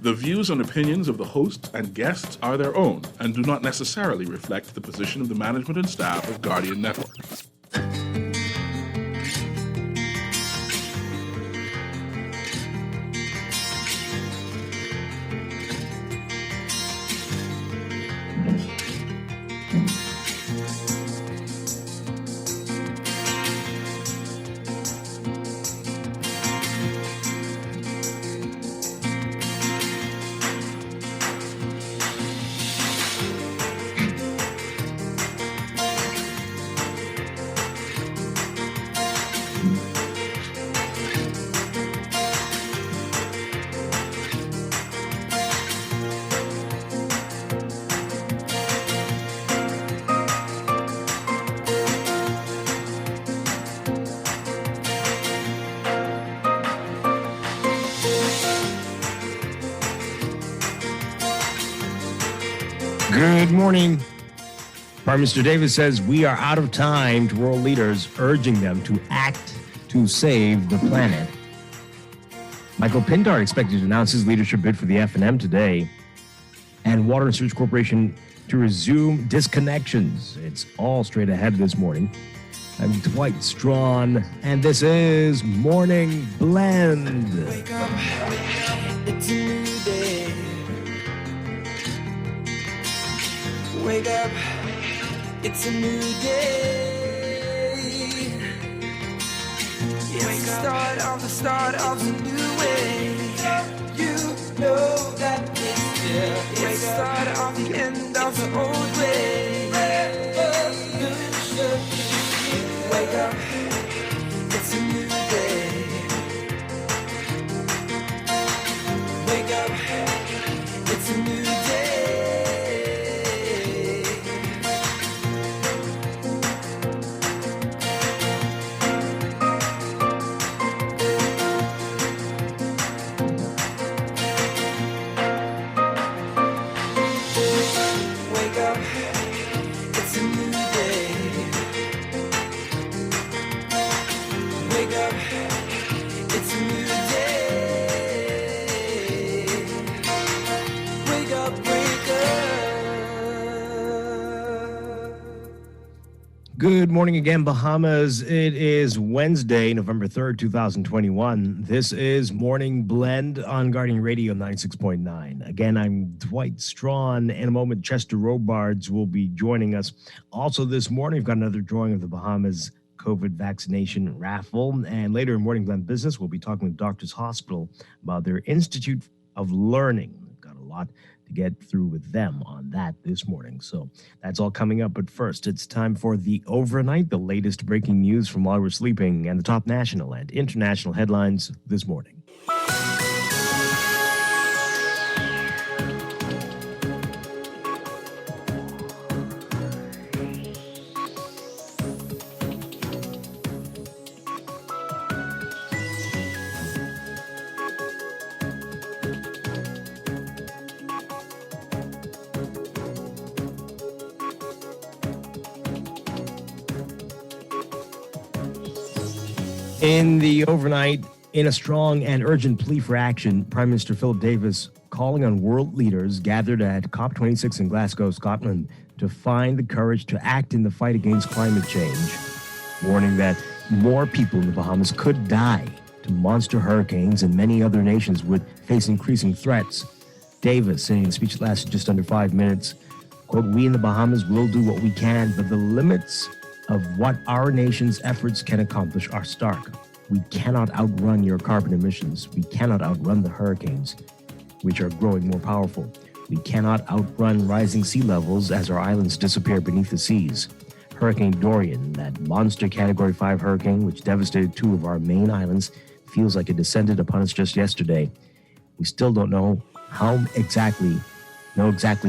The views and opinions of the host and guests are their own and do not necessarily reflect the position of the management and staff of Guardian Network. Good morning. Prime Minister Davis says we are out of time to world leaders, urging them to act to save the planet. Michael Pindar expected to announce his leadership bid for the F&M today. And Water and Sewage Corporation to resume disconnections. It's all straight ahead this morning. I'm Dwight, Strachan, and this is Morning Blend. Wake up, it's a new day. Wake up, it's a new day. It's the start of a new way. You know that it's there. It's the start of the end of the old way. Revolution. Wake up, it's a new day. Wake up, it's a new day. Good morning again, Bahamas. It is Wednesday, November 3rd, 2021. This is Morning Blend on Guardian Radio 96.9. Again, I'm Dwight Strachan. In a moment, Chester Robards will be joining us. Also this morning, we've got another drawing of the Bahamas COVID vaccination raffle. And later in Morning Blend Business, we'll be talking with Doctors Hospital about their Institute of Learning. We've got a lot to get through with them on that this morning. So that's all coming up. But first, it's time for the overnight, the latest breaking news from while we're sleeping, and the top national and international headlines this morning. In the overnight, in a strong and urgent plea for action, Prime Minister Philip Davis calling on world leaders gathered at COP26 in Glasgow, Scotland, to find the courage to act in the fight against climate change, warning that more people in the Bahamas could die to monster hurricanes and many other nations would face increasing threats. Davis, saying in a speech that lasted just under 5 minutes, quote, "We in the Bahamas will do what we can, but the limits of what our nation's efforts can accomplish are stark. We cannot outrun your carbon emissions. We cannot outrun the hurricanes, which are growing more powerful. We cannot outrun rising sea levels as our islands disappear beneath the seas. Hurricane Dorian, that monster Category 5 hurricane which devastated two of our main islands, feels like it descended upon us just yesterday. We still don't know exactly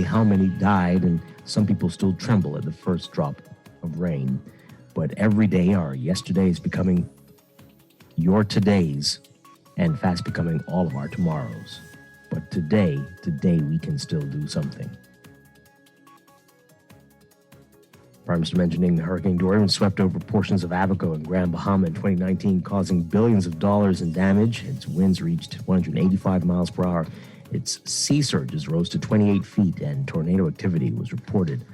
how many died, and some people still tremble at the first drop of rain. But every day our yesterdays becoming your todays and fast becoming all of our tomorrows. But today we can still do something." Prime Minister mentioning Hurricane Dorian swept over portions of Abaco and Grand Bahama in 2019, causing billions of dollars in damage. Its winds reached 185 miles per hour Its sea surges rose to 28 feet, and tornado activity was reported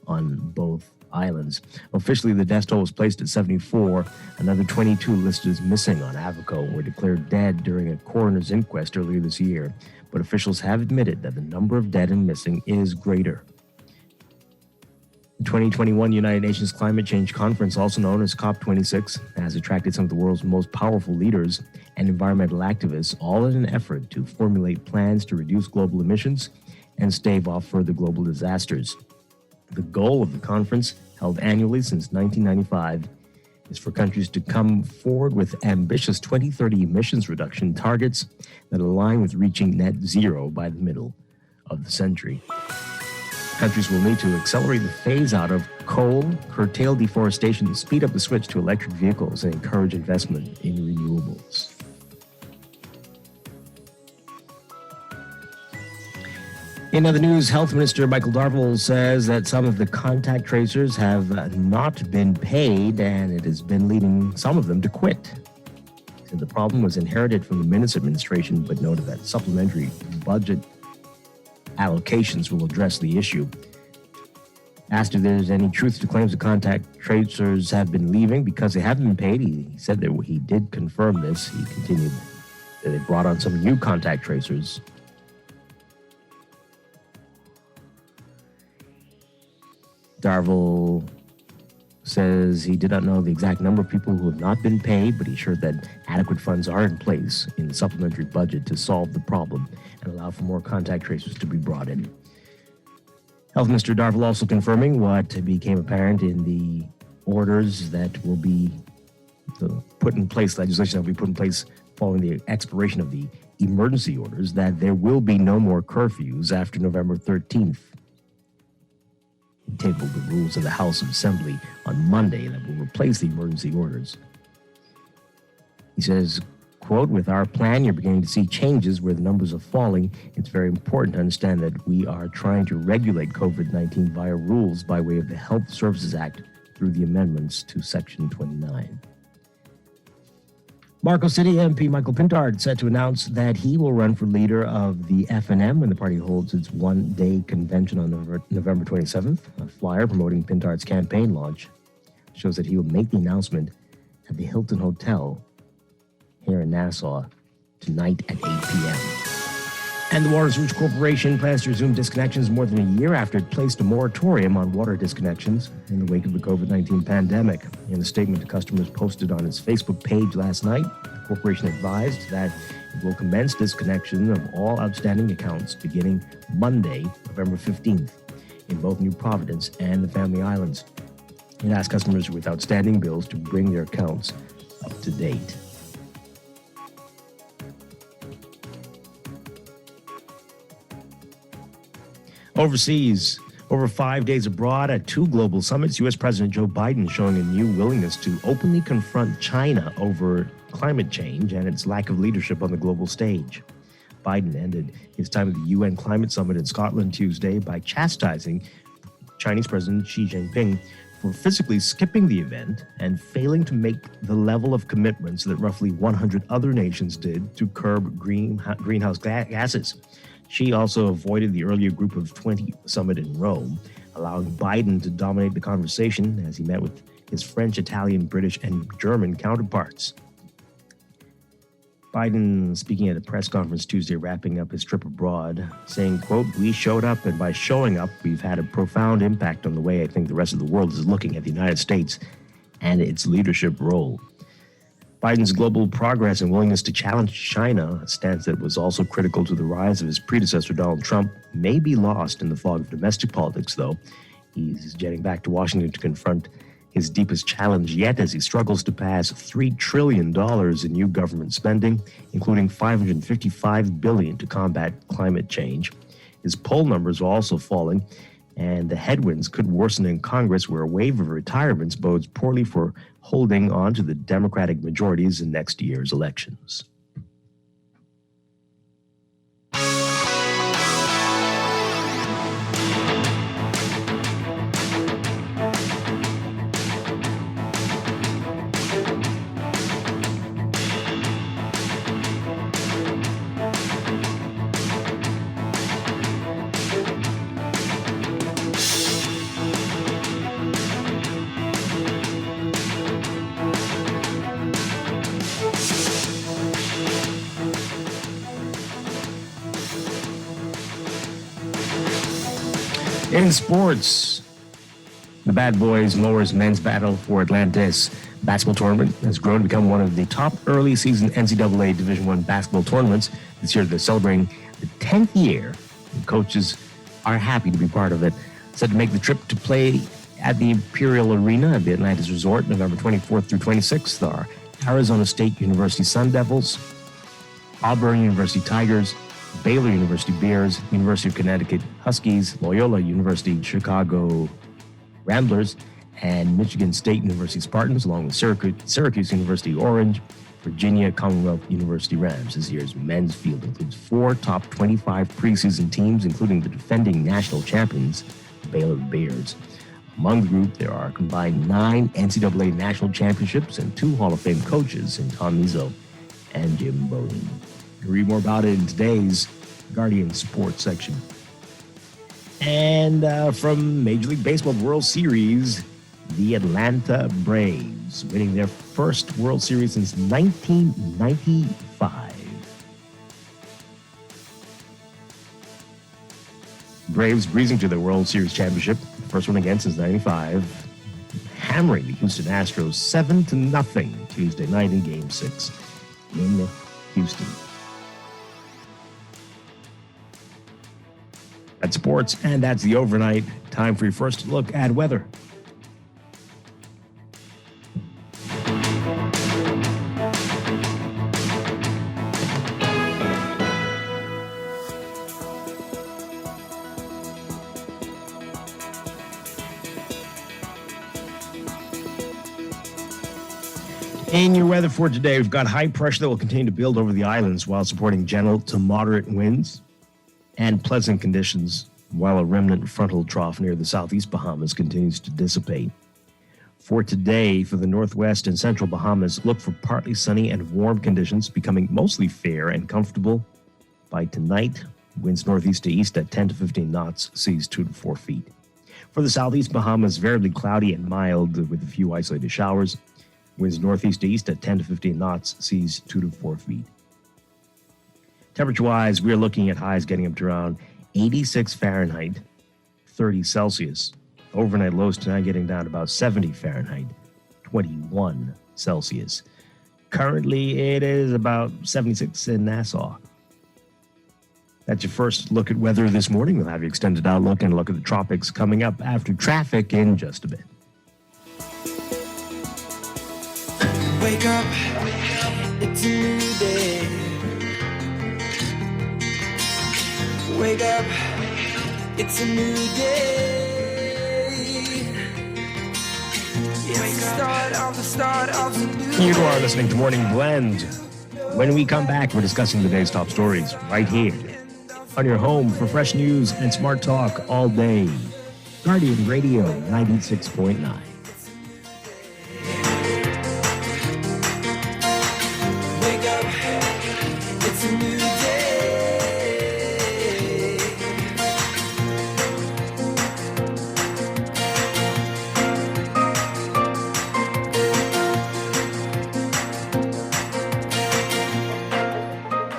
on both islands. Officially, the death toll was placed at 74. Another 22 listed as missing on Abaco were declared dead during a coroner's inquest earlier this year, but officials have admitted that the number of dead and missing is greater. The 2021 United Nations Climate Change Conference, also known as COP26, has attracted some of the world's most powerful leaders and environmental activists, all in an effort to formulate plans to reduce global emissions and stave off further global disasters. The goal of the conference, held annually since 1995, is for countries to come forward with ambitious 2030 emissions reduction targets that align with reaching net zero by the middle of the century. Countries will need to accelerate the phase out of coal, curtail deforestation, speed up the switch to electric vehicles, and encourage investment in renewables. In other news, Health Minister Michael Darville says that some of the contact tracers have not been paid, and it has been leading some of them to quit. He said the problem was inherited from the Minutes administration, but noted that supplementary budget allocations will address the issue. Asked if there's any truth to claims the contact tracers have been leaving because they haven't been paid, he said that he did confirm this. He continued that they brought on some new contact tracers. Darville says he did not know the exact number of people who have not been paid, but he assured that adequate funds are in place in the supplementary budget to solve the problem and allow for more contact tracers to be brought in. Health Minister Darville also confirming what became apparent in the orders that will be put in place, legislation that will be put in place following the expiration of the emergency orders, that there will be no more curfews after November 13th. He tabled the rules of the House of Assembly on Monday that will replace the emergency orders. He says, quote, "With our plan, you're beginning to see changes where the numbers are falling. It's very important to understand that we are trying to regulate COVID-19 via rules by way of the Health Services Act through the amendments to Section 29. Marco City MP Michael Pintard set to announce that he will run for leader of the FNM when the party holds its one-day convention on November 27th. A flyer promoting Pintard's campaign launch shows that he will make the announcement at the Hilton Hotel here in Nassau tonight at 8 p.m. And the Water Reach Corporation plans to resume disconnections more than a year after it placed a moratorium on water disconnections in the wake of the COVID-19 pandemic. In a statement to customers posted on its Facebook page last night, the corporation advised that it will commence disconnection of all outstanding accounts beginning Monday, November 15th, in both New Providence and the Family Islands. It asked customers with outstanding bills to bring their accounts up to date. Overseas, over 5 days abroad at two global summits, U.S. President Joe Biden showing a new willingness to openly confront China over climate change and its lack of leadership on the global stage. Biden ended his time at the UN Climate Summit in Scotland Tuesday by chastising Chinese President Xi Jinping for physically skipping the event and failing to make the level of commitments that roughly 100 other nations did to curb greenhouse gases. She also avoided the earlier Group of 20 summit in Rome, allowing Biden to dominate the conversation as he met with his French, Italian, British, and German counterparts. Biden speaking at a press conference Tuesday, wrapping up his trip abroad, saying, quote, "We showed up, and by showing up, we've had a profound impact on the way I think the rest of the world is looking at the United States and its leadership role." Biden's global progress and willingness to challenge China, a stance that was also critical to the rise of his predecessor, Donald Trump, may be lost in the fog of domestic politics, though. He's jetting back to Washington to confront his deepest challenge yet as he struggles to pass $3 trillion in new government spending, including $555 billion to combat climate change. His poll numbers are also falling, and the headwinds could worsen in Congress, where a wave of retirements bodes poorly for holding on to the Democratic majorities in next year's elections. In sports, the Bad Boys Mowers men's battle for Atlantis basketball tournament has grown to become one of the top early season NCAA Division I basketball tournaments. This year they're celebrating the 10th year, and coaches are happy to be part of it. Set to make the trip to play at the Imperial Arena at the Atlantis Resort November 24th through 26th are Arizona State University Sun Devils, Auburn University Tigers, Baylor University Bears, University of Connecticut Huskies, Loyola University Chicago Ramblers, and Michigan State University Spartans, along with Syracuse University Orange, Virginia Commonwealth University Rams. This year's men's field includes 4 top 25 preseason teams, including the defending national champions, Baylor Bears. Among the group, there are combined 9 NCAA national championships and 2 Hall of Fame coaches in Tom Izzo and Jim Bowden. You can read more about it in today's Guardian Sports section. And from Major League Baseball World Series, the Atlanta Braves winning their first World Series since 1995. Braves breezing to the World Series championship, the first one again since 95, hammering the Houston Astros 7-0 Tuesday night in Game 6 in Houston. That's sports, and that's the overnight. Time for your first look at weather. In your weather for today, we've got high pressure that will continue to build over the islands while supporting gentle to moderate winds and pleasant conditions, while a remnant frontal trough near the southeast Bahamas continues to dissipate. For today, for the northwest and central Bahamas, look for partly sunny and warm conditions, becoming mostly fair and comfortable. By tonight, winds northeast to east at 10 to 15 knots, seas 2 to 4 feet. For the southeast Bahamas, variably cloudy and mild with a few isolated showers. Winds northeast to east at 10 to 15 knots, seas 2 to 4 feet. Temperature-wise, we're looking at highs getting up to around 86 Fahrenheit, 30 Celsius. Overnight lows tonight getting down to about 70 Fahrenheit, 21 Celsius. Currently, it is about 76 in Nassau. That's your first look at weather this morning. We'll have your extended outlook and a look at the tropics coming up after traffic in just a bit. Wake up, it's a new day. Wake up, it's a new day. It's the start of the new You are listening to Morning Blend. When we come back, we're discussing the day's top stories right here on your home for fresh news and smart talk all day. Guardian Radio 96.9. It's a new day.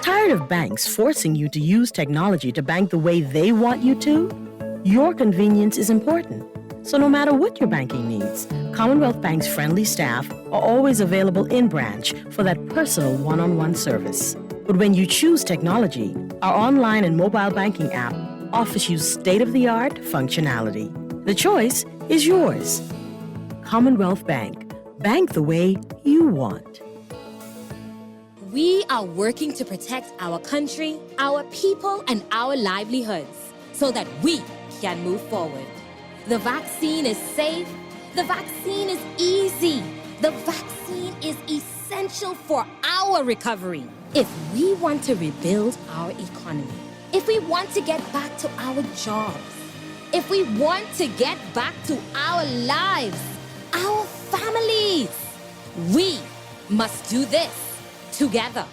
Tired of banks forcing you to use technology to bank the way they want you to? Your convenience is important. So no matter what your banking needs, Commonwealth Bank's friendly staff are always available in branch for that personal one-on-one service. But when you choose technology, our online and mobile banking app offers you state-of-the-art functionality. The choice is yours. Commonwealth Bank. Bank the way you want. We are working to protect our country, our people, and our livelihoods so that we can move forward. The vaccine is safe. The vaccine is easy. The vaccine is essential for our recovery. If we want to rebuild our economy, if we want to get back to our jobs, if we want to get back to our lives, our families, we must do this together.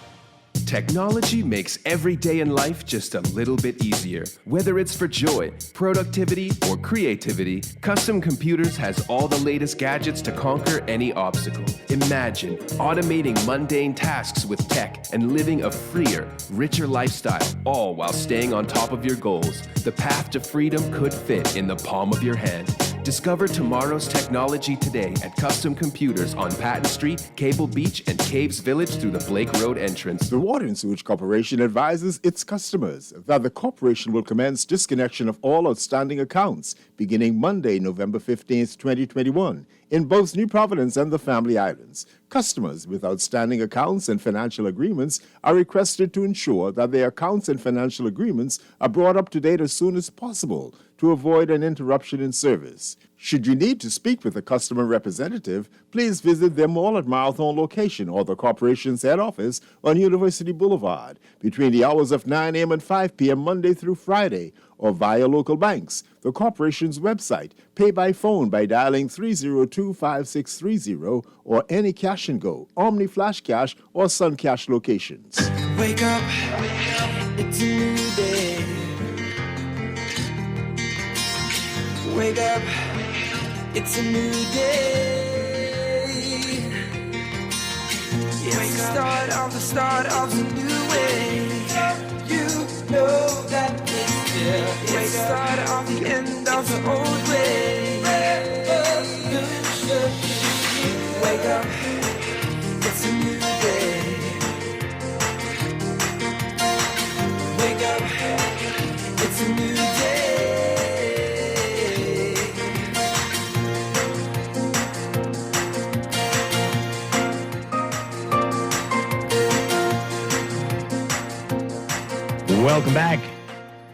Technology makes every day in life just a little bit easier. Whether it's for joy, productivity, or creativity, Custom Computers has all the latest gadgets to conquer any obstacle. Imagine automating mundane tasks with tech and living a freer, richer lifestyle, all while staying on top of your goals. The path to freedom could fit in the palm of your hand. Discover tomorrow's technology today at Custom Computers on Patton Street, Cable Beach, and Caves Village through the Blake Road entrance. The Water and Sewage Corporation advises its customers that the corporation will commence disconnection of all outstanding accounts beginning Monday, November 15th, 2021, in both New Providence and the Family Islands. Customers with outstanding accounts and financial agreements are requested to ensure that their accounts and financial agreements are brought up to date as soon as possible to avoid an interruption in service. Should you need to speak with a customer representative, please visit their Mall at Marathon location or the corporation's head office on University Boulevard between the hours of 9 a.m. and 5 p.m. Monday through Friday, or via local banks, the corporation's website, pay by phone by dialing 302-5630, or any Cash and Go, Omni Flash Cash, or Sun Cash locations. Wake up, it's a new day. Wake up, it's a new day. It's the start of a new way. You know that it's here. It's the start of the end of the old way. Wake up, it's a new day. Wake up, it's a new day. Welcome back.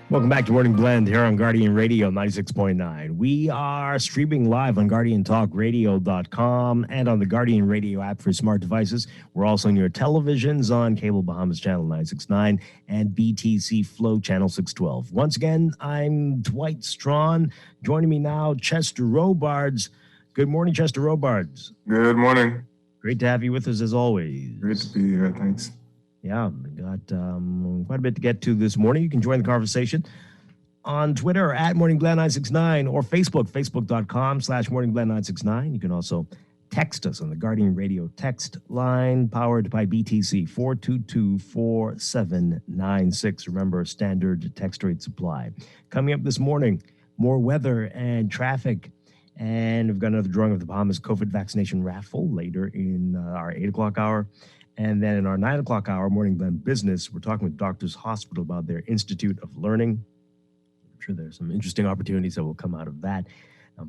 Welcome back to Morning Blend here on Guardian Radio 96.9. We are streaming live on GuardianTalkRadio.com and on the Guardian Radio app for smart devices. We're also on your televisions on Cable Bahamas Channel 969 and BTC Flow Channel 612. Once again, I'm Dwight Strachan. Joining me now, Chester Robards. Good morning, Chester Robards. Good morning. Great to have you with us as always. Great to be here. Thanks. Yeah, we got quite a bit to get to this morning. You can join the conversation on Twitter at MorningBlend969 or Facebook, facebook.com/MorningBlend969. You can also text us on the Guardian Radio text line powered by BTC 422-4796. Remember, standard text rate supply. Coming up this morning, more weather and traffic. And we've got another drawing of the Bahamas COVID vaccination raffle later in our 8 o'clock hour. And then in our 9 o'clock hour, Morning Blend Business, we're talking with Doctors Hospital about their Institute of Learning. I'm sure there's some interesting opportunities that will come out of that.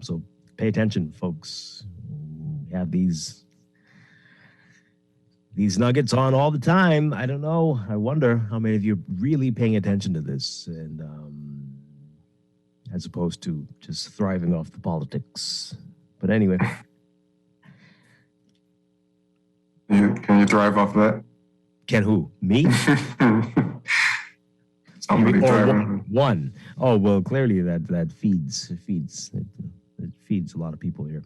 So pay attention, folks. We have these nuggets on all the time. I don't know. I wonder how many of you are really paying attention to this, and as opposed to just thriving off the politics. But anyway. Can you drive off that? Can who? Me? Somebody driving. One. Oh, well, clearly that feeds a lot of people here.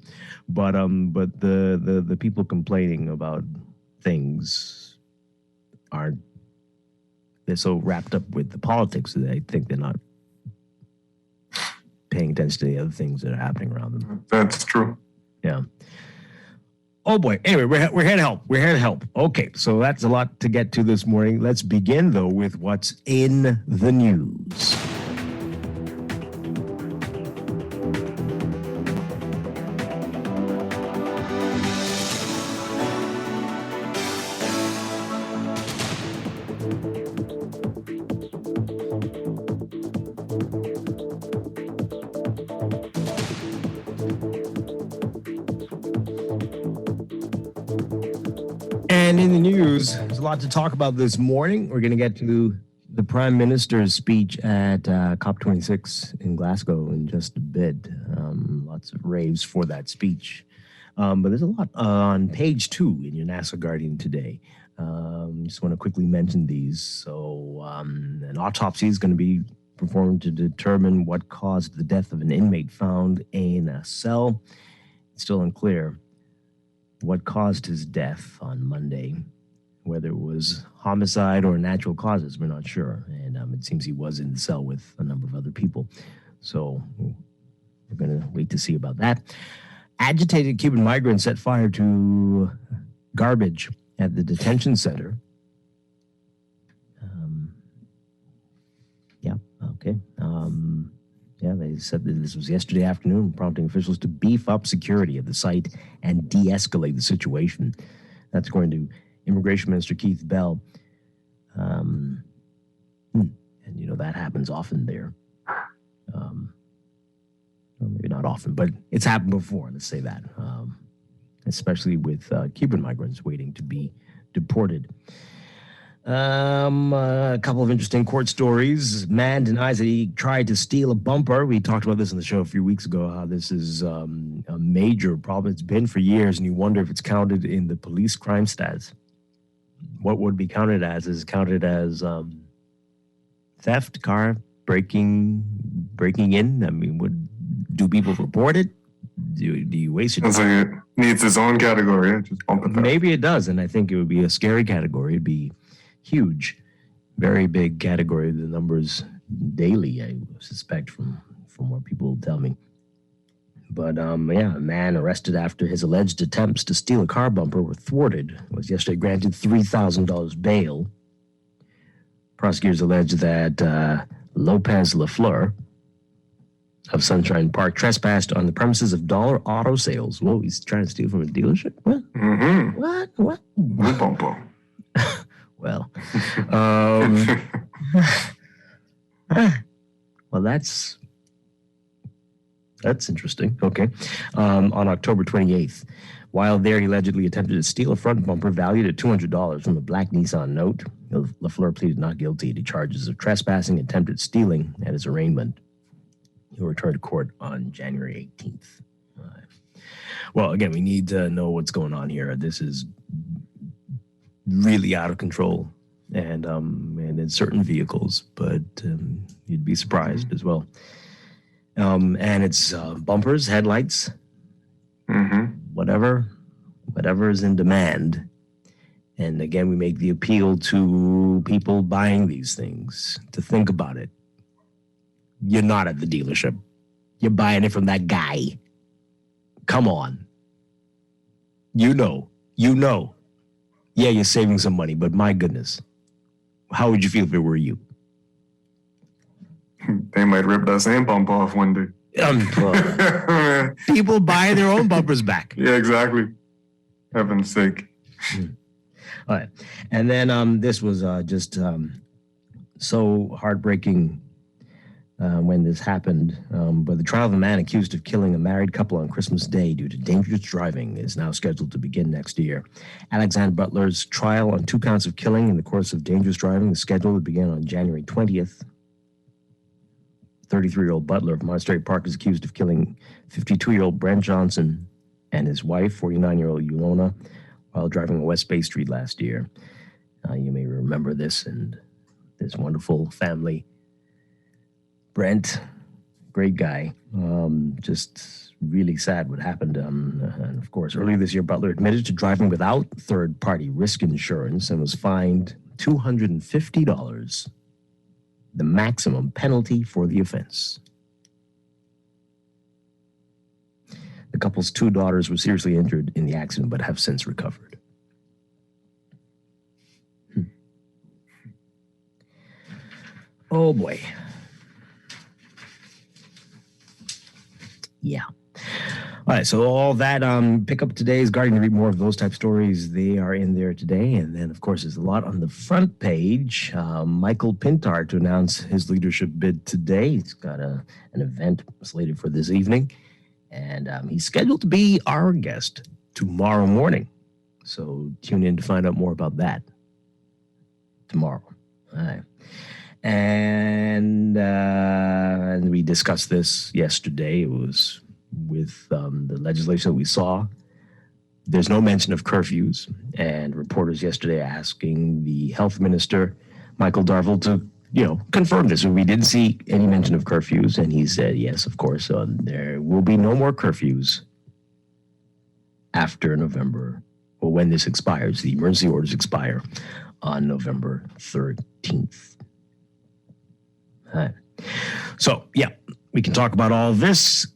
But the people complaining about things they're so wrapped up with the politics that I think they're not paying attention to the other things that are happening around them. That's true. Yeah. Oh boy. Anyway, we're here to help. We're here to help. Okay, so that's a lot to get to this morning. Let's begin though with what's in the news. And in the news, there's a lot to talk about this morning. We're going to get to the Prime Minister's speech at COP26 in Glasgow in just a bit. Lots of raves for that speech. But there's a lot on page 2 in your NASA Guardian today. Just want to quickly mention these. So an autopsy is going to be performed to determine what caused the death of an inmate found in a cell. It's still unclear what caused his death on Monday. whether it was homicide or natural causes. We're not sure. And it seems he was in the cell with a number of other people. So we're going to wait to see about that. Agitated Cuban migrants set fire to garbage at the detention center. They said that this was yesterday afternoon, prompting officials to beef up security at the site and de-escalate the situation. That's according to Immigration Minister Keith Bell. And, that happens often there. Well, maybe not often, but it's happened before, let's say that. Especially with Cuban migrants waiting to be deported. A couple of interesting court stories. Man denies that he tried to steal a bumper. We talked about this on the show a few weeks ago, how this is a major problem. It's been for years, and you wonder if it's counted in the police crime stats. What would be counted as is counted as theft, car breaking in. I mean, do people report it? Do you waste your time? It's like it needs its own category. Just bump it there. Maybe it does, and I think it would be a scary category. It'd be huge, very big category. The numbers daily, I suspect, from what people tell me. But a man arrested after his alleged attempts to steal a car bumper were thwarted. Was yesterday granted $3,000 bail. Prosecutors allege that Lopez LaFleur of Sunshine Park trespassed on the premises of Dollar Auto Sales. Whoa, he's trying to steal from a dealership? What? Mm-hmm. What? Blue bumper. Well, well, that's interesting. Okay. On October 28th, while there, he allegedly attempted to steal a front bumper valued at $200 from a black Nissan Note. LaFleur pleaded not guilty to charges of trespassing, attempted stealing at his arraignment. He'll return to court on January 18th. Well, again, we need to know what's going on here. This is really out of control, and in certain vehicles, but you'd be surprised as well. And it's bumpers, headlights, whatever is in demand. And again, we make the appeal to people buying these things to think about it. You're not at the dealership. You're buying it from that guy. Come on. You know. Yeah, you're saving some money, but my goodness, how would you feel if it were you? They might rip that same bump off one day. People buy their own bumpers back. Yeah, exactly. Heaven's sake. All right. And then this was just so heartbreaking when this happened. But the trial of a man accused of killing a married couple on Christmas Day due to dangerous driving is now scheduled to begin next year. Alexander Butler's trial on 2 counts of killing in the course of dangerous driving is scheduled to begin on January 20th. 33-year-old Butler of Monastery Park is accused of killing 52-year-old Brent Johnson and his wife, 49-year-old Ulona, while driving on West Bay Street last year. You may remember this and this wonderful family. Brent, great guy. Just really sad what happened. And of course, earlier this year, Butler admitted to driving without third-party risk insurance and was fined $250, the maximum penalty for the offense. The couple's 2 daughters were seriously injured in the accident, but have since recovered. Oh, boy. Yeah. All right, so all that, pick up today's Guardian to read more of those type stories. They are in there today. And then, of course, there's a lot on the front page. Michael Pintar to announce his leadership bid today. He's got an event slated for this evening. And he's scheduled to be our guest tomorrow morning. So tune in to find out more about that tomorrow. All right. And we discussed this yesterday. It was with the legislation that we saw. There's no mention of curfews, and reporters yesterday asking the health minister, Michael Darville, to confirm this. We didn't see any mention of curfews, and he said, yes, of course, there will be no more curfews after November Well, when this expires, the emergency orders expire on November 13th. All right. So, yeah, we can talk about all this.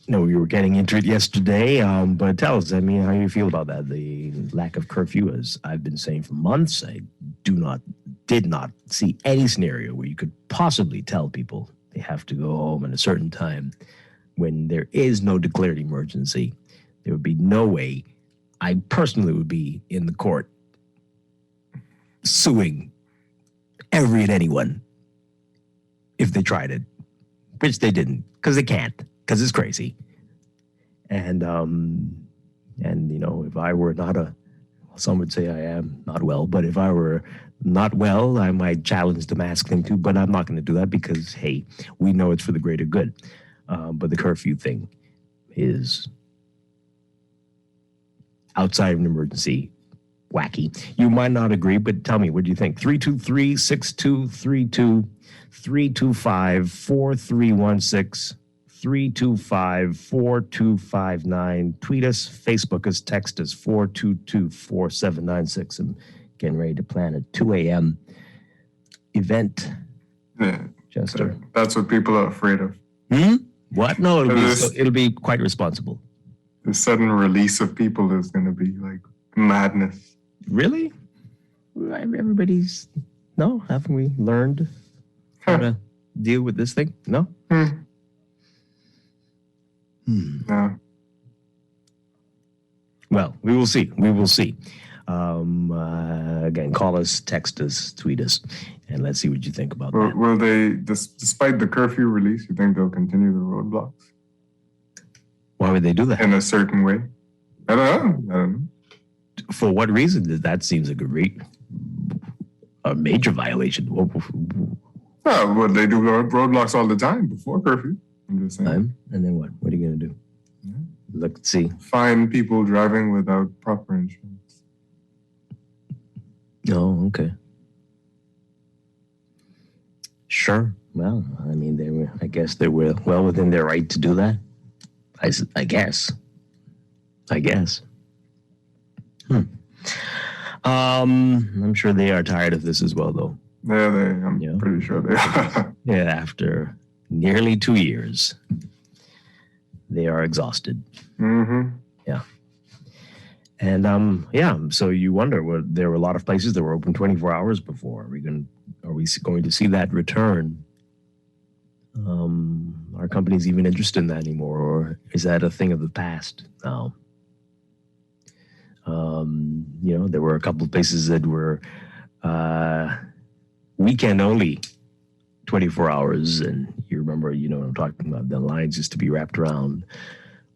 No, we were getting into it yesterday, but tell us, how you feel about that? The lack of curfew, as I've been saying for months, I did not see any scenario where you could possibly tell people they have to go home at a certain time when there is no declared emergency. There would be no way I personally would be in the court suing every and anyone if they tried it, which they didn't, because they can't, because it's crazy. And if I were some would say I am not well, but if I were not well, I might challenge the mask thing too, but I'm not going to do that because, hey, we know it's for the greater good. But the curfew thing is outside of an emergency, wacky. You might not agree, but tell me, what do you think? 323-6232, 325-4316, 325-4259. Tweet us, Facebook us, text us, 422-4796. I'm getting ready to plan a 2 a.m. event. Yeah. Chester. That's what people are afraid of. What? No, it'll be quite responsible. The sudden release of people is going to be like madness. Really? Everybody's... No? Haven't we learned how to deal with this thing? No? No. Well, we will see. Again, call us, text us, tweet us, and let's see what you think about that. Will they, despite the curfew release, you think they'll continue the roadblocks? Why would they do that? In a certain way? I don't know. For what reason? That seems like a major violation. Well, they do roadblocks all the time before curfew. I'm just saying. And then what? What are you going to do? Yeah. Look, see. Fine people driving without proper insurance. Oh, okay. Sure. Well, I guess they were well within their right to do that. I guess. I'm sure they are tired of this as well, though. Yeah, I'm pretty sure they are. Yeah, after nearly 2 years, they are exhausted. Mm-hmm. Yeah. And so you wonder, there were a lot of places that were open 24 hours before. Are we going to see that return? Are companies even interested in that anymore, or is that a thing of the past now? There were a couple of places that were weekend only, 24 hours, and you remember, what I'm talking about, the lines used to be wrapped around.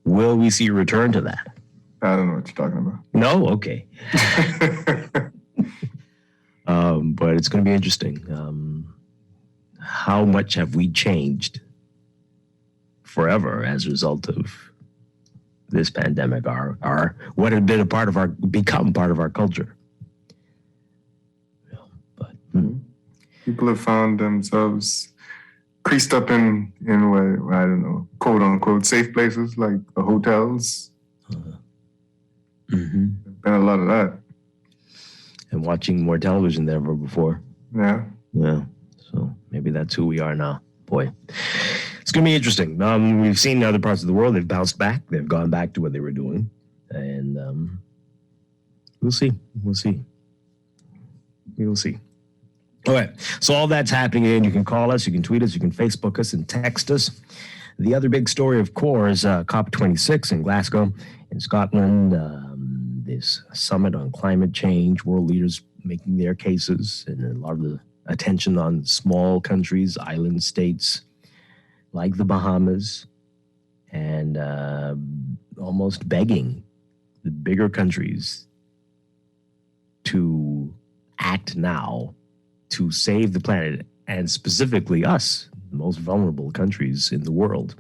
Will we see a return to that? I don't know what you're talking about. No? Okay. But it's going to be interesting. How much have we changed forever as a result of this pandemic? What had been become part of our culture? People have found themselves creased up in what, I don't know, quote unquote safe places like the hotels. There's been a lot of that. And watching more television than ever before. Yeah. Yeah. So maybe that's who we are now. Boy, it's going to be interesting. We've seen in other parts of the world, they've bounced back. They've gone back to what they were doing. And we'll see. We will see. All right. So all that's happening, and you can call us, you can tweet us, you can Facebook us, and text us. The other big story, of course, COP26 in Glasgow in Scotland, this summit on climate change, world leaders making their cases, and a lot of the attention on small countries, island states like the Bahamas, and almost begging the bigger countries to act now to save the planet, and specifically us, the most vulnerable countries in the world.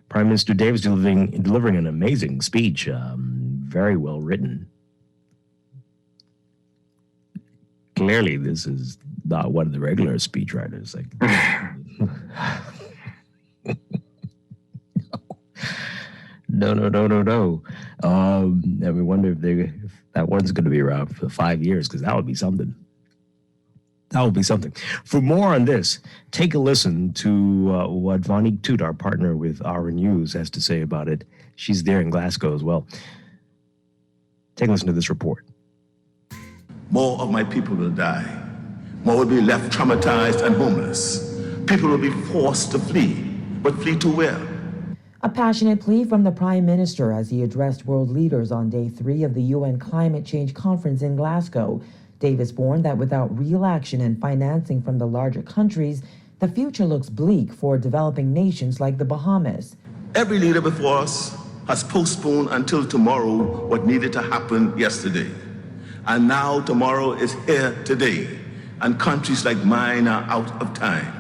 Prime Minister Davis delivering an amazing speech, very well written. Clearly, this is not one of the regular speechwriters. No. And we wonder if that one's going to be around for 5 years, because that would be something. That would be something. For more on this, take a listen to what Vonique Toot, our partner with Our News, has to say about it. She's there in Glasgow as well. Take a listen to this report. More of my people will die. More will be left traumatized and homeless. People will be forced to flee, but flee to where? A passionate plea from the Prime Minister as he addressed world leaders on day 3 of the UN Climate Change Conference in Glasgow. Davis warned that without real action and financing from the larger countries, the future looks bleak for developing nations like the Bahamas. Every leader before us has postponed until tomorrow what needed to happen yesterday. And now tomorrow is here today, and countries like mine are out of time.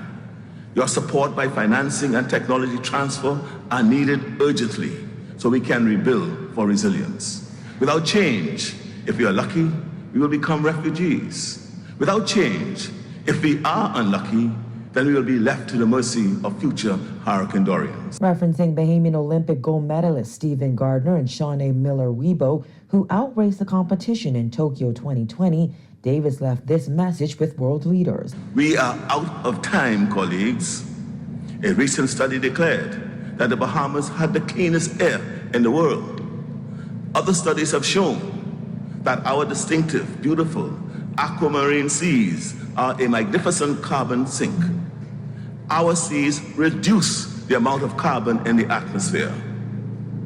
Your support by financing and technology transfer are needed urgently so we can rebuild for resilience. Without change, if we are lucky, we will become refugees. Without change, if we are unlucky, then we will be left to the mercy of future Hurricane Dorians. Referencing Bahamian Olympic gold medalist Stephen Gardner and Shawnee Miller-Weibo, who outraced the competition in Tokyo 2020, Davis left this message with world leaders. We are out of time, colleagues. A recent study declared that the Bahamas had the cleanest air in the world. Other studies have shown that our distinctive, beautiful aquamarine seas are a magnificent carbon sink. Our seas reduce the amount of carbon in the atmosphere.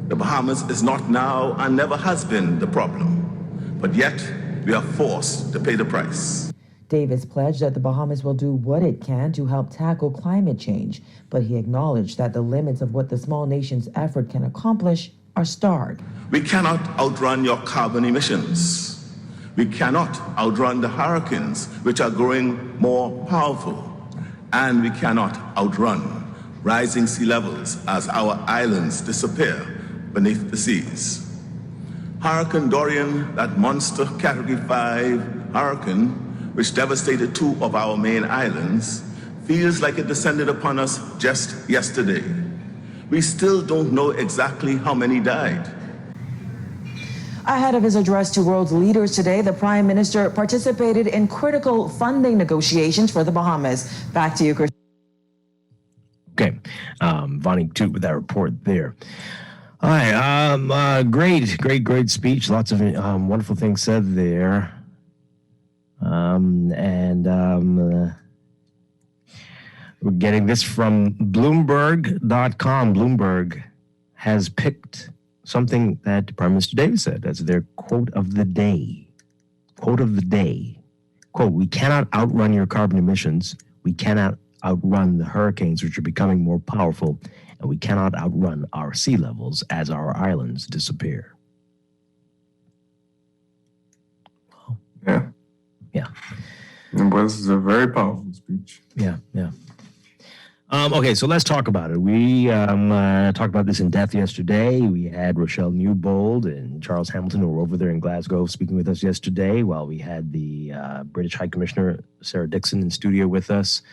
The Bahamas is not now and never has been the problem, but yet we are forced to pay the price. Davis pledged that the Bahamas will do what it can to help tackle climate change, but he acknowledged that the limits of what the small nation's effort can accomplish are stark. We cannot outrun your carbon emissions. We cannot outrun the hurricanes, which are growing more powerful. And we cannot outrun rising sea levels as our islands disappear beneath the seas. Hurricane Dorian, that monster Category 5 hurricane, which devastated 2 of our main islands, feels like it descended upon us just yesterday. We still don't know exactly how many died. Ahead of his address to world leaders today, the Prime Minister participated in critical funding negotiations for the Bahamas. Back to you, Chris. Okay, Vonique Toot with that report there. All right, great speech. Lots of wonderful things said there. We're getting this from Bloomberg.com. Bloomberg has picked something that Prime Minister Davis said as their quote of the day. Quote of the day. Quote, "We cannot outrun your carbon emissions. We cannot outrun the hurricanes, which are becoming more powerful. And we cannot outrun our sea levels as our islands disappear." Yeah. Yeah. It was a very powerful speech. Yeah. Okay, so let's talk about it. We talked about this in depth yesterday. We had Rochelle Newbold and Charles Hamilton, who were over there in Glasgow, speaking with us yesterday, while we had the British High Commissioner, Sarah Dixon, in studio with us.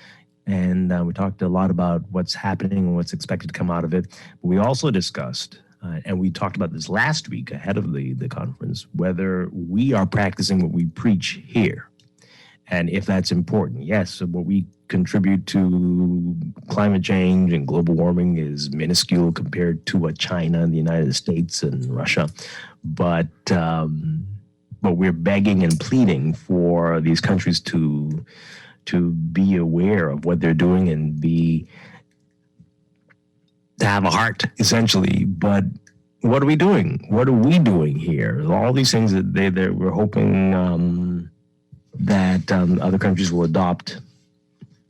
And we talked a lot about what's happening and what's expected to come out of it. But we also discussed, and we talked about this last week ahead of the conference, whether we are practicing what we preach here. And if that's important. Yes, what we contribute to climate change and global warming is minuscule compared to what China and the United States and Russia. But we're begging and pleading for these countries to be aware of what they're doing and to have a heart, essentially. But what are we doing? What are we doing here? All these things that we're hoping that other countries will adopt.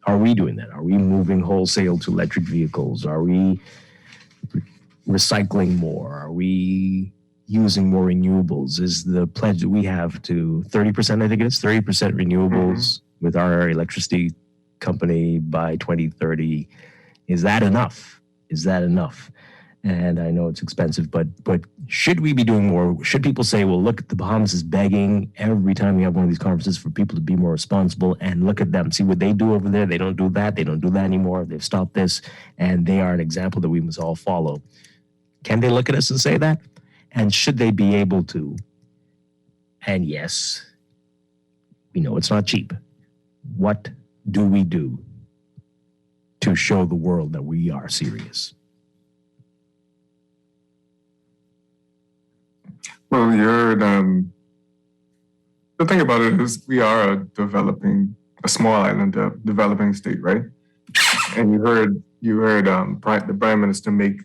Are we doing that? Are we moving wholesale to electric vehicles? Are we recycling more? Are we using more renewables? Is the pledge that we have to 30%, I think it's 30% renewables with our electricity company by 2030. Is that enough? And I know it's expensive, but should we be doing more? Should people say, well, look, the Bahamas is begging every time we have one of these conferences for people to be more responsible, and look at them. See what they do over there. They don't do that. They don't do that anymore. They've stopped this, and they are an example that we must all follow. Can they look at us and say that? And should they be able to? And yes, we know it's not cheap. What do we do to show the world that we are serious? Well, you heard, the thing about it is we are a small island, developing state, right? And you heard the Prime Minister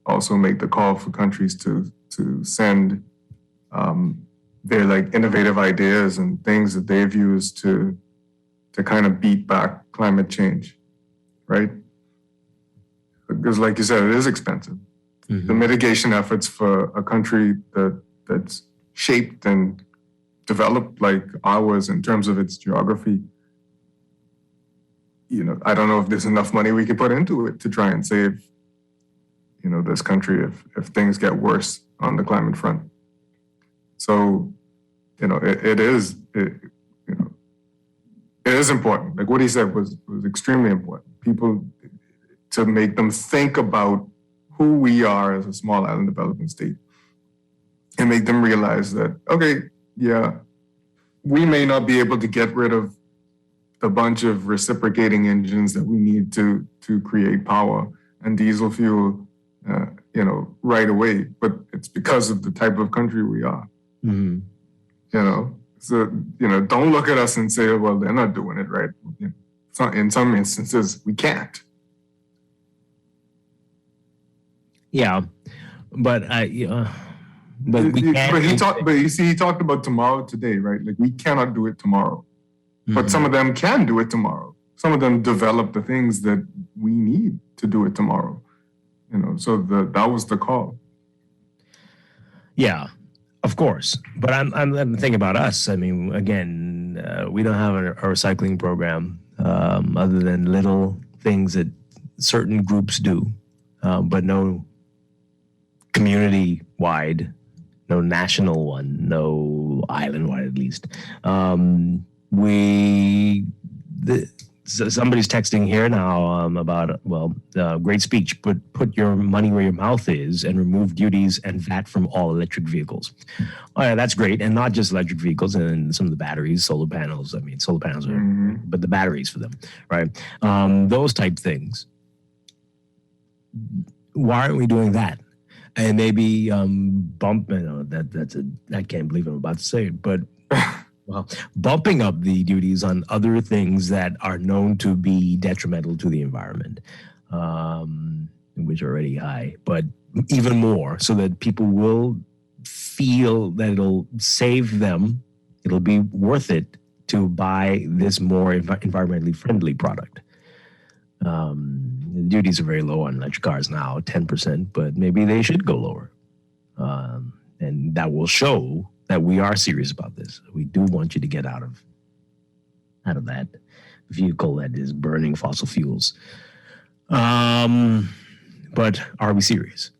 also make the call for countries to send their like innovative ideas and things that they've used to kind of beat back climate change, right? Because like you said, it is expensive. Mm-hmm. The mitigation efforts for a country that's shaped and developed like ours in terms of its geography, I don't know if there's enough money we could put into it to try and save, this country if things get worse on the climate front. So, it is important. Like what he said was extremely important. People, to make them think about who we are as a small island developing state and make them realize that, okay, yeah, we may not be able to get rid of the bunch of reciprocating engines that we need to create power and diesel fuel, right away, but it's because of the type of country we are. Mm-hmm. So, don't look at us and say, well, they're not doing it right. So in some instances, we can't. Yeah, but we can't. He talked about tomorrow today, right? Like we cannot do it tomorrow, but some of them can do it tomorrow. Some of them develop the things that we need to do it tomorrow. So that was the call. Yeah, of course. But I'm thinking about us. I mean, again, we don't have a recycling program other than little things that certain groups do, but no community-wide, no national one, no island-wide at least. Somebody's texting here now about, great speech, but put your money where your mouth is and remove duties and VAT from all electric vehicles. Oh, yeah, that's great. And not just electric vehicles and some of the batteries, solar panels. I mean, solar panels are, but the batteries for them, right? Those type things. Why aren't we doing that? And maybe I can't believe I'm about to say it, but bumping up the duties on other things that are known to be detrimental to the environment, which are already high, but even more so that people will feel that it'll save them, it'll be worth it to buy this more environmentally friendly product. The duties are very low on electric cars now, 10%, but maybe they should go lower. And that will show that we are serious about this. We do want you to get out of that vehicle that is burning fossil fuels. But are we serious?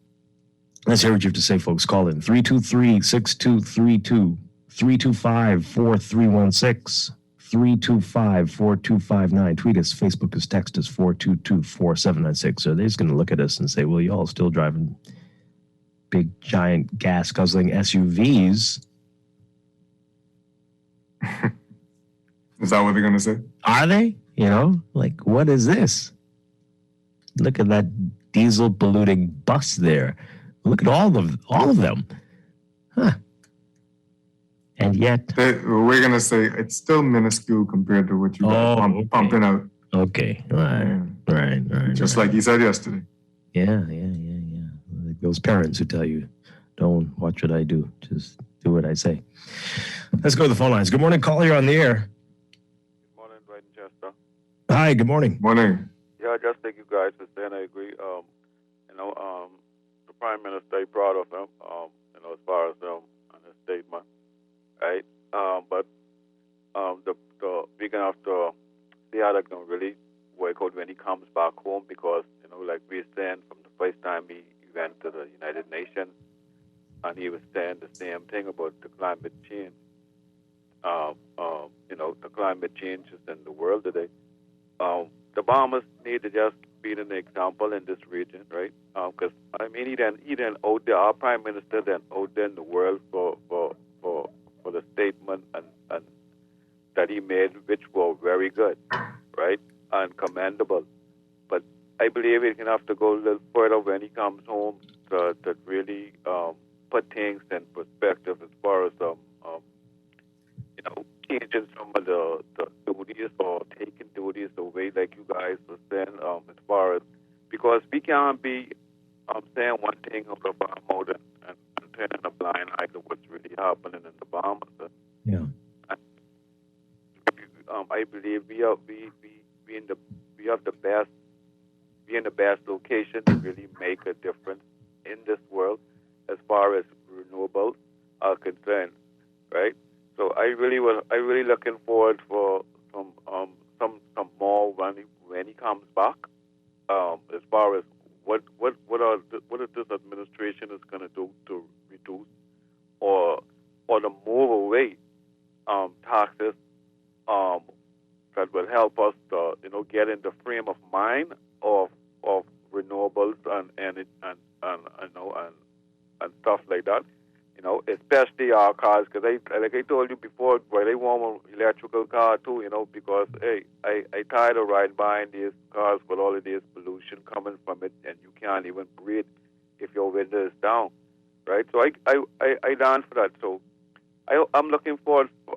Let's hear what you have to say, folks. Call in 323-6232, 325-4316. 325-4259. Tweet us, Facebook us, text us 422-4796. So they're just going to look at us and say, well, y'all still driving big, giant, gas-guzzling SUVs. Is that what they're going to say? Are they? Like, what is this? Look at that diesel-polluting bus there. Look at all of them. Huh. And yet... We're going to say it's still minuscule compared to what you are pumping out. Okay. Right. Just like you said yesterday. Yeah. Like those parents who tell you, don't watch what I do. Just do what I say. Let's go to the phone lines. Good morning, caller. You're on the air. Good morning, Dwight and Chester. Hi, good morning. Morning. Yeah, I just thank you guys for saying I agree. The Prime Minister, I'm proud of him, as far as and his statement. Right, but the we're gonna have to see how that's gonna really work out when he comes back home, because like we're saying from the first time he went to the United Nations, and he was saying the same thing about the climate change. The climate changes in the world today. The bombers need to just being an example in this region, right? Because I mean, he then out there, our prime minister then out there in the world for the statement and that he made, which were very good, right, and commendable. But I believe he can have to go a little further when he comes home to really put things in perspective as far as changing some of the duties or taking duties away, like you guys were saying, as far as, because we can't be saying one thing of the Bahamas and turning a blind eye to what's really happening in the Bahamas. Yeah. I believe we have the best location to really make a difference in this world as far as renewables are concerned, right? So I really looking forward for some more when he comes back, as far as what this administration is going to do to reduce or to move away taxes that will help us to get in the frame of mind of renewables and stuff like that. Especially our cars, because like I told you before, I want an electrical car too, because hey, I tired of riding behind these cars with all of this pollution coming from it, and you can't even breathe if your window is down, right? So I down for that. So I'm looking forward for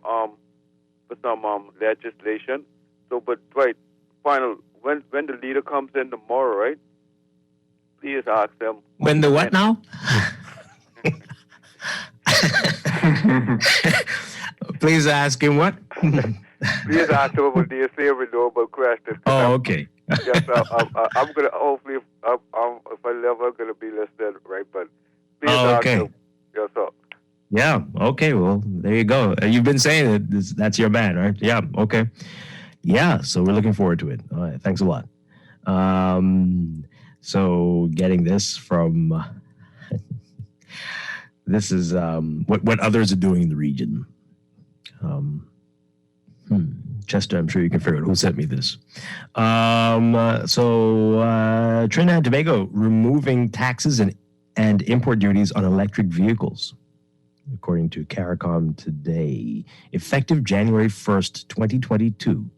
some legislation. So, but Dwight, final, when the leader comes in tomorrow, right? Please ask them. When the what now? Please ask him what? Please ask him about the renewable question. Oh, okay. Yes, I'm gonna hopefully if I live, I'm gonna be listening, right? But please ask him. Yes, sir. Yeah. Okay. Well, there you go. You've been saying it. That's your man, right? Yeah. Okay. Yeah. So we're looking forward to it. All right. Thanks a lot. So getting this from. This is what others are doing in the region. Chester, I'm sure you can figure out who sent me this. So Trinidad and Tobago removing taxes and import duties on electric vehicles, according to CARICOM today. Effective January 1st, 2022,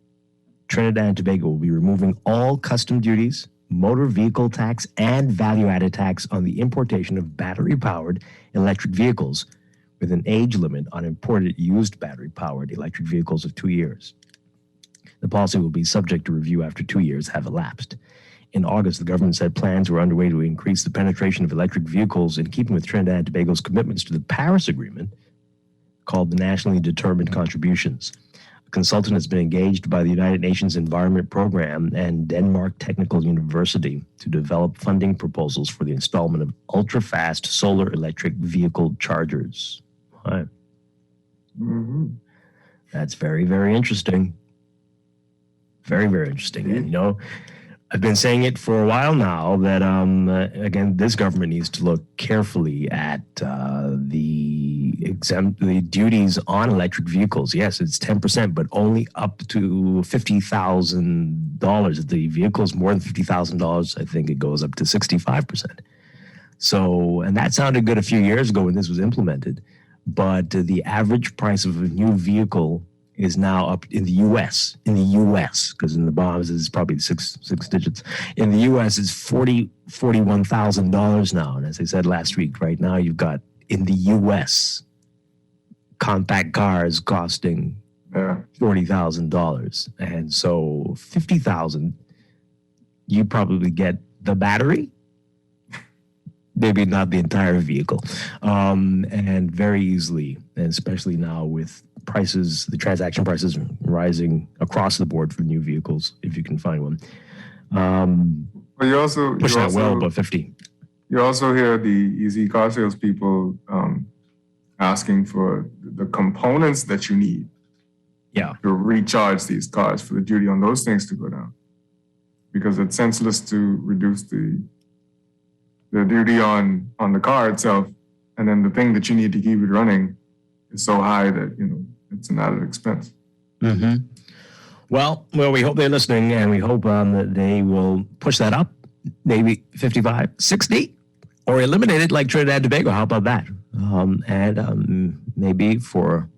Trinidad and Tobago will be removing all custom duties, motor vehicle tax, and value-added tax on the importation of battery-powered electric vehicles with an age limit on imported used battery-powered electric vehicles of 2 years. The policy will be subject to review after 2 years have elapsed. In August, the government said plans were underway to increase the penetration of electric vehicles in keeping with Trinidad and Tobago's commitments to the Paris Agreement, called the Nationally Determined Contributions. A consultant has been engaged by the United Nations Environment Program and Denmark Technical University to develop funding proposals for the installment of ultra-fast solar electric vehicle chargers. Right. Mm-hmm. That's very, very interesting. Very, very interesting. And, I've been saying it for a while now that, again, this government needs to look carefully at the duties on electric vehicles. Yes, it's 10%, but only up to $50,000. If the vehicle is more than $50,000, I think it goes up to 65%. So, and that sounded good a few years ago when this was implemented, but the average price of a new vehicle is now up in the U.S., because in the Bahamas it's probably six digits. In the U.S. it's $41,000 now. And as I said last week, right now you've got in the U.S. compact cars costing $40,000. And so $50,000, you probably get the battery, maybe not the entire vehicle. And very easily, and especially now with prices, the transaction prices rising across the board for new vehicles, if you can find one. But you also push that well above 50. You also hear the EZ car sales people asking for the components that you need to recharge these cars, for the duty on those things to go down, because it's senseless to reduce the duty on the car itself, and then the thing that you need to keep it running is so high that it's an added expense. Mm-hmm. Well, we hope they're listening, and we hope that they will push that up, maybe 55, 60, or eliminate it like Trinidad and Tobago. How about that? And maybe for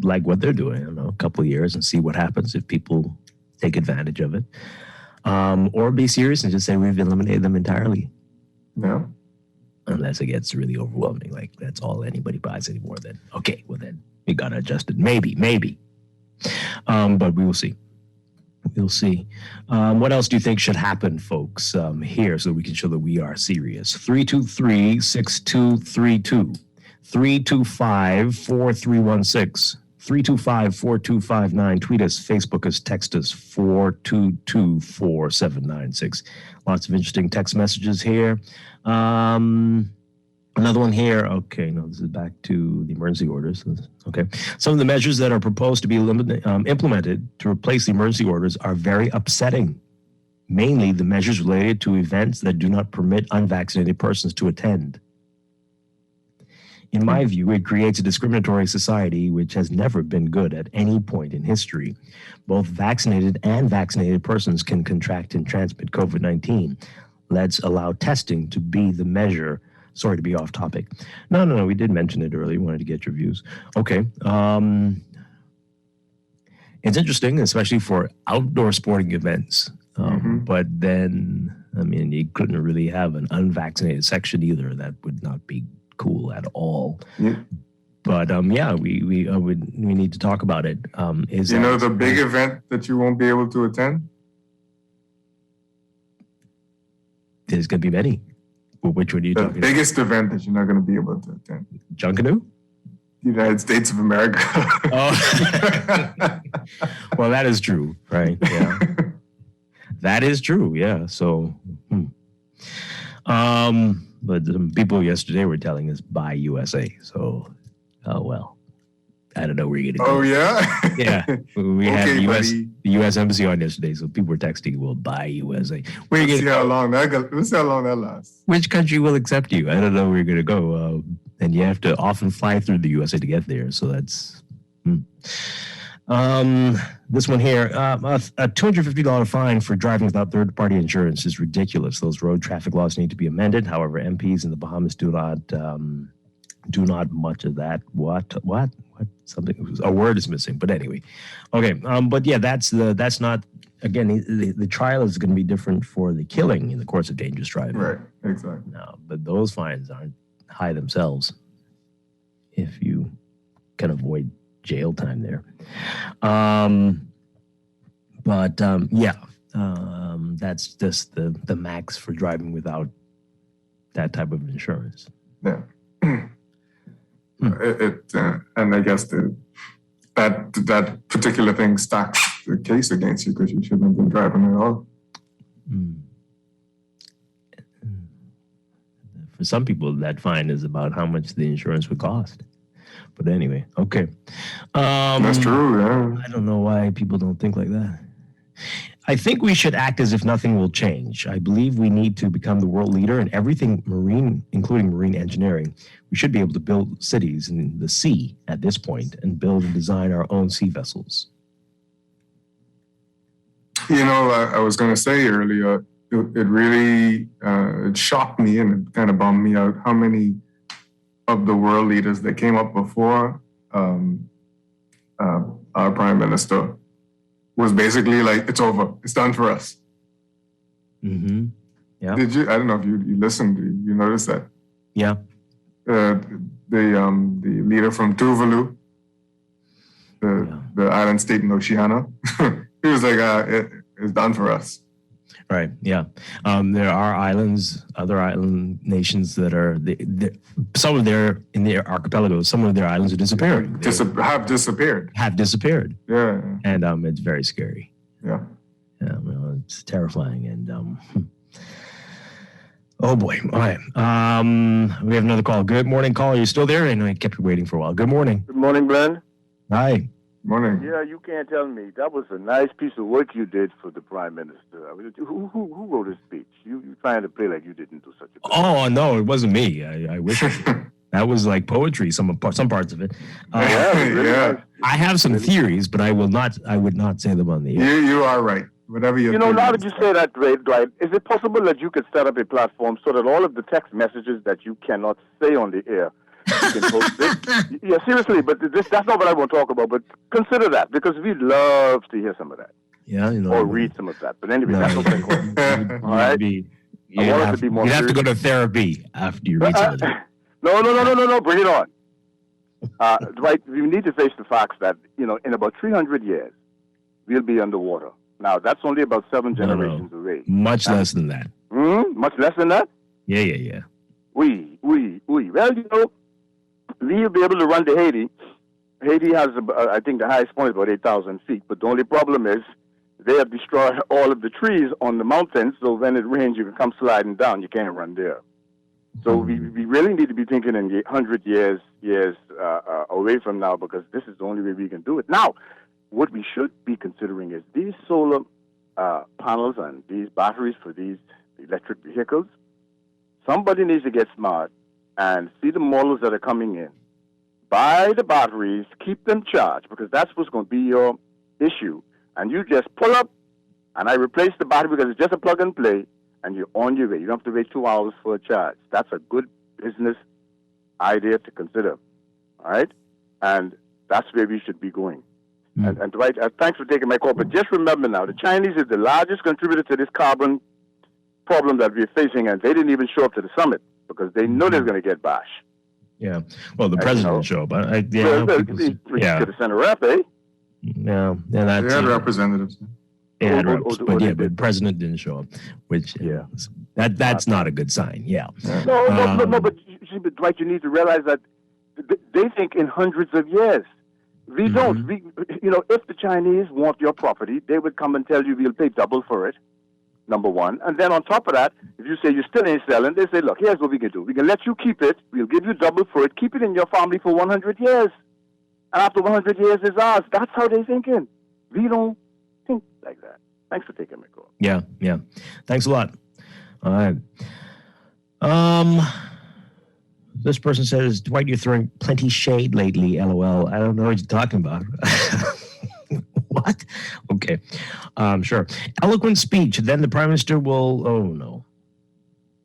like what they're doing, I don't know, a couple of years and see what happens if people take advantage of it. Or be serious and just say we've eliminated them entirely. Yeah. Unless it gets really overwhelming, like that's all anybody buys anymore, then okay, well then we got to adjust it. Maybe. But we will see. We'll see. What else do you think should happen, folks, here so we can show that we are serious? 323-6232. 325-4316. 325-4259. Tweet us, Facebook us, text us, 422-4796. Lots of interesting text messages here. Another one here. Okay, no, this is back to the emergency orders. Okay. Some of the measures that are proposed to be implemented to replace the emergency orders are very upsetting. Mainly the measures related to events that do not permit unvaccinated persons to attend. In my view, it creates a discriminatory society which has never been good at any point in history. Both vaccinated and vaccinated persons can contract and transmit COVID-19. Let's allow testing to be the measure. Sorry to be off topic. No, we did mention it earlier. We wanted to get your views. Okay. It's interesting, especially for outdoor sporting events. But then, I mean, you couldn't really have an unvaccinated section either. That would not be cool at all. Yeah. But we need to talk about it. The big event that you won't be able to attend? There's going to be many. Well, which one are you talking about? The biggest event that you're not going to be able to attend. Junkanoo? United States of America. Oh. Well, that is true, right? Yeah. That is true, yeah. So, but some people yesterday were telling us buy USA. So, oh well. I don't know where you're going to go. Oh, yeah? Yeah. We had the U.S. Embassy on yesterday, so people were texting, we'll buy USA. Where Let's see how long that lasts. Which country will accept you? I don't know where you're going to go. And you have to often fly through the USA to get there, so that's... This one here, a $250 fine for driving without third-party insurance is ridiculous. Those road traffic laws need to be amended. However, MPs in the Bahamas do not much of that. What? Something, a word is missing. But anyway, okay. But yeah, that's not. Again, the trial is going to be different for the killing in the course of dangerous driving. Right. Exactly. No, but those fines aren't high themselves. If you can avoid jail time there. That's just the max for driving without that type of insurance. Yeah. And I guess that particular thing stacks the case against you because you shouldn't have been driving at all. For some people, that fine is about how much the insurance would cost. But anyway, okay. That's true, yeah. I don't know why people don't think like that. I think we should act as if nothing will change. I believe we need to become the world leader in everything marine, including marine engineering. We should be able to build cities in the sea at this point and build and design our own sea vessels. I was going to say earlier, it really it shocked me and it kind of bummed me out how many of the world leaders that came up before our prime minister was basically like, it's over. It's done for us. Mm-hmm. Yeah. Did you? I don't know if you listened. You noticed that? Yeah. The leader from Tuvalu, the island state in Oceania, he was like, it's done for us. Right. Yeah. There are other island nations that are in the archipelagos. Some of their islands are disappearing. Have disappeared. Yeah. And it's very scary. Yeah. Yeah. Well, it's terrifying. And oh boy. All right. We have another call. Good morning, caller. Are you still there? I know I kept you waiting for a while. Good morning. Good morning, Glenn. Hi. Morning. Yeah, you can't tell me. That was a nice piece of work you did for the Prime Minister. I mean, who wrote his speech? You trying to play like you didn't do such a good Oh, no, it wasn't me. I wish that was like poetry, some parts of it. Really nice. I have some theories, but I would not say them on the air. You are right. Whatever you now that you say that, Dwight, is it possible that you could set up a platform so that all of the text messages that you cannot say on the air, you can post it? Yeah, seriously, but that's not what I want to talk about, but consider that, because we'd love to hear some of that. Yeah, or read some of that. But anyway, that's okay. All right? You'd have to go to therapy after you read some of that. No, bring it on. Dwight, we need to face the facts that, in about 300 years, we'll be underwater. Now, that's only about 7 generations away. Much less than that. Much less than that? Yeah. Well, we'll be able to run to Haiti. Haiti has, I think, the highest point is about 8,000 feet. But the only problem is they have destroyed all of the trees on the mountains, so when it rains, you can come sliding down. You can't run there. So we really need to be thinking in 100 years away from now, because this is the only way we can do it. Now, what we should be considering is these solar panels and these batteries for these electric vehicles. Somebody needs to get smart and see the models that are coming in. Buy the batteries, keep them charged, because that's what's going to be your issue. And you just pull up, and I replace the battery because it's just a plug and play, and you're on your way. You don't have to wait 2 hours for a charge. That's a good business idea to consider. All right? And that's where we should be going. And Dwight, thanks for taking my call. But just remember now, the Chinese is the largest contributor to this carbon problem that we're facing, and they didn't even show up to the summit because they know they're going to get bashed. Yeah. Well, the president didn't show up. He could have sent a rep, eh? Yeah. They had representatives. But the president didn't show up, which that's not a good sign. Yeah. No, but Dwight, you need to realize that they think in hundreds of years. We don't. If the Chinese want your property, they would come and tell you we'll pay double for it, number one. And then on top of that, if you say you still ain't selling, they say, look, here's what we can do. We can let you keep it. We'll give you double for it. Keep it in your family for 100 years. And after 100 years is ours. That's how they're thinking. We don't think like that. Thanks for taking my call. Yeah. Thanks a lot. All right. This person says, Dwight, you're throwing plenty shade lately, LOL. I don't know what you're talking about. What? Okay. Sure. Eloquent speech. Then the prime minister will... Oh, no.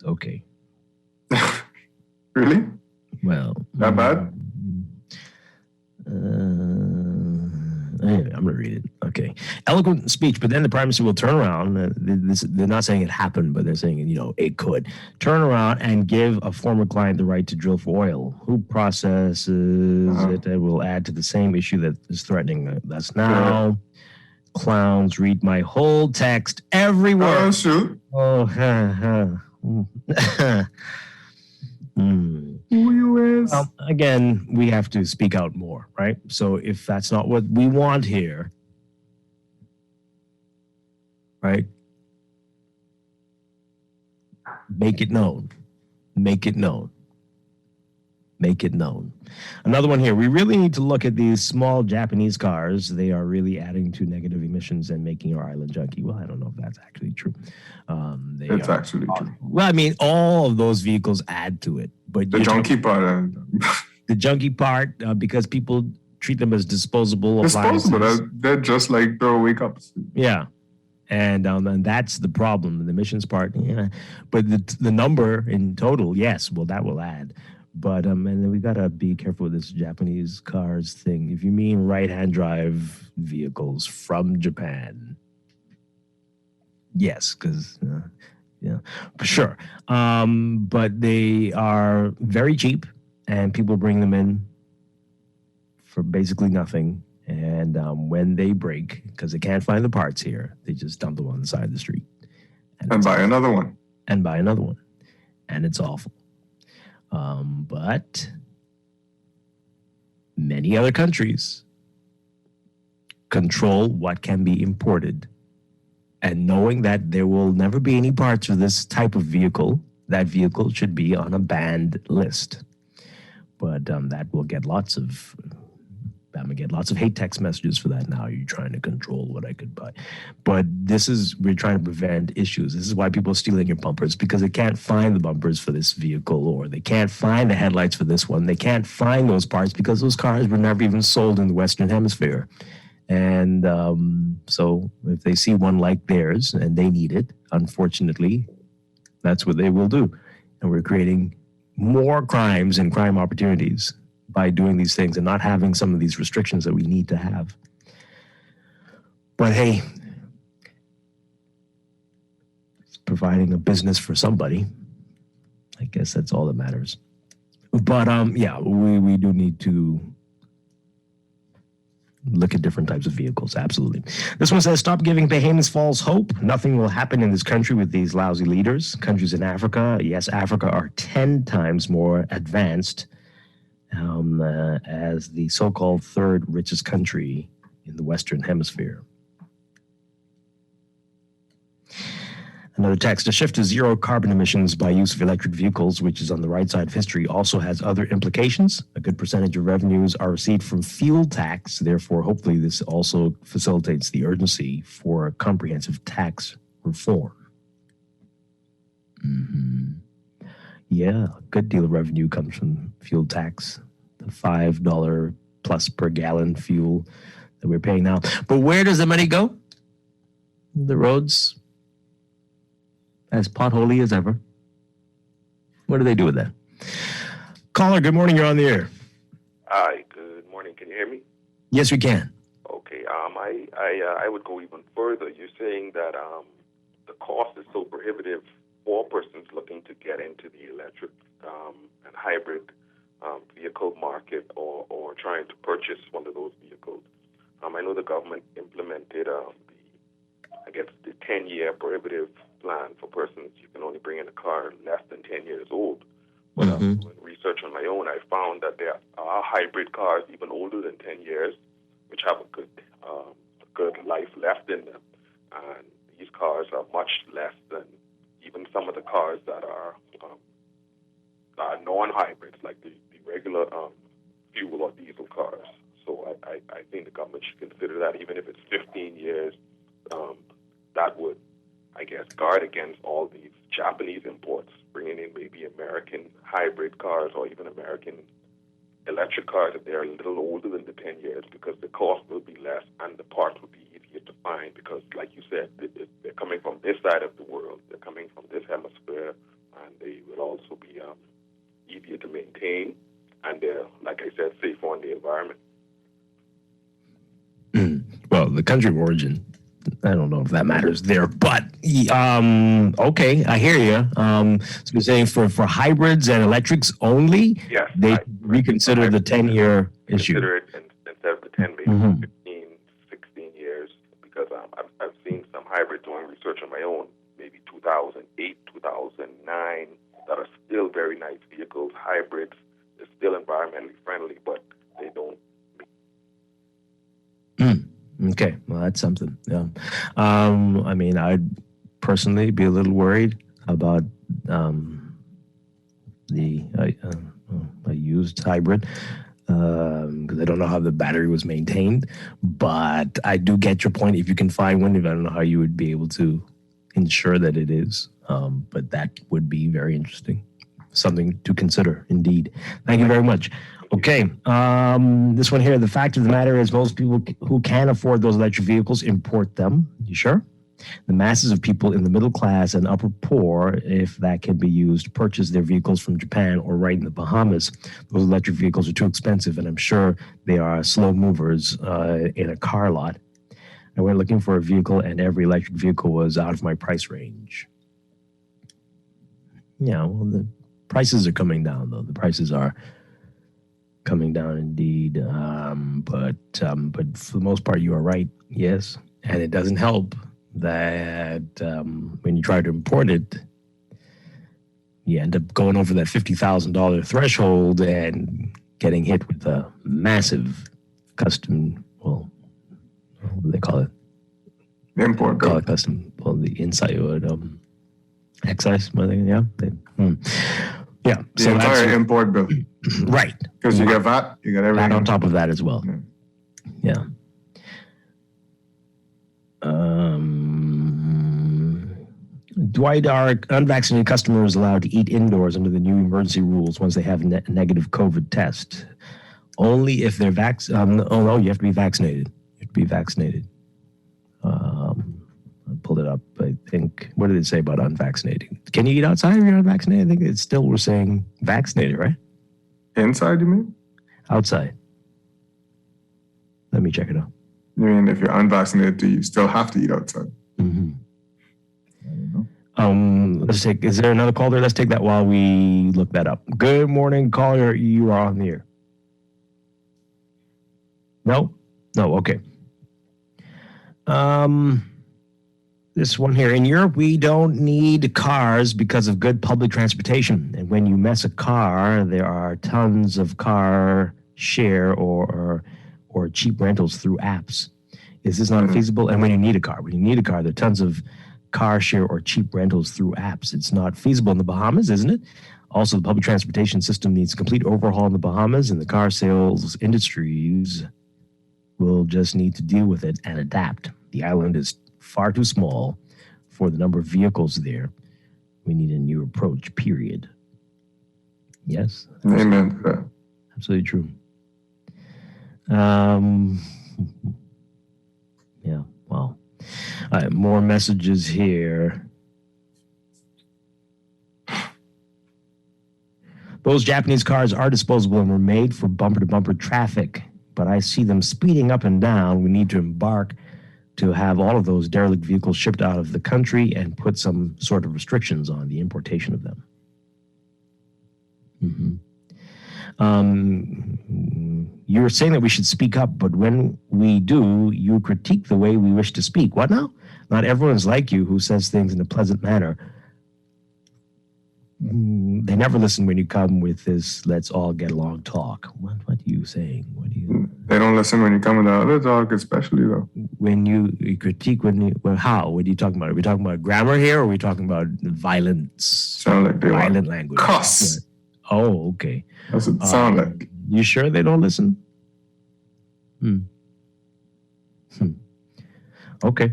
Okay. Really? Well... That bad? Anyway, I'm going to read it. Okay. Eloquent speech, but then the prime minister will turn around. They're not saying it happened, but they're saying, it could. Turn around and give a former client the right to drill for oil. Who processes it and will add to the same issue that is threatening us now. Clowns read my whole text every word. Oh, shoot. Who you is? Again, we have to speak out more, right? So if that's not what we want here, right? Make it known. Make it known. Make it known. Another one here. We really need to look at these small Japanese cars. They are really adding to negative emissions and making our island junky. Well, I don't know if that's actually true. It's actually true. Well, I mean, all of those vehicles add to it. But the junky part. The junky part, because people treat them as disposable appliances. They're just like throwaway cups. Yeah. And that's the problem, the emissions part. Yeah. But the number in total, yes, well, that will add. But and then we got to be careful with this Japanese cars thing. If you mean right-hand drive vehicles from Japan, yes, because, for sure. But they are very cheap, and people bring them in for basically nothing. And when they break, because they can't find the parts here, they just dump them on the side of the street. And buy another one. And buy another one. And it's awful. But many other countries control what can be imported. And knowing that there will never be any parts for this type of vehicle, that vehicle should be on a banned list. But that will get lots of I'm gonna get lots of hate text messages for that now. You're trying to control what I could buy. But we're trying to prevent issues. This is why people are stealing your bumpers, because they can't find the bumpers for this vehicle, or they can't find the headlights for this one. They can't find those parts because those cars were never even sold in the Western Hemisphere. And so if they see one like theirs and they need it, unfortunately, that's what they will do. And we're creating more crimes and crime opportunities by doing these things and not having some of these restrictions that we need to have. But hey, it's providing a business for somebody. I guess that's all that matters. But yeah, we do need to look at different types of vehicles. Absolutely. This one says, stop giving Bahamians false hope. Nothing will happen in this country with these lousy leaders. Countries in Africa, yes, Africa are 10 times more advanced as the so-called third richest country in the Western Hemisphere. Another text, a shift to zero carbon emissions by use of electric vehicles, which is on the right side of history, also has other implications. A good percentage of revenues are received from fuel tax. Therefore, hopefully this also facilitates the urgency for a comprehensive tax reform. Yeah, a good deal of revenue comes from fuel tax, the $5 plus per gallon fuel that we're paying now. But where does the money go? The roads, as potholy as ever. What do they do with that? Caller, good morning. You're on the air. Hi, good morning. Can you hear me? Yes, we can. Okay. I would go even further. You're saying that the cost is so prohibitive for persons looking to get into the electric and hybrid vehicle market or trying to purchase one of those vehicles. I know the government implemented the 10-year prohibitive plan for persons. You can only bring in a car less than 10 years old. But doing research on my own, I found that there are hybrid cars even older than 10 years, which have a good life left in them. And these cars are much less than even some of the cars that are non-hybrids, like the regular fuel or diesel cars. So I think the government should consider that, even if it's 15 years, that would, I guess, guard against all these Japanese imports, bringing in maybe American hybrid cars or even American electric cars if they're a little older than the 10 years, because the cost will be less and the parts will be easier to find, because, like you said, they're coming from this side of the world, they're coming from this hemisphere, and they will also be easier to maintain, and they're, like I said, safer on the environment. Well, the country of origin, I don't know if that matters there, but okay, I hear you. So you're saying for hybrids and electrics only, yes, they reconsider the 10-year issue. Consider it instead of the 10, maybe 15, 16 years, because I've seen some hybrids doing research on my own, maybe 2008, 2009, that are still very nice vehicles. Hybrids, they're still environmentally friendly, but they don't. Okay, well, that's something. Yeah. I mean, I'd personally be a little worried about a used hybrid because I don't know how the battery was maintained. But I do get your point. If you can find one, I don't know how you would be able to ensure that it is. But that would be very interesting. Something to consider, indeed. Thank you very much. Okay, this one here, the fact of the matter is most people who can afford those electric vehicles import them. You sure? The masses of people in the middle class and upper poor, if that can be used, purchase their vehicles from Japan or right in the Bahamas. Those electric vehicles are too expensive, and I'm sure they are slow movers in a car lot. I went looking for a vehicle, and every electric vehicle was out of my price range. Yeah, well, the prices are coming down, though. The prices are coming down indeed, but for the most part, you are right. Yes, and it doesn't help that when you try to import it, you end up going over that $50,000 threshold and getting hit with a massive custom. Well, what do they call it? Import bill. Call it custom. Well, the inside excise. Yeah. Yeah. The entire import bill. Right. Because you got VAT, you got everything. VAT on top of that as well. Yeah. Yeah. Dwight, are unvaccinated customers allowed to eat indoors under the new emergency rules once they have a negative COVID test? Only if they're vaccinated. Oh, no, you have to be vaccinated. You have to be vaccinated. I'll pull it up. I think, what did it say about unvaccinated? Can you eat outside if you're unvaccinated? I think it's still, we're saying vaccinated, right? Inside, you mean? Outside. Let me check it out. You mean if you're unvaccinated, do you still have to eat outside? Mm-hmm. Let's take, is there another call there? Let's take that while we look that up. Good morning, caller. You are on the air. No? No, okay. This one here. In Europe, we don't need cars because of good public transportation. And when you mess a car, there are tons of car share or cheap rentals through apps. Is this not feasible? And when you need a car, there are tons of car share or cheap rentals through apps. It's not feasible in the Bahamas, isn't it? Also, the public transportation system needs a complete overhaul in the Bahamas, and the car sales industries will just need to deal with it and adapt. The island is far too small for the number of vehicles there. We need a new approach, period. Yes? Amen to that. Absolutely true. Yeah, well. All right, more messages here. Those Japanese cars are disposable and were made for bumper-to-bumper traffic, but I see them speeding up and down. We need to embark to have all of those derelict vehicles shipped out of the country and put some sort of restrictions on the importation of them. You were saying that we should speak up, but when we do, you critique the way we wish to speak. What now? Not everyone's like you who says things in a pleasant manner. They never listen when you come with this let's all get along talk. What are you saying? They don't listen when you come with the other talk, especially though. When you critique, how? What are you talking about? Are we talking about grammar here, or are we talking about violence? Sound like they violent want language. Cuss. Oh, okay. That's what it sound like. You sure they don't listen? Okay.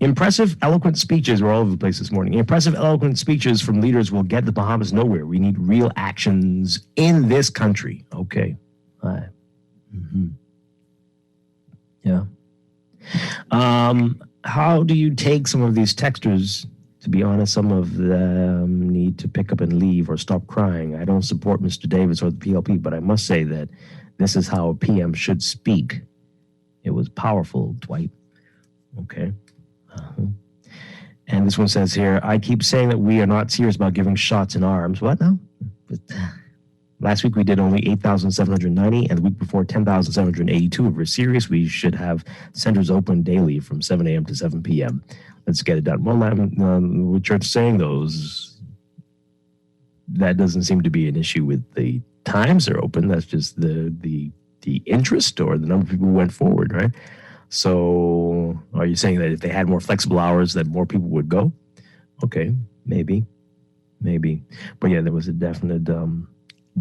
Impressive, eloquent speeches. We're all over the place this morning. Impressive, eloquent speeches from leaders will get the Bahamas nowhere. We need real actions in this country. Okay. All right. Yeah. How do you take some of these texters? To be honest, some of them need to pick up and leave or stop crying. I don't support Mr. Davis or the PLP, but I must say that this is how a PM should speak. It was powerful, Dwight. Okay. And this one says here, I keep saying that we are not serious about giving shots in arms. What now? Last week we did only 8,790, and the week before 10,782. If we're serious, we should have centers open daily from 7 a.m. to 7 p.m. Let's get it done. Well, what you're saying, that doesn't seem to be an issue with the times they're open. That's just the interest or the number of people who went forward, right? So are you saying that if they had more flexible hours that more people would go? Okay, maybe. But yeah, there was a definite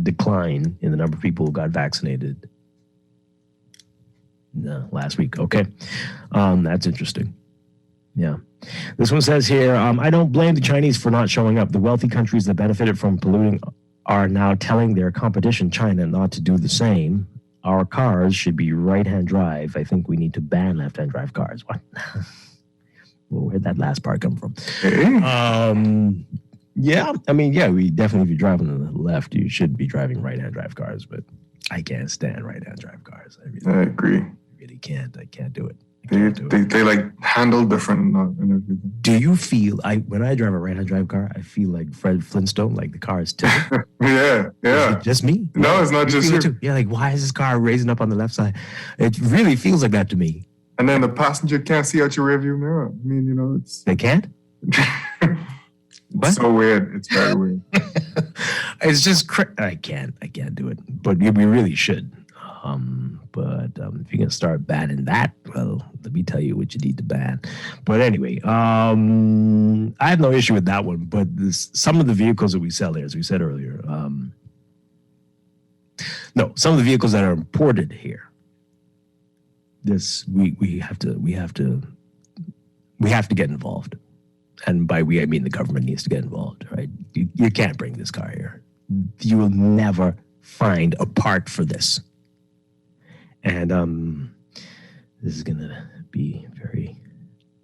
decline in the number of people who got vaccinated last week. Okay, that's interesting. Yeah. This one says here, I don't blame the Chinese for not showing up. The wealthy countries that benefited from polluting are now telling their competition, China, not to do the same. Our cars should be right-hand drive. I think we need to ban left-hand drive cars. What? Well, where'd that last part come from? Yeah, I mean, yeah, we definitely, if you're driving on the left, you should be driving right-hand drive cars, but I can't stand right-hand drive cars. I agree. I really can't. I can't do it. They like handle different and everything. Do you feel, when I drive a right-hand drive car, I feel like Fred Flintstone, like the car is tilted? Yeah. Is it just me? No, it's not just you. Yeah, like why is this car raising up on the left side? It really feels like that to me. And then the passenger can't see out your rearview mirror. I mean, it's... They can't? It's so weird. It's very weird. It's just, I can't do it. But we really should. But if you're going to start banning that, well, let me tell you what you need to ban. But anyway, I have no issue with that one. But some of the vehicles that we sell there, as we said earlier, some of the vehicles that are imported here, we have to get involved. And by we, I mean the government needs to get involved, right? You can't bring this car here. You will never find a part for this. And this is going to be very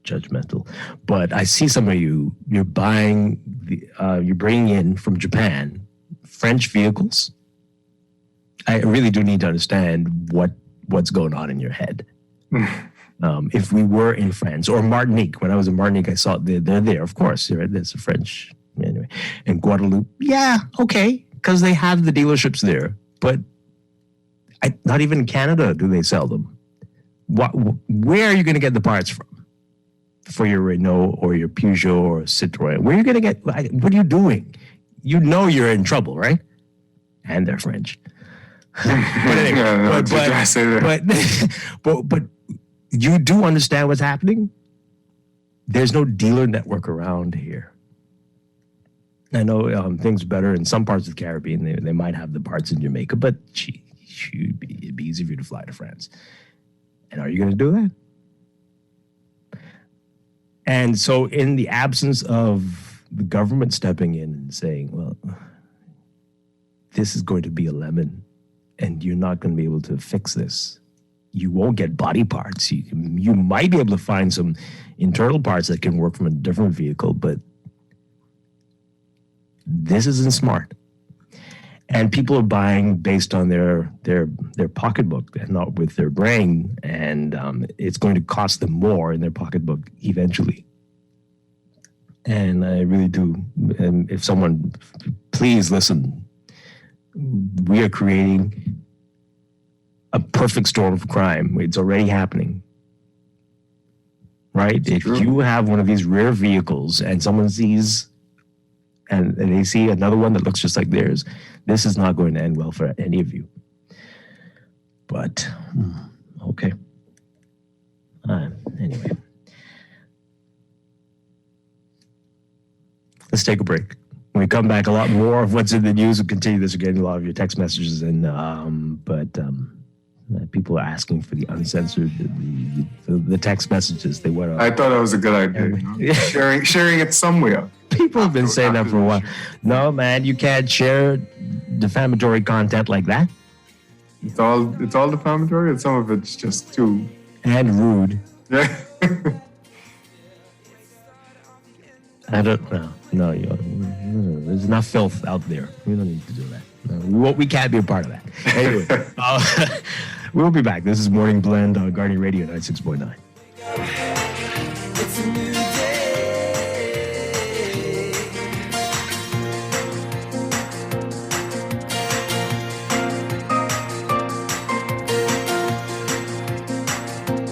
judgmental. But I see some of you're bringing in from Japan French vehicles. I really do need to understand what's going on in your head. If we were in France or Martinique, when I was in Martinique, I saw they're there, of course. Right? There's a French, anyway. And Guadeloupe, yeah, okay, because they have the dealerships there. But not even in Canada do they sell them. Where are you going to get the parts from for your Renault or your Peugeot or Citroën? Where are you going to get? What are you doing? You know you're in trouble, right? And they're French. But anyway, but you do understand what's happening? There's no dealer network around here. I know things are better in some parts of the Caribbean. They might have the parts in Jamaica, but it'd be easy for you to fly to France. And are you going to do that? And so in the absence of the government stepping in and saying, well, this is going to be a lemon and you're not going to be able to fix this. You won't get body parts. You might be able to find some internal parts that can work from a different vehicle, but this isn't smart. And people are buying based on their pocketbook and not with their brain, and it's going to cost them more in their pocketbook eventually. And I really do. And if someone, please listen, we are creating a perfect storm of crime. It's already happening, right? If you have one of these rare vehicles and someone sees and they see another one that looks just like theirs, this is not going to end well for any of you. But, okay. Anyway. Let's take a break. When we come back, a lot more of what's in the news. We'll continue this. We're getting a lot of your text messages, and people are asking for the uncensored, the text messages. They want. I thought that was a good idea. Sharing it somewhere. People have been saying that for a while. No, man, you can't share defamatory content like that. It's all defamatory, and some of it's just too and rude. Yeah. I don't know. No, there's enough filth out there. We don't need to do that. No, we can't be a part of that. Anyway, we'll be back. This is Morning Blend on Guardian Radio 96.9. It's a new day.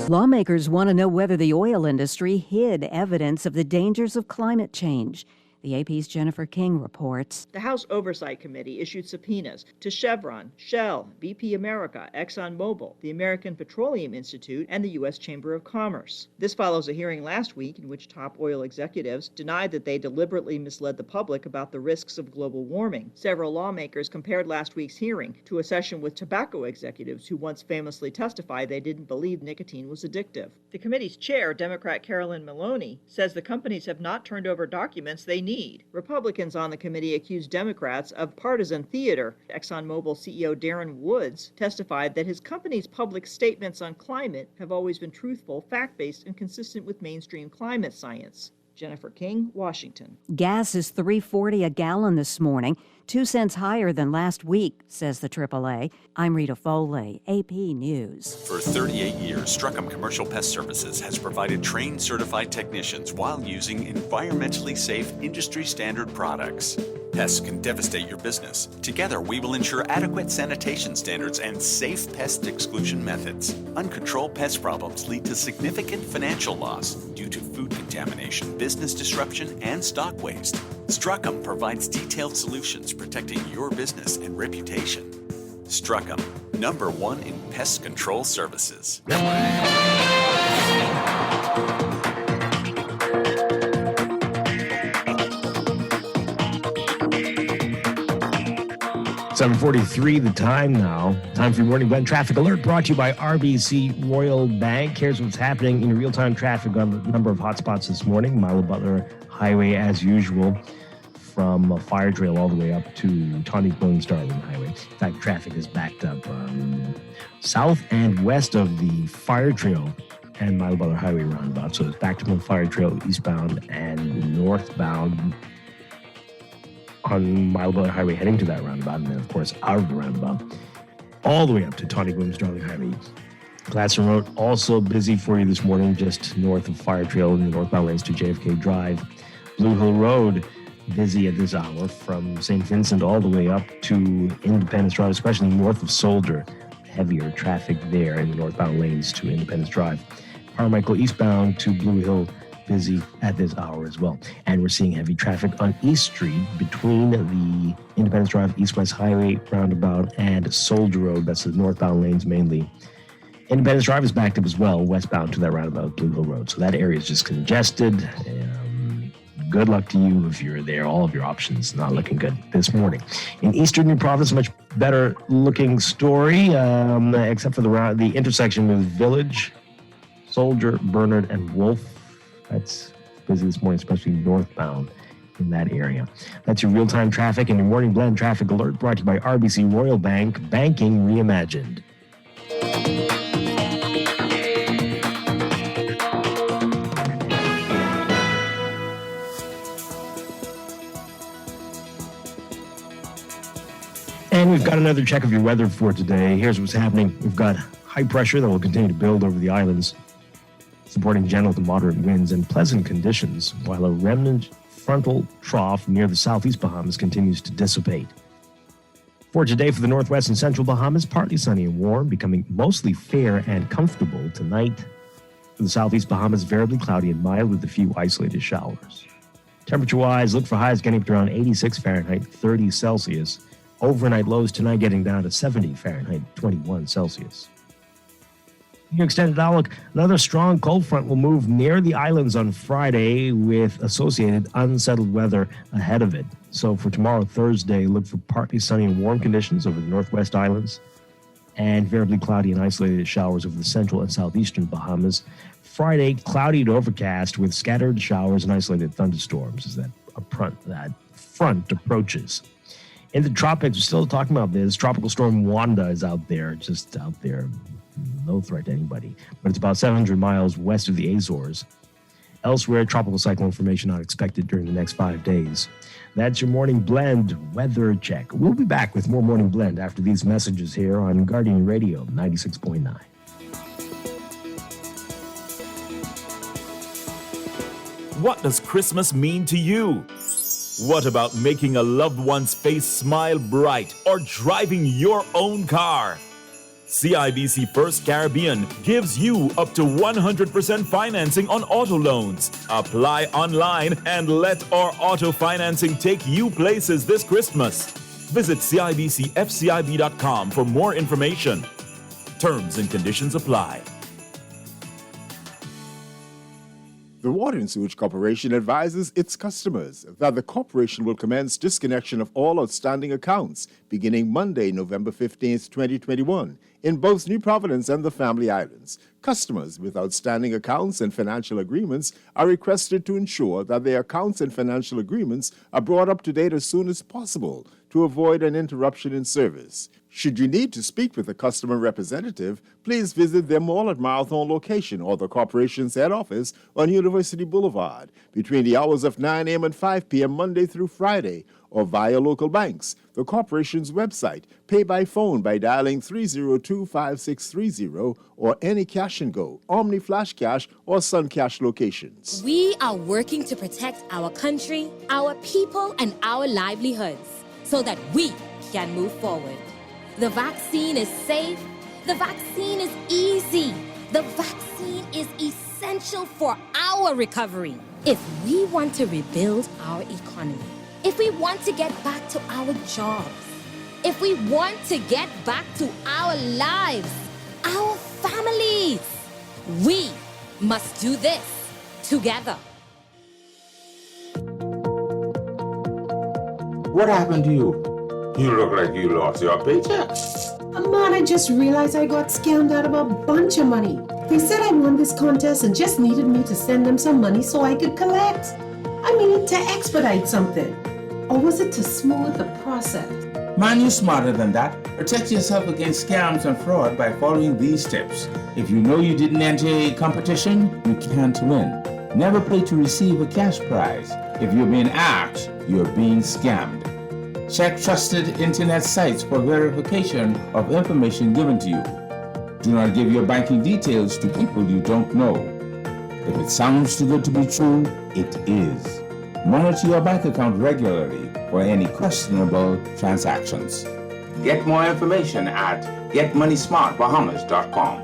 Lawmakers want to know whether the oil industry hid evidence of the dangers of climate change. The AP's Jennifer King reports. The House Oversight Committee issued subpoenas to Chevron, Shell, BP America, ExxonMobil, the American Petroleum Institute, and the U.S. Chamber of Commerce. This follows a hearing last week in which top oil executives denied that they deliberately misled the public about the risks of global warming. Several lawmakers compared last week's hearing to a session with tobacco executives who once famously testified they didn't believe nicotine was addictive. The committee's chair, Democrat Carolyn Maloney, says the companies have not turned over documents they need. Republicans on the committee accused Democrats of partisan theater. ExxonMobil CEO Darren Woods testified that his company's public statements on climate have always been truthful, fact-based, and consistent with mainstream climate science. Jennifer King, Washington. Gas is $3.40 a gallon this morning, 2 cents higher than last week, says the AAA. I'm Rita Foley, AP News. For 38 years, Strachan Commercial Pest Services has provided trained certified technicians while using environmentally safe, industry-standard products. Pests can devastate your business. Together, we will ensure adequate sanitation standards and safe pest exclusion methods. Uncontrolled pest problems lead to significant financial loss due to food contamination, business disruption, and stock waste. Strachan provides detailed solutions protecting your business and reputation. Strachan, #1 in pest control services. 7:43 the time now. Time for your morning blend traffic alert brought to you by RBC Royal Bank. Here's what's happening in real-time traffic on a number of hotspots this morning. Milo Butler Highway as usual from Fire Trail all the way up to Tawny Williams Darling Highway. In fact, traffic is backed up south and west of the Fire Trail and Milo Butler Highway roundabout. So it's backed up on Fire Trail eastbound and northbound on Milo Butler Highway heading to that roundabout, and then, of course, out of the roundabout, all the way up to Tawny Williams Darling Highway. Gladstone Road also busy for you this morning, just north of Fire Trail in the northbound lanes to JFK Drive. Blue Hill Road busy at this hour from St. Vincent all the way up to Independence Drive, especially north of Soldier. Heavier traffic there in the northbound lanes to Independence Drive. Carmichael eastbound to Blue Hill busy at this hour as well. And we're seeing heavy traffic on East Street between the Independence Drive East-West Highway roundabout and Soldier Road. That's the northbound lanes mainly. Independence Drive is backed up as well, westbound to that roundabout, Blue Hill Road. So that area is just congested. Good luck to you if you're there. All of your options not looking good this morning. In Eastern New Providence, much better looking story, except for the intersection with Village, Soldier, Bernard, and Wolf. That's busy this morning, especially northbound in that area. That's your real-time traffic and your morning blend traffic alert brought to you by RBC Royal Bank, banking reimagined. And we've got another check of your weather for today. Here's what's happening. We've got high pressure that will continue to build over the islands, supporting gentle to moderate winds and pleasant conditions, while a remnant frontal trough near the southeast Bahamas continues to dissipate. For today, for the northwest and central Bahamas, partly sunny and warm, becoming mostly fair and comfortable tonight. For the southeast Bahamas, variably cloudy and mild with a few isolated showers. Temperature-wise, look for highs getting up to around 86 Fahrenheit, 30 Celsius. Overnight lows tonight getting down to 70 Fahrenheit, 21 Celsius. In your extended outlook, another strong cold front will move near the islands on Friday with associated unsettled weather ahead of it. So for tomorrow, Thursday, look for partly sunny and warm conditions over the northwest islands and variably cloudy and isolated showers over the central and southeastern Bahamas. Friday, cloudy to overcast with scattered showers and isolated thunderstorms as that front approaches. In the tropics, we're still talking about this. Tropical storm Wanda is out there, just out there. No threat to anybody. But it's about 700 miles west of the Azores. Elsewhere, tropical cyclone formation not expected during the next 5 days. That's your Morning Blend weather check. We'll be back with more Morning Blend after these messages here on Guardian Radio 96.9. What does Christmas mean to you? What about making a loved one's face smile bright or driving your own car? CIBC First Caribbean gives you up to 100% financing on auto loans. Apply online and let our auto financing take you places this Christmas. Visit CIBCFCIB.com for more information. Terms and conditions apply. The Water and Sewage Corporation advises its customers that the corporation will commence disconnection of all outstanding accounts beginning Monday, November 15th, 2021, in both New Providence and the Family Islands. Customers with outstanding accounts and financial agreements are requested to ensure that their accounts and financial agreements are brought up to date as soon as possible to avoid an interruption in service. Should you need to speak with a customer representative, please visit their Mall at Marathon location or the corporation's head office on University Boulevard between the hours of 9 a.m. and 5 p.m. Monday through Friday, or via local banks, the corporation's website, pay by phone by dialing 302-5630, or any Cash and Go, Omni Flash Cash, or Sun Cash locations. We are working to protect our country, our people, and our livelihoods so that we can move forward. The vaccine is safe. The vaccine is easy. The vaccine is essential for our recovery. If we want to rebuild our economy, if we want to get back to our jobs, if we want to get back to our lives, our families, we must do this together. What happened to you? You look like you lost your paycheck. Man, I just realized I got scammed out of a bunch of money. They said I won this contest and just needed me to send them some money so I could collect. I mean, to expedite something. Or was it to smooth the process? Man, you're smarter than that. Protect yourself against scams and fraud by following these tips. If you know you didn't enter a competition, you can't win. Never pay to receive a cash prize. If you're being asked, you're being scammed. Check trusted internet sites for verification of information given to you. Do not give your banking details to people you don't know. If it sounds too good to be true, it is. Monitor your bank account regularly for any questionable transactions. Get more information at getmoneysmartbahamas.com.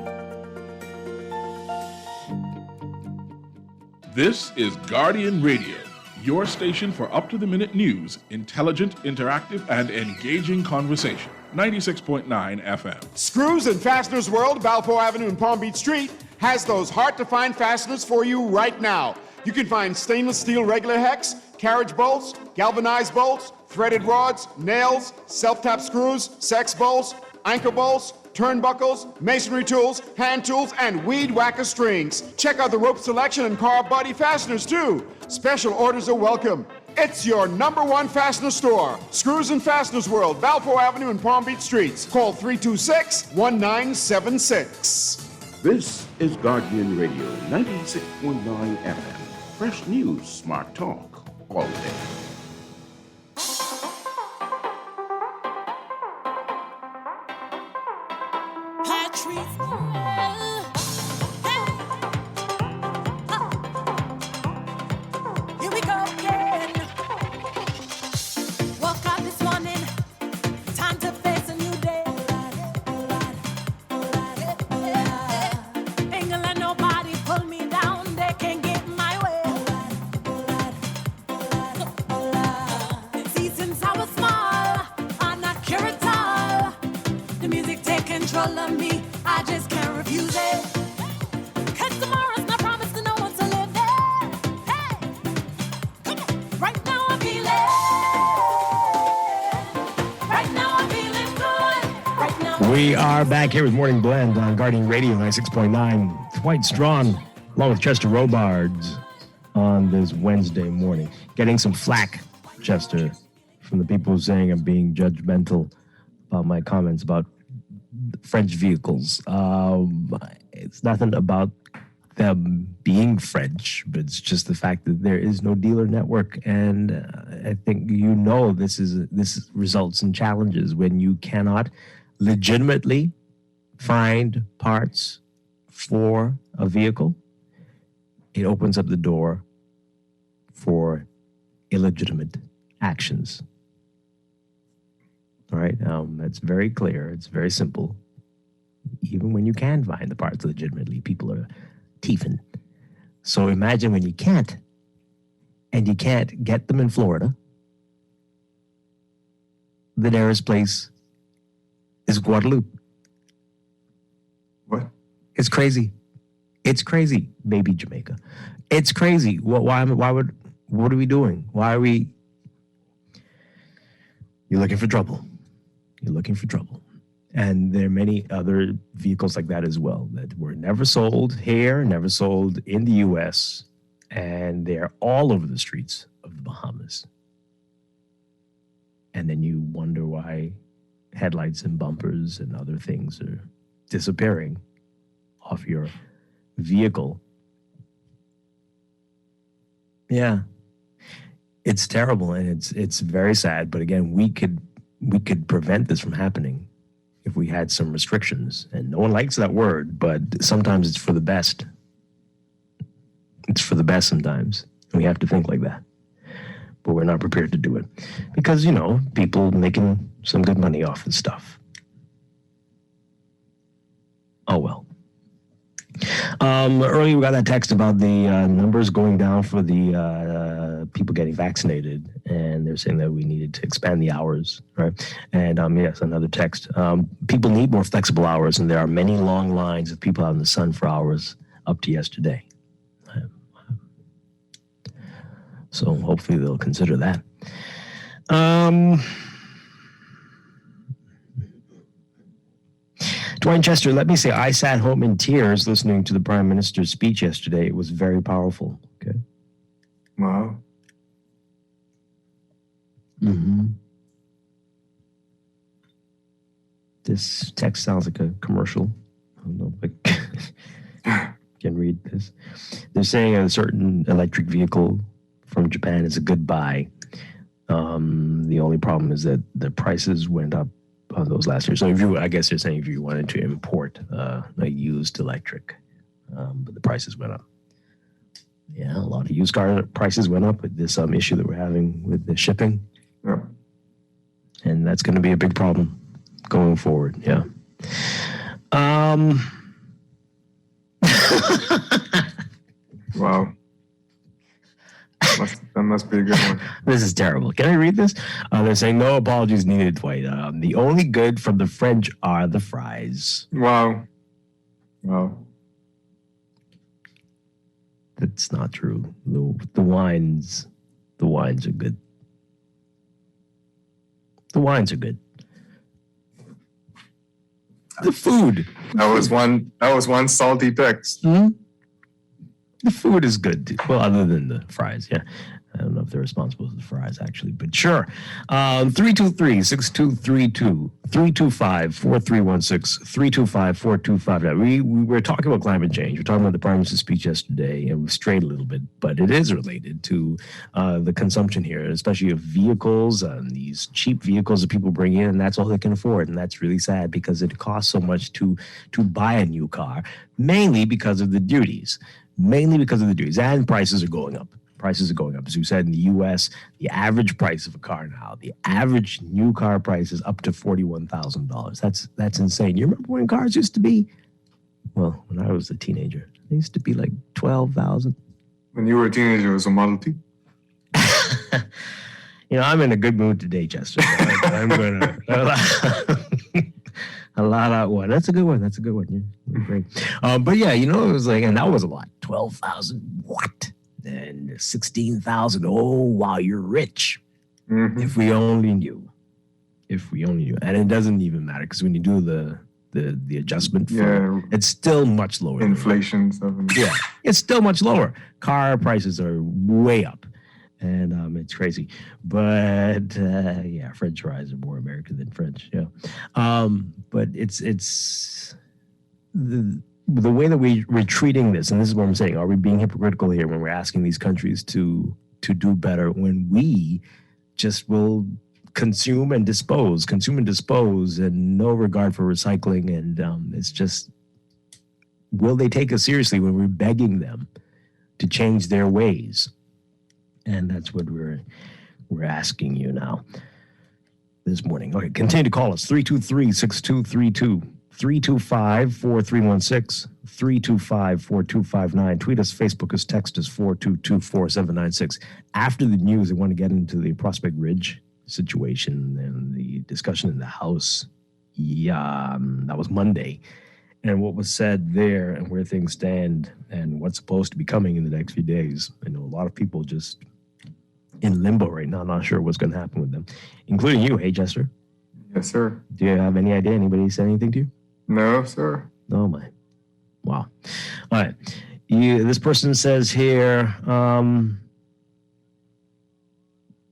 This is Guardian Radio, your station for up-to-the-minute news, intelligent, interactive, and engaging conversation. 96.9 FM. Screws and Fasteners World, Balfour Avenue and Palm Beach Street, has those hard-to-find fasteners for you right now. You can find stainless steel regular hex, carriage bolts, galvanized bolts, threaded rods, nails, self-tap screws, sex bolts, anchor bolts, turnbuckles, masonry tools, hand tools, and weed whacker strings. Check out the rope selection and car body fasteners too. Special orders are welcome. It's your #1 fastener store. Screws and Fasteners World, Balfour Avenue and Palm Beach Streets. Call 326-1976. This is Guardian Radio, 96.9 FM. Fresh news, smart talk, all day. Here we go again. Woke up this morning, time to face a new day. Ain't gonna let nobody pull me down, they can't get in my way. See, since I was small, I'm not care at all. The music take control of me, I just can't refuse it. 'Cause tomorrow's not promised to no one to live there. Hey, come on. Right now I'm feeling. Right now I'm feeling good. Right now. We are back here with Morning Blend on Guardian Radio 96.9. Dwight Strachan, along with Chester Robards, on this Wednesday morning. Getting some flack, Chester, from the people saying I'm being judgmental about my comments about French vehicles. It's nothing about them being French, but it's just the fact that there is no dealer network, and I think this results in challenges when you cannot legitimately find parts for a vehicle. It opens up the door for illegitimate actions. All right, that's very clear. It's very simple. Even when you can find the parts legitimately, people are thieving. So imagine when you can't, and you can't get them in Florida. The nearest place is Guadeloupe. What? It's crazy. It's crazy, baby Jamaica. It's crazy. What are we doing? Why are we? You're looking for trouble. You're looking for trouble. And there are many other vehicles like that as well that were never sold here, never sold in the U.S., and they're all over the streets of the Bahamas. And then you wonder why headlights and bumpers and other things are disappearing off your vehicle. Yeah. It's terrible, and it's very sad. But again, we could prevent this from happening if we had some restrictions. And no one likes that word, but sometimes it's for the best. It's for the best sometimes. And we have to think like that. But we're not prepared to do it because, people making some good money off this stuff. Oh, well. Earlier we got that text about the numbers going down for the people getting vaccinated, and they're saying that we needed to expand the hours, right? And yes, another text. People need more flexible hours, and there are many long lines of people out in the sun for hours up to yesterday. So hopefully they'll consider that. Dwight Chester, let me say, I sat home in tears listening to the Prime Minister's speech yesterday. It was very powerful. Okay. Wow. Mm-hmm. This text sounds like a commercial. I don't know if I can read this. They're saying a certain electric vehicle from Japan is a good buy. The only problem is that the prices went up on those last year. So I guess they're saying if you wanted to import a used electric, but the prices went up. Yeah, a lot of used car prices went up with this issue that we're having with the shipping. Yeah. And that's going to be a big problem going forward. Yeah. Wow. That must be a good one. This is terrible. Can I read this? They're saying no apologies needed, Dwight. The only good from the French are the fries. Wow. Wow. That's not true. The wines are good. The wines are good. The food. That was one salty text. Mm-hmm. The food is good. Well, other than the fries, yeah. I don't know if they're responsible for the fries, actually, but sure. 323-6232, 325-4316, 325-4259. We were talking about climate change. We're talking about the Prime Minister's speech yesterday, and we strayed a little bit, but it is related to the consumption here, especially of vehicles and these cheap vehicles that people bring in, and that's all they can afford. And that's really sad because it costs so much to buy a new car, mainly because of the duties. And prices are going up. Prices are going up. As you said, in the U.S., the average price of a car now, the average new car price is up to $41,000. That's insane. You remember when cars used to be, well, when I was a teenager, they used to be like $12,000. When you were a teenager, it was a Model T. I'm in a good mood today, Chester. I'm going to allow that one. That's a good one. Yeah, great. But yeah, it was like, and that was a lot. 12,000. What? And 16,000. Oh, wow, you're rich. Mm-hmm. If we only knew. And it doesn't even matter because when you do the adjustment, it's still much lower. Inflation stuff. Yeah, it's still much lower. Car prices are way up. And it's crazy. But French fries are more American than French. Yeah. But it's the way that we're treating this, and this is what I'm saying, are we being hypocritical here when we're asking these countries to do better when we just will consume and dispose and no regard for recycling? And it's just, will they take us seriously when we're begging them to change their ways? And that's what we're asking you now this morning. Okay, continue to call us, 323-6232, 325-4316, 325-4259. Tweet us, Facebook us, text us, 422-4796. After the news, I want to get into the Prospect Ridge situation and the discussion in the House. Yeah, that was Monday. And what was said there and where things stand and what's supposed to be coming in the next few days. I know a lot of people just in limbo right now, not sure what's going to happen with them, including you. Hey, Chester. Yes, sir. Do you have any idea? Anybody said anything to you? No, sir. Oh, my. Wow. All right. This person says here,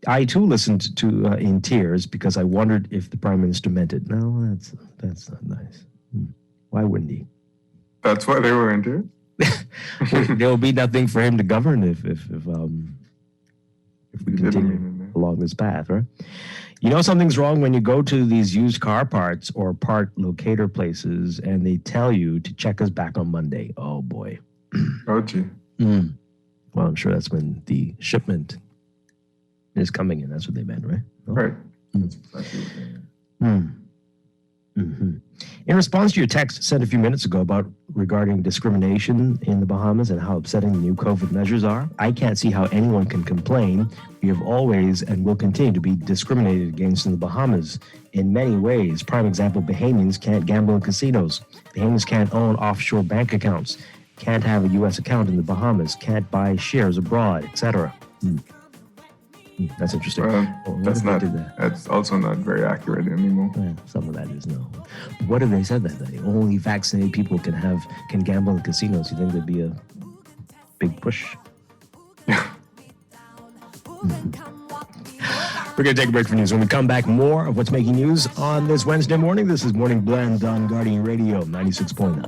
I, too, listened to in tears because I wondered if the Prime Minister meant it. No, that's not nice. Why wouldn't he? That's why they were in tears? There will be nothing for him to govern if we continue along this path, right? Something's wrong when you go to these used car parts or part locator places and they tell you to check us back on Monday. Oh, boy. Oh, gee. Well, I'm sure that's when the shipment is coming in. That's what they meant, right? Oh. Right. That's exactly what they meant. Mm-hmm. In response to your text sent a few minutes ago regarding discrimination in the Bahamas and how upsetting the new COVID measures are, I can't see how anyone can complain. We have always and will continue to be discriminated against in the Bahamas in many ways. Prime example, Bahamians can't gamble in casinos. Bahamians can't own offshore bank accounts, can't have a U.S. account in the Bahamas, can't buy shares abroad, etc. That's interesting. That's also not very accurate anymore. Yeah, some of that is no. But what if they said that only vaccinated people can gamble in casinos? You think there'd be a big push? We're going to take a break for news. When we come back, more of what's making news on this Wednesday morning. This is Morning Blend on Guardian Radio 96.9.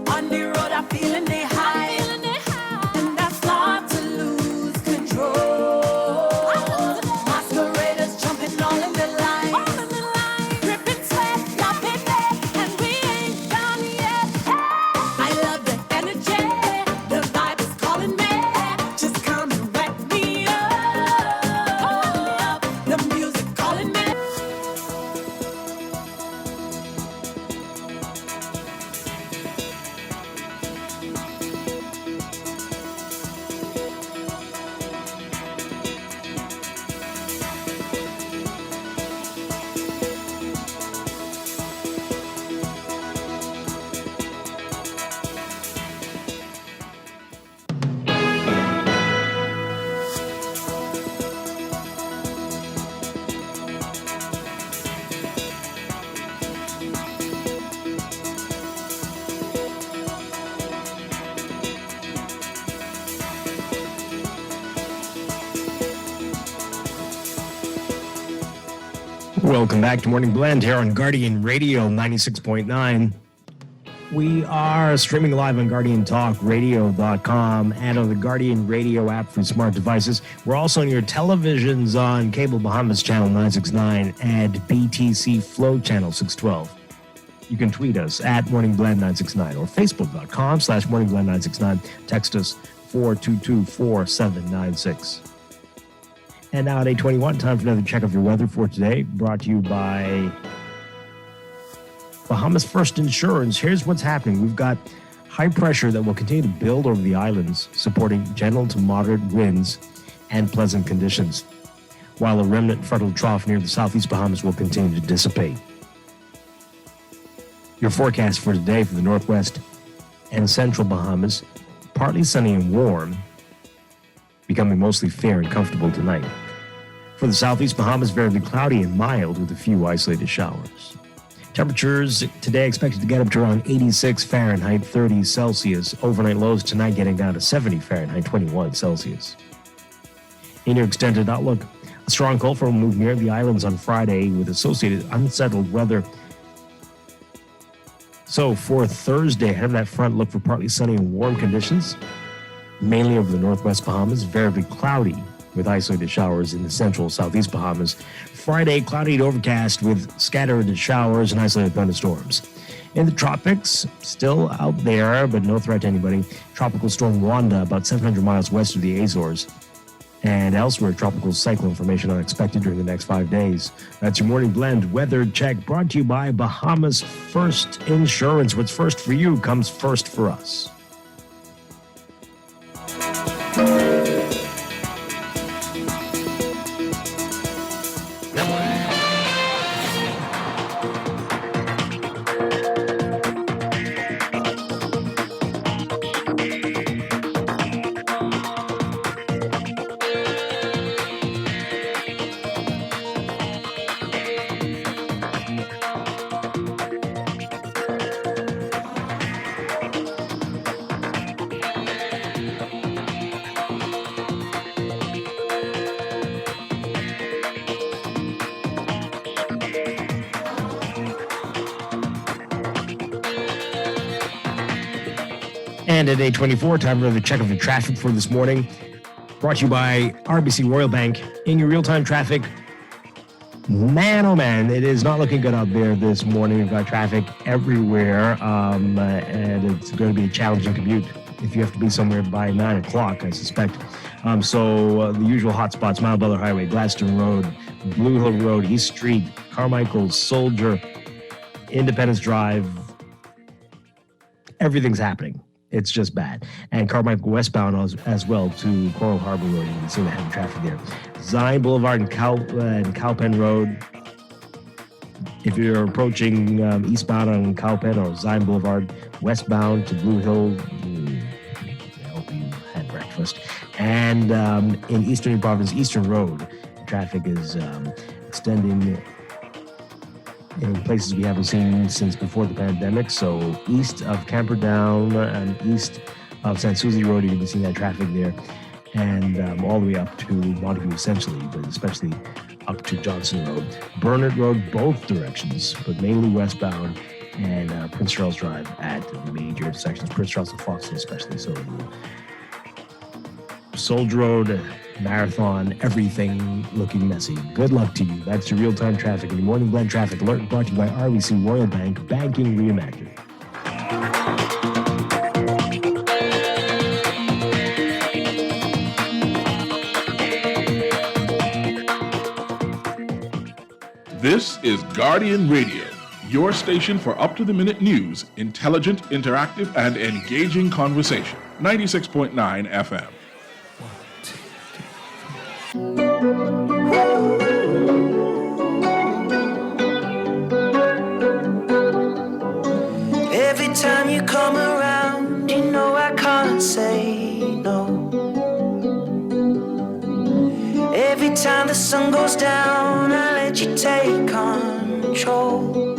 On the road, I'm feeling the high, and I start to lose control. Masqueraders jumping all in the line, dripping sweat, laughing there, and we ain't done yet. I love the energy, the vibe is calling me. Just come and wet me up. The music calling me. Welcome back to Morning Blend here on Guardian Radio 96.9. We are streaming live on GuardianTalkRadio.com and on the Guardian Radio app for smart devices. We're also on your televisions on Cable Bahamas Channel 969 and BTC Flow Channel 612. You can tweet us at MorningBlend969 or Facebook.com/MorningBlend969. Text us 422-4796. And now at 8:21, time for another check of your weather for today, brought to you by Bahamas First Insurance. Here's what's happening. We've got high pressure that will continue to build over the islands, supporting gentle to moderate winds and pleasant conditions, while a remnant frontal trough near the southeast Bahamas will continue to dissipate. Your forecast for today for the northwest and central Bahamas, partly sunny and warm, becoming mostly fair and comfortable tonight. For the southeast Bahamas, variably cloudy and mild with a few isolated showers. Temperatures today expected to get up to around 86 Fahrenheit, 30 Celsius. Overnight lows tonight getting down to 70 Fahrenheit, 21 Celsius. In your extended outlook, a strong cold front will move near the islands on Friday with associated unsettled weather. So for Thursday, ahead of that front, look for partly sunny and warm conditions, mainly over the northwest Bahamas, variably cloudy with isolated showers in the central southeast Bahamas. Friday, cloudy to overcast with scattered showers and isolated thunderstorms. In the tropics, still out there, but no threat to anybody. Tropical storm Wanda, about 700 miles west of the Azores. And elsewhere, tropical cyclone formation unexpected during the next 5 days. That's your Morning Blend weather check, brought to you by Bahamas First Insurance. What's first for you comes first for us. And at 8:24, time for the check of the traffic for this morning. Brought to you by RBC Royal Bank. In your real-time traffic, man, oh man, it is not looking good out there this morning. We've got traffic everywhere, and it's going to be a challenging commute if you have to be somewhere by 9 o'clock, I suspect. So the usual hotspots: Mile Butler Highway, Gladstone Road, Blue Hill Road, East Street, Carmichael, Soldier, Independence Drive. Everything's happening. It's just bad. And Carmichael westbound as well to Coral Harbor Road. You can see the heavy traffic there. Zion Boulevard and Cowpen Road. If you're approaching eastbound on Cowpen or Zion Boulevard, westbound to Blue Hill, I hope you had breakfast. And in Eastern Province, Eastern Road, traffic is extending in places we haven't seen since before the pandemic. So east of Camperdown and east of San Souci Road, you're going to be seeing that traffic there. And all the way up to Montague essentially, but especially up to Johnson Road. Burnett Road, both directions, but mainly westbound, and Prince Charles Drive at the major intersections, Prince Charles and Foxton especially. So Soldier Road, Marathon, everything looking messy. Good luck to you. That's your real-time traffic in the Morning Blend Traffic Alert, brought to you by RBC Royal Bank, banking reimagined. This is Guardian Radio, your station for up-to-the-minute news, intelligent, interactive, and engaging conversation. 96.9 FM. Every time you come around, you know I can't say no. Every time the sun goes down, I let you take control.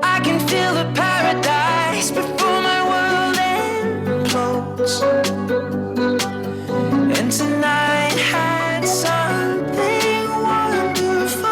I can feel the paradise before my world implodes. And tonight had something wonderful.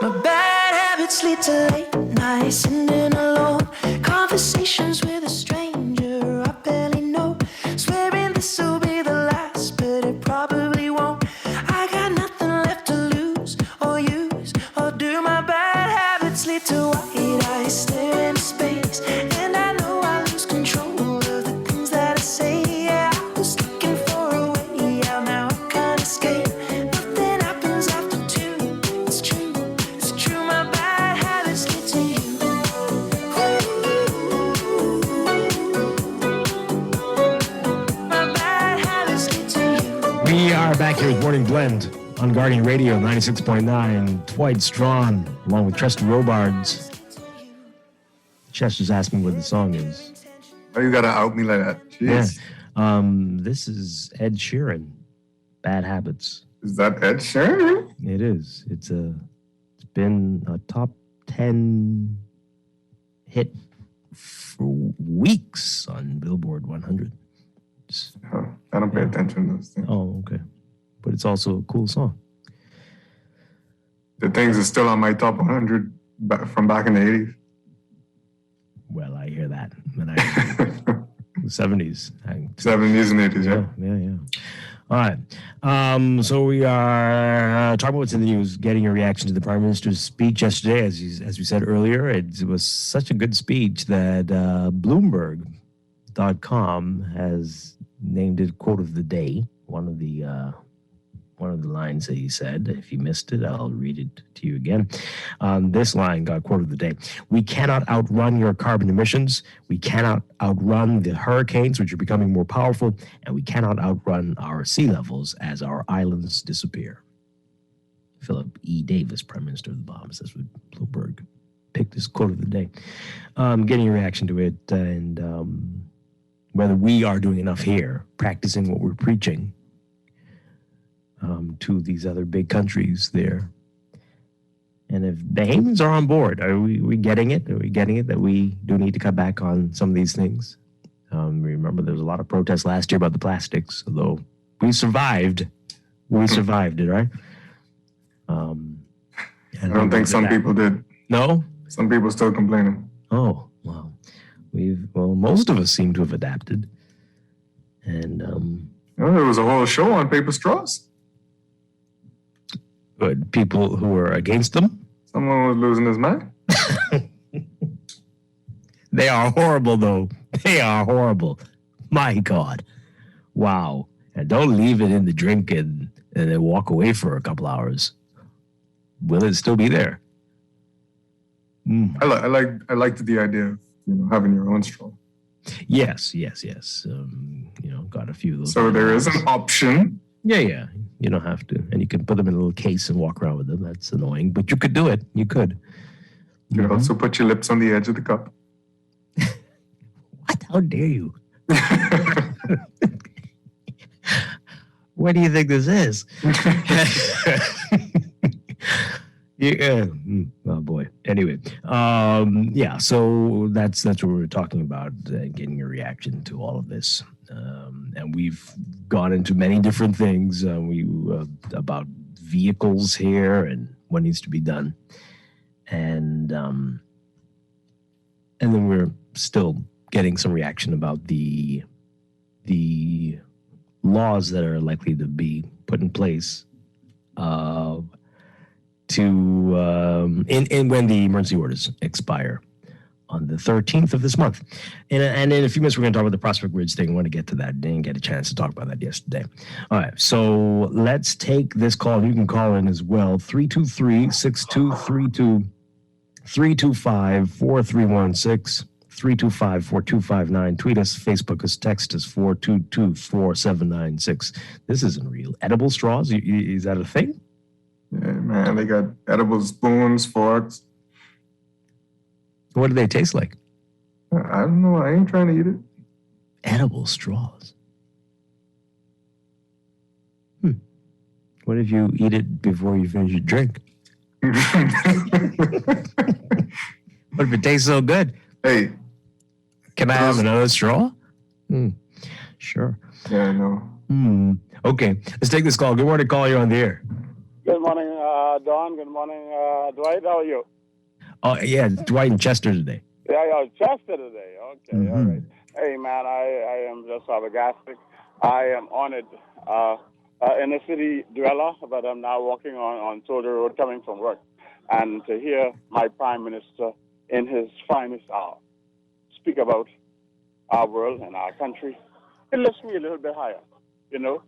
My bad habits lead to late nights, sitting alone, conversations with a stranger I barely know, swearing this will be the last, but it probably won't. I got nothing left to lose or use or do. My bad habits lead to white eyes staring into space, and I know I lose control of the things that I say. Yeah, I was looking for a way out, now I can't escape. Nothing happens after two. It's true, it's true. My bad habits lead to you. My bad habits lead to you. We are back here with Morning Blend on Guardian Radio 96.9. Dwight Strachan, along with Chester Robards. Chester's asking what the song is. Oh, you gotta out me like that. Jeez. Yeah. This is Ed Sheeran, Bad Habits. Is that Ed Sheeran? It is. It's been a top 10 hit for weeks on Billboard 100. Oh, I don't pay attention to those things. Oh, okay. But it's also a cool song. The things are still on my top 100 from back in the 80s. Well, I hear that. And the 70s. 70s and 80s, yeah. Yeah. All right. So we are talking about what's in the news, getting a reaction to the Prime Minister's speech yesterday. As we said earlier, it was such a good speech that Bloomberg.com has named it Quote of the Day. One of the lines that he said. If you missed it, I'll read it to you again. This line got Quote of the Day. We cannot outrun your carbon emissions. We cannot outrun the hurricanes, which are becoming more powerful. And we cannot outrun our sea levels as our islands disappear. Philip E. Davis, Prime Minister of the Bahamas. That's what Bloomberg picked as Quote of the Day. Getting a reaction to it and whether we are doing enough here, practicing what we're preaching to these other big countries there. And if the Bahamians are on board, are we getting it? Are we getting it that we do need to cut back on some of these things? Remember, there was a lot of protests last year about the plastics, although we survived. We survived it, right? I don't think some people did. No? Some people still complaining. Oh, well. Most of us seem to have adapted. And there was a whole show on paper straws. Good. People who were against them? Someone was losing his mind. They are horrible, though. They are horrible. My God. Wow. And don't leave it in the drink and then walk away for a couple hours. Will it still be there? I liked the idea of having your own straw. Yes. Got a few of those. So there is an option. Yeah. You don't have to. And you can put them in a little case and walk around with them. That's annoying. But you could do it. You could. You could also put your lips on the edge of the cup. What? How dare you? What do you think this is? Yeah. Oh boy. Anyway, yeah. So that's what we were talking about, getting a reaction to all of this, and we've gone into many different things. About vehicles here and what needs to be done, and then we're still getting some reaction about the laws that are likely to be put in place when the emergency orders expire on the 13th of this month. And in a few minutes, we're going to talk about the Prospect Ridge thing. I want to get to that. Didn't get a chance to talk about that yesterday. All right, so let's take this call. You can call in as well. 323-6232, 325-4316, 325-4259. Tweet us, Facebook us, text us, 422-4796. This isn't real. Edible straws? Is that a thing? Yeah, man, they got edible spoons, forks. What do they taste like? I don't know. I ain't trying to eat it. Edible straws. What if you eat it before you finish your drink? What if it tastes so good? Hey. Can I have another straw? Sure. Yeah, I know. Okay, let's take this call. Good morning, call. You're on the air. Good morning, Don. Good morning, Dwight. How are you? Oh, yeah, Dwight and Chester today. Yeah, Chester today. Okay, all right. Hey, man, I am just flabbergasted. I am honored. Inner city dweller, but I'm now walking on Soldier Road coming from work. And to hear my Prime Minister in his finest hour speak about our world and our country, it lifts me a little bit higher, you know?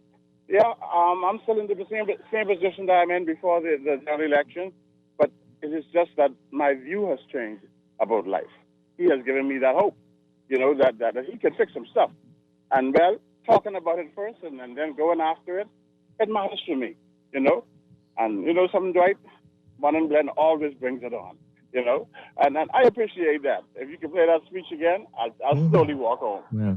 Yeah, I'm still in the same position that I'm in before the general election, but it is just that my view has changed about life. He has given me that hope, you know, that he can fix some stuff. And, well, talking about it first and then going after it, it matters to me, you know? And, you know something, Dwight? One and Glenn always brings it on, you know? And I appreciate that. If you can play that speech again, I'll slowly walk home. Yeah.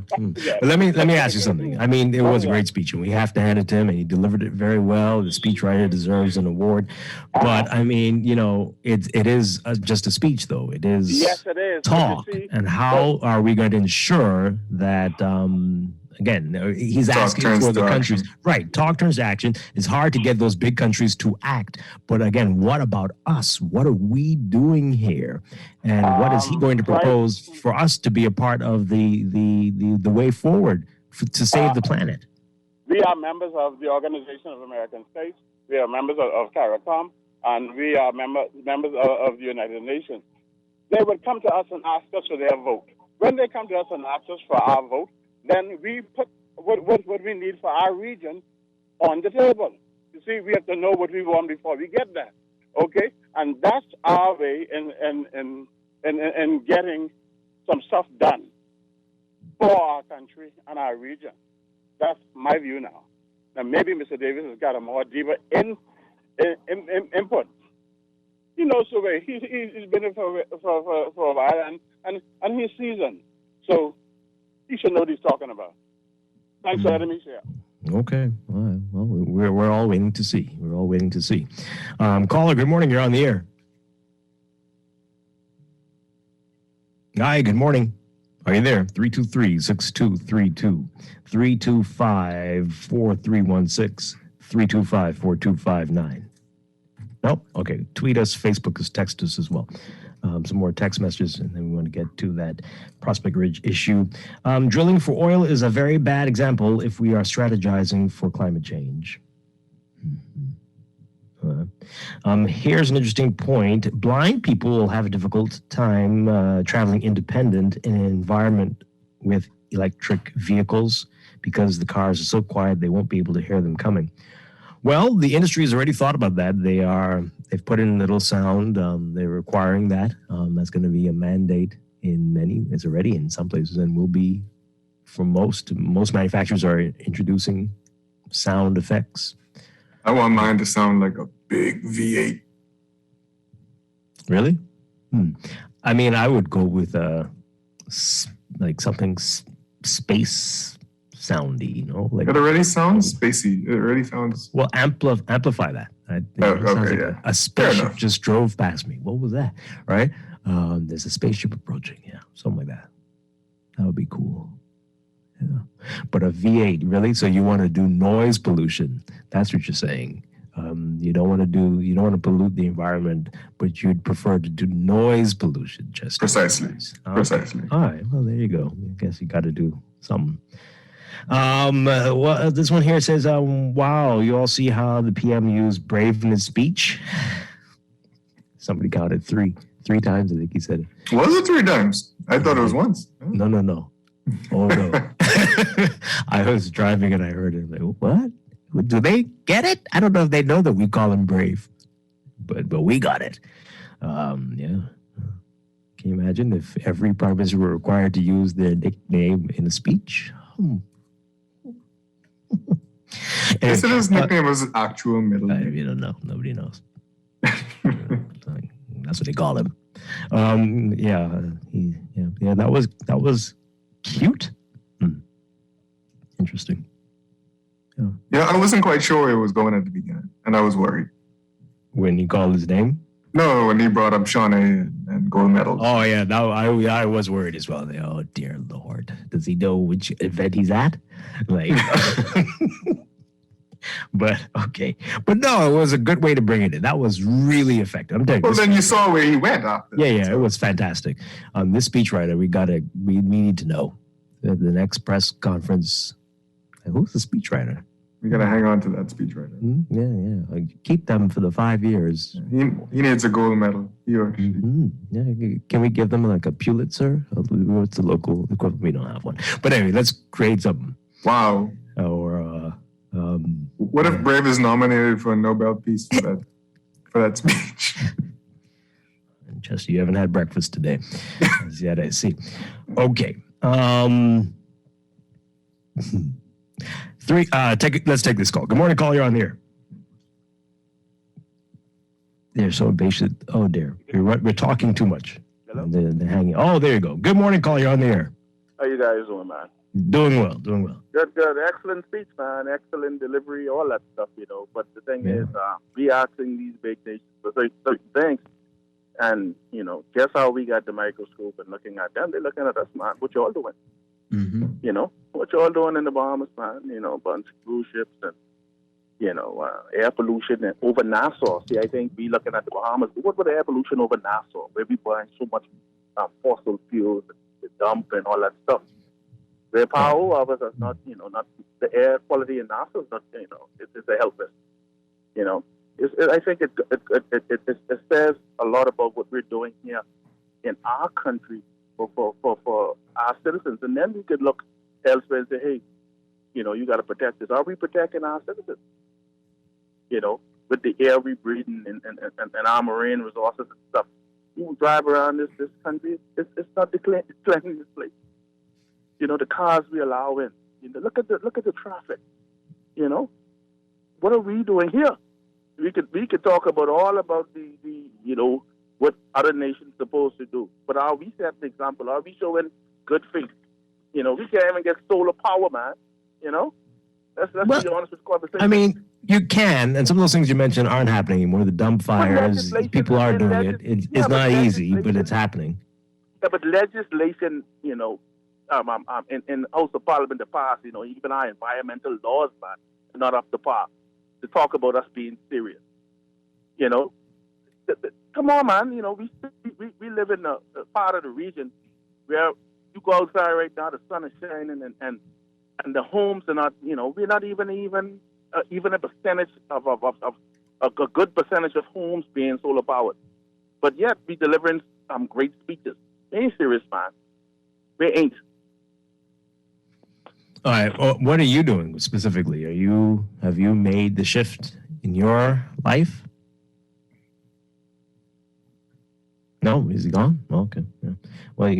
But let me ask you something. I mean, it was a great speech, and we have to hand it to him, and he delivered it very well. The speechwriter deserves an award. But, I mean, you know, it is just a speech, though. It is, yes, it is. talk. And how are we going to ensure that... Again, he's asking for the countries. Right. Talk turns to action. It's hard to get those big countries to act. But again, what about us? What are we doing here? And what is he going to propose for us to be a part of the way forward to save the planet? We are members of the Organization of American States. We are members of CARICOM. And we are members of the United Nations. They would come to us and ask us for their vote. When they come to us and ask us for our vote, then we put what we need for our region on the table. You see, we have to know what we want before we get there, okay? And that's our way in getting some stuff done for our country and our region. That's my view now. Now, maybe Mr. Davis has got a more deeper input. He knows the way. He's been here for a while, and he's seasoned. So he should know what he's talking about. Thanks for letting me share. Okay. All right. Well, we're all waiting to see. We're all waiting to see. Caller, good morning. You're on the air. Hi, good morning. Are you there? 323-6232, 325-4316, 325-4259. Nope. Okay. Tweet us, Facebook us, text us as well. Some more text messages, and then we want to get to that Prospect Ridge issue. Drilling for oil is a very bad example if we are strategizing for climate change. Here's an interesting point. Blind people will have a difficult time traveling independent in an environment with electric vehicles because the cars are so quiet they won't be able to hear them coming. Well, the industry has already thought about that. They've put in little sound. They're requiring that. That's going to be a mandate in many. It's already in some places, and will be for most. Most manufacturers are introducing sound effects. I want mine to sound like a big V8. Really? I mean, I would go with like something space soundy, you know? Like it already sounds spacey. It already sounds. Well, amplify that. It sounds like a spaceship just drove past me. What was that? Right? There's a spaceship approaching. Yeah, something like that. That would be cool. Yeah. But a V8, really? So you want to do noise pollution? That's what you're saying. You don't want to pollute the environment, but you'd prefer to do noise pollution. Just precisely. Okay. Precisely. All right. Well, there you go. I guess you got to do something. Well, this one here says, wow, you all see how the PM used brave in his speech? Somebody counted three times, I think he said it. Was it 3 times? I thought it was once. No. Oh, no. I was driving and I heard it. Like, what? Do they get it? I don't know if they know that we call him brave, but we got it. Yeah. Can you imagine if every prime minister were required to use their nickname in a speech? They said his nickname was actual middle name. You don't know. Nobody knows. That's what they call him. Yeah. That was cute. Interesting. Yeah, I wasn't quite sure where it was going at the beginning, and I was worried. When he called his name? No, when he brought up Shawnee and gold medals. Oh, yeah. No, I was worried as well. Oh, dear Lord. Does he know which event he's at? Like, but okay. But no, it was a good way to bring it in. That was really effective. I'm telling you. Well, then you saw where he went after. Yeah, it was fantastic. This speechwriter, we need to know. The next press conference, who's the speechwriter? We got to hang on to that speechwriter. Yeah. Keep them for the 5 years. He needs a gold medal. Yeah. Can we give them like a Pulitzer? What's the local equivalent? We don't have one. But anyway, let's create something. Wow. Or what if Brave is nominated for a Nobel Peace for that speech? Chester, you haven't had breakfast today. Yet I see. Okay. Let's take this call. Good morning, call. You're on the air. They're so impatient. Oh dear, we're talking too much. Hello. They're hanging. Oh, there you go. Good morning, call. You're on the air. How you guys doing, man? Doing well. Good. Excellent speech, man. Excellent delivery, all that stuff, But the thing is, we asking these big nations for certain things, and guess how we got the microscope and looking at them? They're looking at us, man. What y'all doing? What y'all doing in the Bahamas, man? A bunch of cruise ships and, air pollution and over Nassau. See, I think we looking at the Bahamas. What about the air pollution over Nassau, where we burn so much fossil fuels, the dump and all that stuff? The power of us is not, not the air quality in Nassau is not, it's a health risk. I think it says a lot about what we're doing here in our country for our citizens, and then we could look elsewhere and say, hey, you got to protect this. Are we protecting our citizens? With the air we breathe and our marine resources and stuff. You drive around this country, it's not the cleanliest place. The cars we allow in. Look at the traffic. What are we doing here? We could talk about all about the what other nations supposed to do, but are we setting the example? Are we showing good faith? We can't even get solar power, man. Let's be honest with the conversation. I mean, you can, and some of those things you mentioned aren't happening anymore. The dump fires, people are doing it. It's not easy, but it's happening. Yeah, but legislation, in House of Parliament, the past, even our environmental laws, man, are not up to par to talk about us being serious. Come on, man. We live in a part of the region where you go outside right now, the sun is shining, and the homes are not. We're not even a percentage of a good percentage of homes being solar powered, but yet we delivering some great speeches. We ain't serious, man. We ain't. All right. Well, what are you doing specifically? Have you made the shift in your life? No, is he gone? Okay. Yeah. Well,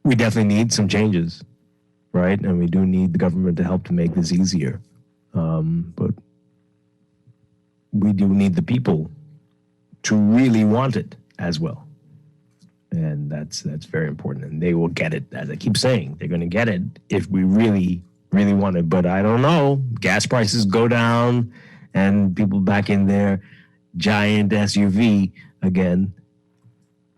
we definitely need some changes, right? And we do need the government to help to make this easier. But we do need the people to really want it as well. And that's very important. And they will get it. As I keep saying, they're going to get it if we really, really want it. But I don't know. Gas prices go down and people back in their giant SUV again.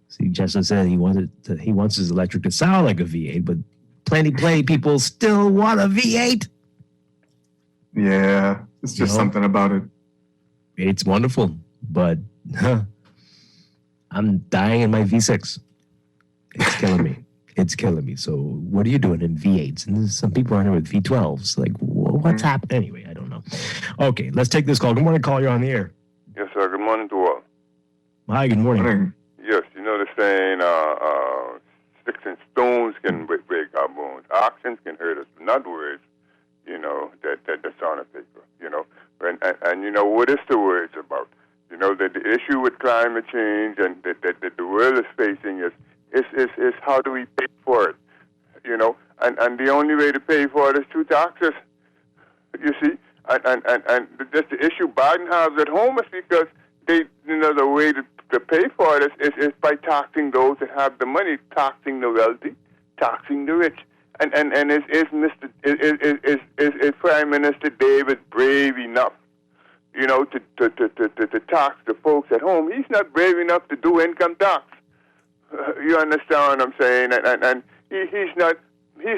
See, Justin said he wants his electric to sound like a V8, but plenty people still want a V8. Yeah, it's just something about it. It's wonderful, but I'm dying in my V6. It's killing me. It's killing me. So what are you doing in V8s? And there's some people are in with V12s. Like, what's happening? Anyway, I don't know. Okay, let's take this call. Good morning, call. You're on the air. Yes, sir. Good morning to all. Hi, good morning. Yes, you know the saying, sticks and stones can break our bones. Actions can hurt us. In other words, you know, that's on a paper, you know. And you know, what is the words about? You know, that the issue with climate change and that the world is facing is how do we pay for it? You know, and the only way to pay for it is through taxes. You see? And just the issue Biden has at home is because they, you know, the way to pay for it is by taxing those that have the money, taxing the wealthy, taxing the rich. And is Prime Minister David brave enough, you know, to tax the folks at home? He's not brave enough to do income tax. You understand what I'm saying? And he's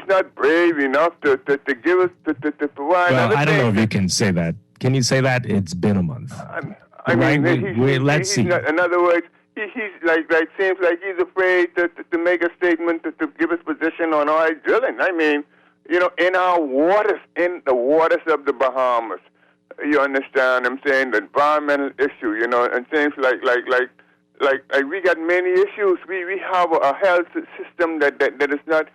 not brave enough to give us to provide. Well, I don't know if you can say that. Can you say that? It's been a month. I mean, let's see. Not, in other words, he's like seems like he's afraid to make a statement to give his position on oil drilling. I mean, you know, in our waters, in the waters of the Bahamas, you understand? I'm saying the environmental issue, you know, and things like we got many issues. We have a health system that is not,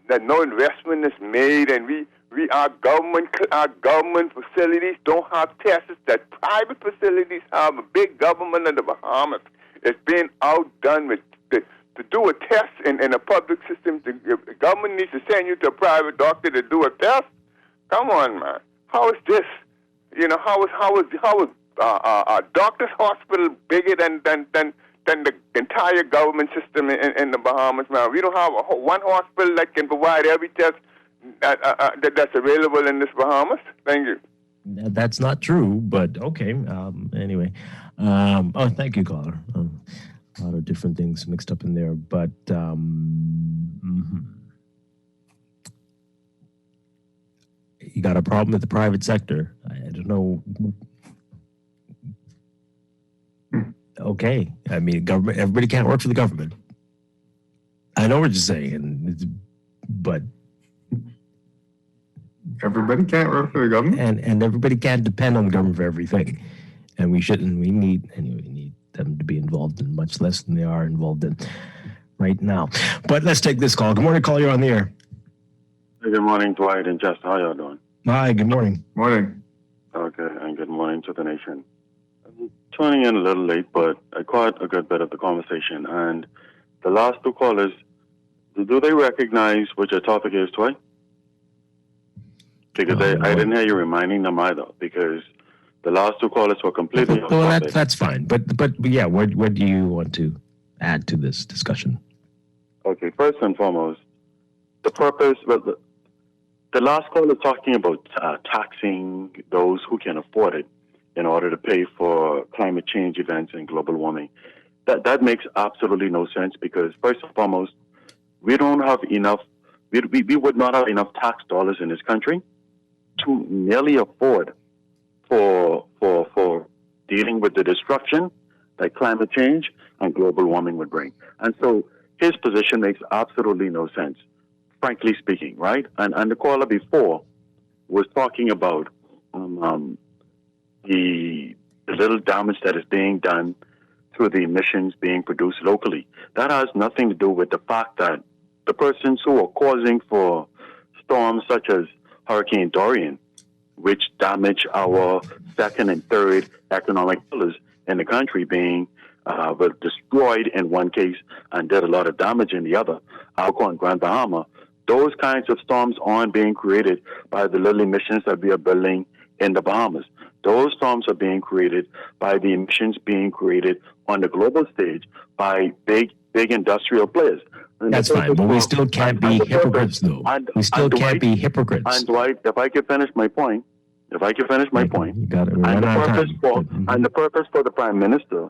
that no investment is made, and our government facilities don't have tests that private facilities have. A big government in the Bahamas is being outdone with to do a test in a public system. The government needs to send you to a private doctor to do a test. Come on, man. How is this? You know, how is doctor's hospital bigger than the entire government system in the Bahamas, man? We don't have one hospital that can provide every test that's available in this Bahamas. Thank you. That's not true, but okay. Anyway, thank you, caller. A lot of different things mixed up in there, but you got a problem with the private sector. I don't know. Okay, I mean, government. Everybody can't work for the government. I know what you're saying, but everybody can't work for the government, and everybody can't depend on the government for everything. And we shouldn't. We need them to be involved in much less than they are involved in right now. But let's take this call. Good morning, call. You're on the air. Hey, good morning, Dwight and Justin. How y'all doing? Hi. Good morning. Morning. Okay, and good morning to the nation. I'm tuning in a little late, but I caught a good bit of the conversation. And the last two callers, do they recognize what your topic is, Dwight? Because I didn't hear you reminding them either, because the last two callers were completely off topic. That's fine. But yeah, what do you want to add to this discussion? Okay, first and foremost, the purpose, the last caller talking about taxing those who can afford it in order to pay for climate change events and global warming. That makes absolutely no sense, because first and foremost, we don't have enough, we would not have enough tax dollars in this country to nearly afford for dealing with the destruction that climate change and global warming would bring. And so his position makes absolutely no sense, frankly speaking, right? And the caller before was talking about the little damage that is being done through the emissions being produced locally. That has nothing to do with the fact that the persons who are causing for storms such as Hurricane Dorian, which damage our second and third economic pillars in the country, being were destroyed in one case and did a lot of damage in the other, Alco and Grand Bahama. Those kinds of storms aren't being created by the little emissions that we are building in the Bahamas. Those storms are being created by the emissions being created on the global stage by big big industrial players. And That's fine, but we still can't be hypocrites, though. We still can't be hypocrites. And Dwight, if I could finish my point, You got it. and the purpose for the Prime Minister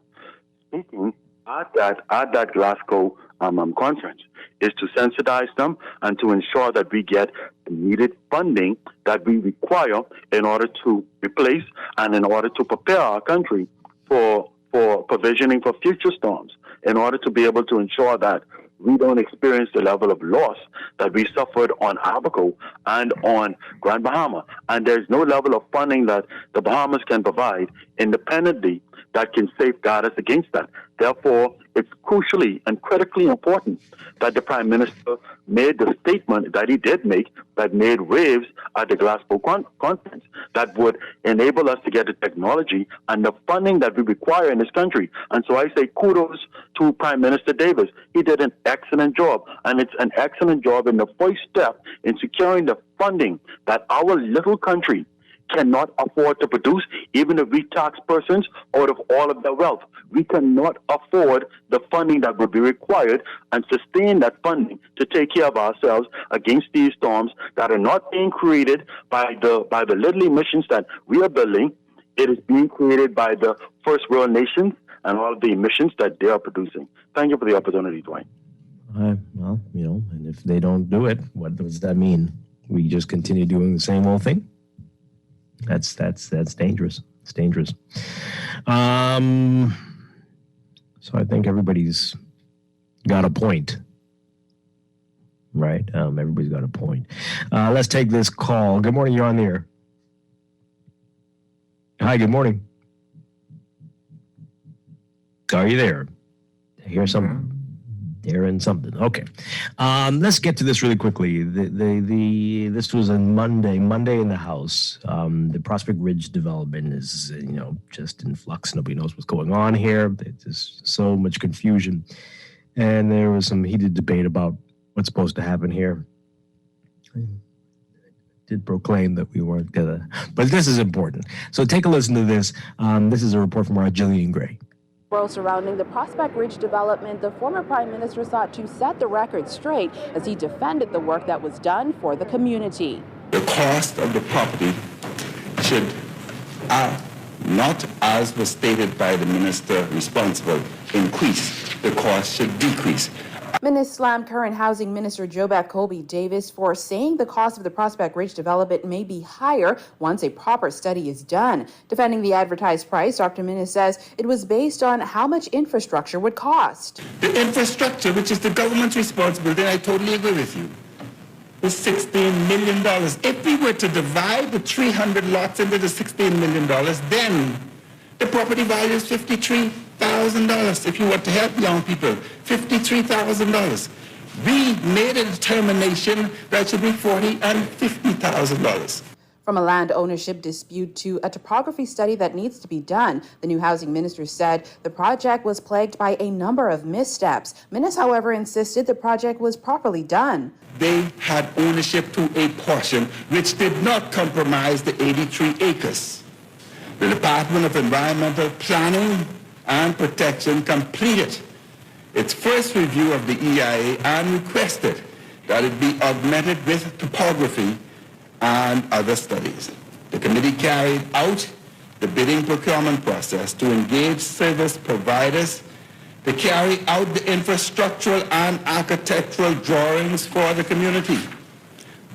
speaking at that Glasgow conference is to sensitize them and to ensure that we get the needed funding that we require in order to replace and in order to prepare our country for provisioning for future storms, in order to be able to ensure that we don't experience the level of loss that we suffered on Abaco and on Grand Bahama. And there's no level of funding that the Bahamas can provide independently that can safeguard us against that. Therefore, it's crucially and critically important that the Prime Minister made the statement that he did make, that made waves at the Glasgow conference, that would enable us to get the technology and the funding that we require in this country. And so I say kudos to Prime Minister Davis. He did an excellent job, and it's an excellent job in the first step in securing the funding that our little country cannot afford to produce, even if we tax persons out of all of their wealth. We cannot afford the funding that would be required and sustain that funding to take care of ourselves against these storms that are not being created by the little emissions that we are building. It is being created by the first world nations and all of the emissions that they are producing. Thank you for the opportunity, Dwight. Well, and if they don't do it, what does that mean? We just continue doing the same old thing? That's dangerous. It's dangerous. So I think everybody's got a point, right? Everybody's got a point. Let's take this call. Good morning. You're on the air. Hi. Good morning. Are you there? I hear something. Darren something. Okay. Let's get to this really quickly. This was on Monday in the House. The Prospect Ridge development is, just in flux. Nobody knows what's going on here. There's so much confusion. And there was some heated debate about what's supposed to happen here. I did proclaim that we weren't gonna, but this is important. So take a listen to this. This is a report from our Jillian Gray. Surrounding the Prospect Ridge development, the former prime minister sought to set the record straight as he defended the work that was done for the community. The cost of the property should, not as was stated by the minister responsible, increase. The cost should decrease. Minister slammed current housing minister Jobek Colby Davis for saying the cost of the Prospect Ridge development may be higher once a proper study is done. Defending the advertised price, Dr. Minnis says it was based on how much infrastructure would cost. The infrastructure, which is the government's responsibility, I totally agree with you, is $16 million. If we were to divide the 300 lots into the $16 million, then the property value is $53,000. If you want to help young people, $53,000. We made a determination that should be $40,000 and $50,000. From a land ownership dispute to a topography study that needs to be done, the new housing minister said the project was plagued by a number of missteps. Minnis, however, insisted the project was properly done. They had ownership to a portion which did not compromise the 83 acres. The Department of Environmental Planning and Protection completed its first review of the EIA and requested that it be augmented with topography and other studies. The committee carried out the bidding procurement process to engage service providers to carry out the infrastructural and architectural drawings for the community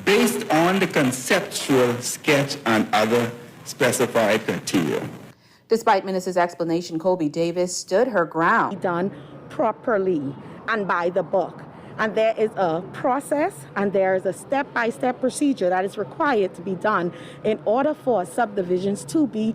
based on the conceptual sketch and other specified criteria. Despite Minnis's explanation, Colby Davis stood her ground. Done properly and by the book. And there is a process and there is a step-by-step procedure that is required to be done in order for subdivisions to be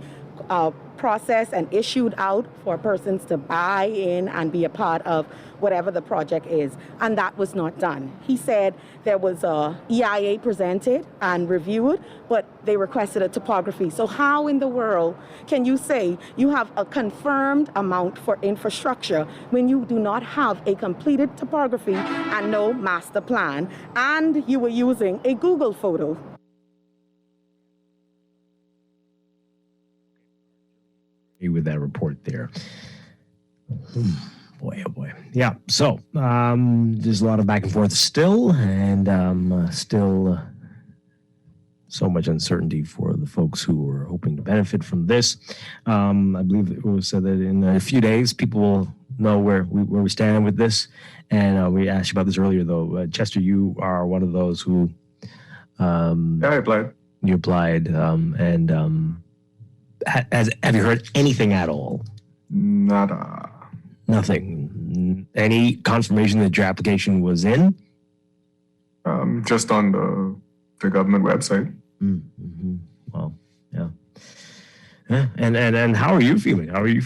processed and issued out for persons to buy in and be a part of whatever the project is. And that was not done. He said there was a EIA presented and reviewed, but they requested a topography. So how in the world can you say you have a confirmed amount for infrastructure when you do not have a completed topography and no master plan, and you were using a Google photo? With that report there. boy, oh boy. Yeah. So there's a lot of back and forth still, and still so much uncertainty for the folks who were hoping to benefit from this. I believe it was said that in a few days, people will know where we stand with this. And we asked you about this earlier, though. Chester, you are one of those who. Yeah, I applied. You applied, and have you heard anything at all? Nada. Nothing. Any confirmation that your application was in? Just on the government website. Mm-hmm. Well, yeah. And how are you feeling? I'm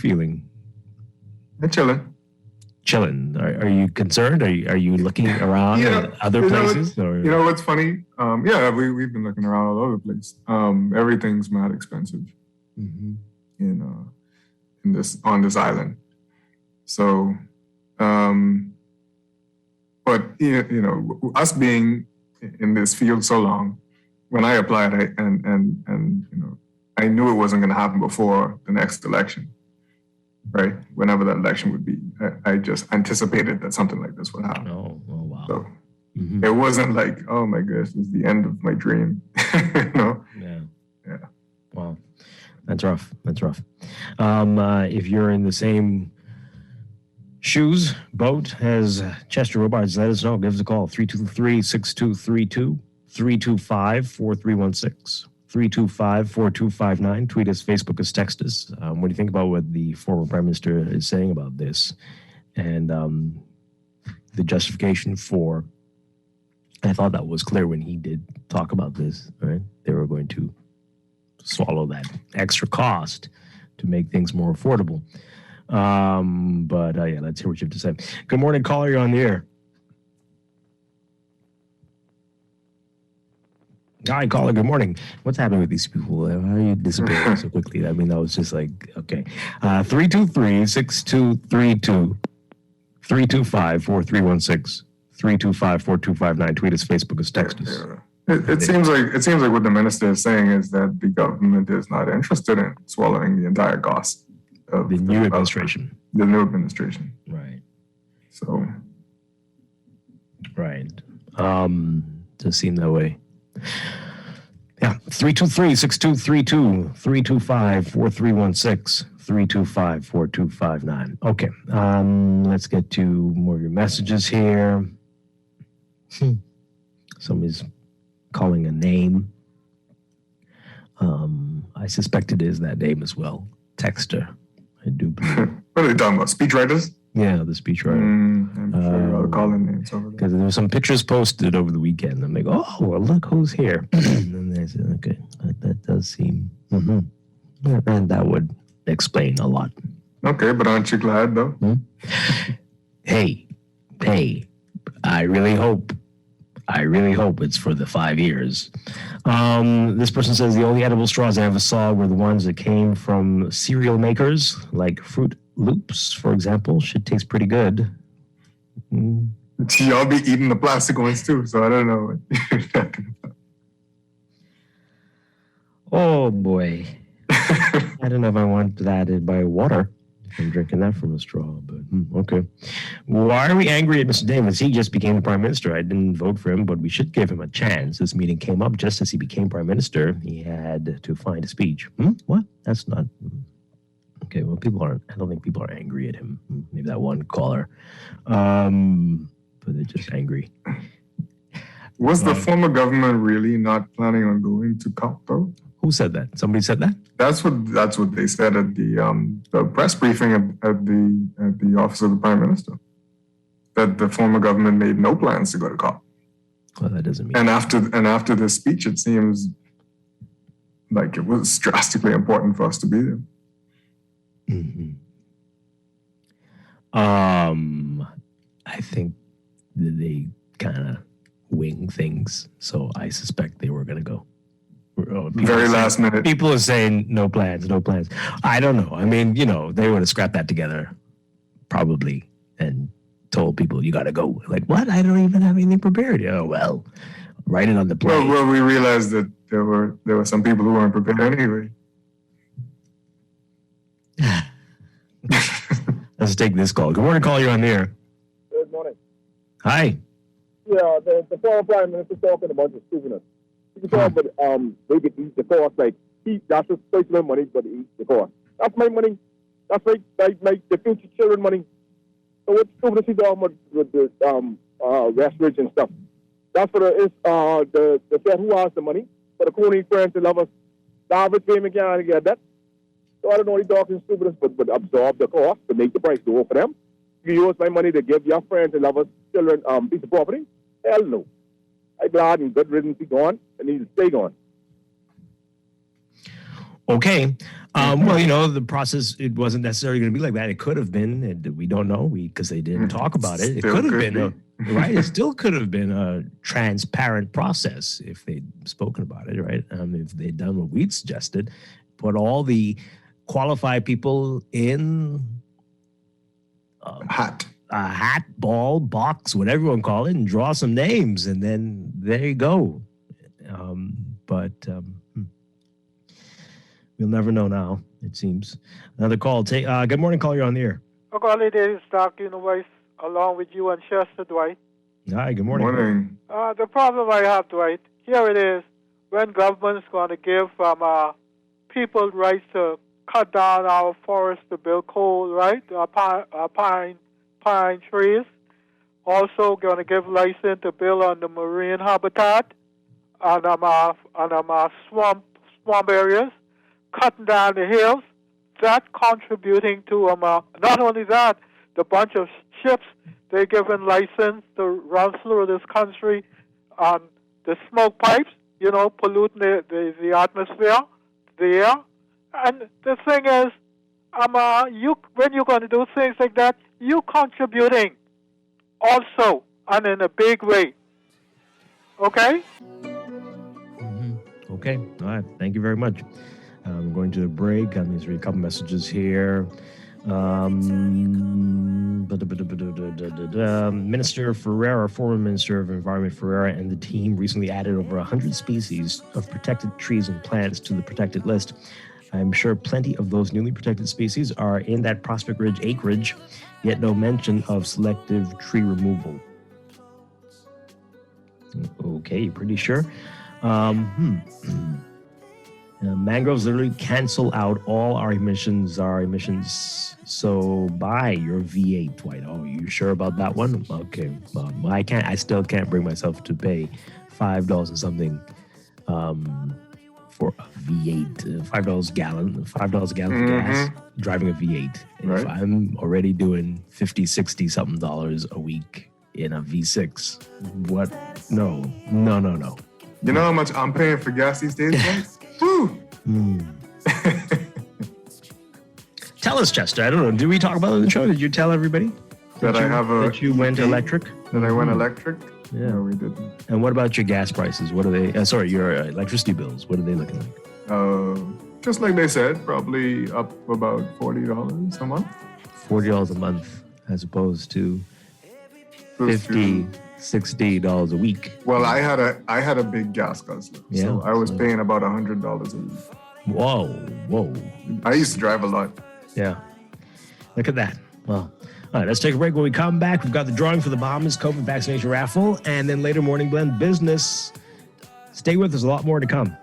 chilling. Chilling. Are you concerned? Are you looking around at other places? You know what's funny? We've been looking around all over the place. Everything's mad expensive. On this island. So, but us being in this field so long, when I applied, I knew it wasn't going to happen before the next election, right? Whenever that election would be, I just anticipated that something like this would happen. Oh wow! So it wasn't like, oh my gosh, this is the end of my dream. Yeah. Wow. That's rough. If you're in the same boat as Chester Robards, let us know. Give us a call, 323-6232, 325-4316, 325-4259. Tweet us, Facebook us, text us. What do you think about what the former Prime Minister is saying about this? And the justification for, I thought that was clear when he did talk about this, right? They were going to swallow that extra cost to make things more affordable. But let's hear what you have to say. Good morning, caller. You're on the air. Hi, caller. Good morning. What's happening with these people? How are you disappearing so quickly? I mean, that was just like, okay. 323-6232, 325-4316, 325-4259. Tweet us, Facebook us, text us. Yeah. It seems like what the minister is saying is that the government is not interested in swallowing the entire cost of the new administration. The new administration. Right. So. Right. Does seem that way. Yeah. 323-6232, 325-4316, 325-4259. Okay. Let's get to more of your messages here. Somebody's calling a name. I suspect it is that name as well. Texter. I do believe. What are they talking about? Speechwriters? Yeah, the speechwriter. I'm sure I'll call in names over there. Because there were some pictures posted over the weekend. I'm like, oh, well, look who's here. And they said, okay, that does seem. And that would explain a lot. Okay, but aren't you glad, though? Hey, I really hope it's for the 5 years. This person says the only edible straws I ever saw were the ones that came from cereal makers, like Fruit Loops, for example. Should taste pretty good. Y'all be eating the plastic ones too, so I don't know what you're talking about. Oh boy. I don't know if I want that by water. I'm drinking that from a straw, but okay. Why are we angry at Mr. Davis? He just became the Prime Minister. I didn't vote for him, but we should give him a chance. This meeting came up just as he became Prime Minister. He had to find a speech. What? That's not... Okay, well, I don't think people are angry at him. Maybe that one caller. But they're just angry. Was the former government really not planning on going to COP, though? Who said that? Somebody said that? That's what they said at the press briefing at the office of the Prime Minister. That the former government made no plans to go to COP. Well, that doesn't mean. And after this speech, it seems like it was drastically important for us to be there. I think they kind of wing things, so I suspect they were going to go. Very last minute. People are saying no plans. I don't know. I mean, they would have scrapped that together, probably, and told people, you got to go. Like, what? I don't even have anything prepared. Oh, well, write it on the plate. Well, we realized that there were some people who weren't prepared anyway. Let's take this call. Good morning, call. You're on the air. Good morning. Hi. Yeah, the former Prime Minister talking about the stupidness. You can talk about they get eat the cost, like that's his personal money, but he eats the cost. That's my money. That's my the future children money. So what stupidness he talking about with the restaurants and stuff? That's for the set who has the money for the Coney friends and lovers. David payment can't get that. So I don't know what he's talking stupidness, but absorb the cost to make the price go for them. You use my money to give your friends and lovers, children, piece of property? Hell no. I'm glad and good riddance be gone and need to stay gone. Okay. Well, the process, it wasn't necessarily going to be like that. It could have been, and we don't know because they didn't talk about it. It could have been, right? It still could have been a transparent process if they'd spoken about it, right? If they'd done what we'd suggested, put all the qualified people in a hat, ball, box, whatever you want to call it, and draw some names, and then there you go. We'll never know now, it seems. Another call. Good morning, call. You're on the air. Okay, this is Dr. Universe, along with you and Chester, Dwight. Hi, good morning. Morning. The problem I have, Dwight, here it is. When government's going to give people rights to cut down our forests to build coal, right? Pine trees. Also going to give license to build on the marine habitat and swamp areas, cutting down the hills. That contributing to not only that, the bunch of ships they're given license to run through this country, the smoke pipes, polluting the atmosphere, the air. And the thing is, when you're going to do things like that, you contributing also, and in a big way. Okay? Okay. All right. Thank you very much. I'm going to the break. I'm going to read a couple messages here. Minister Ferreira, former Minister of Environment Ferreira, and the team recently added over 100 species of protected trees and plants to the protected list. I'm sure plenty of those newly protected species are in that Prospect Ridge acreage, yet no mention of selective tree removal. Okay, pretty sure. Mangroves literally cancel out all our emissions. So buy your V8, Dwight. Oh, you sure about that one? Okay. I still can't bring myself to pay $5 and something for a V8, $5 a gallon for gas, driving a V8. Right. If I'm already doing $50, $60 something a week in a V6, what? No. You know how much I'm paying for gas these days, guys? Woo! Tell us, Chester. I don't know. Did we talk about it on the show? Did you tell everybody that you went electric? That I went electric? Yeah. No, we didn't. And what about your gas prices? What are they? Your electricity bills. What are they looking like? Just like they said, probably up about $40 a month. $40 a month, as opposed to $50, $60 a week. Well, I had a big gas guzzler, so I was paying about $100 a week. Whoa! I used to drive a lot. Yeah, look at that. Well, all right, let's take a break. When we come back, we've got the drawing for the Bahamas COVID vaccination raffle, and then later Morning Blend business. Stay with us. A lot more to come.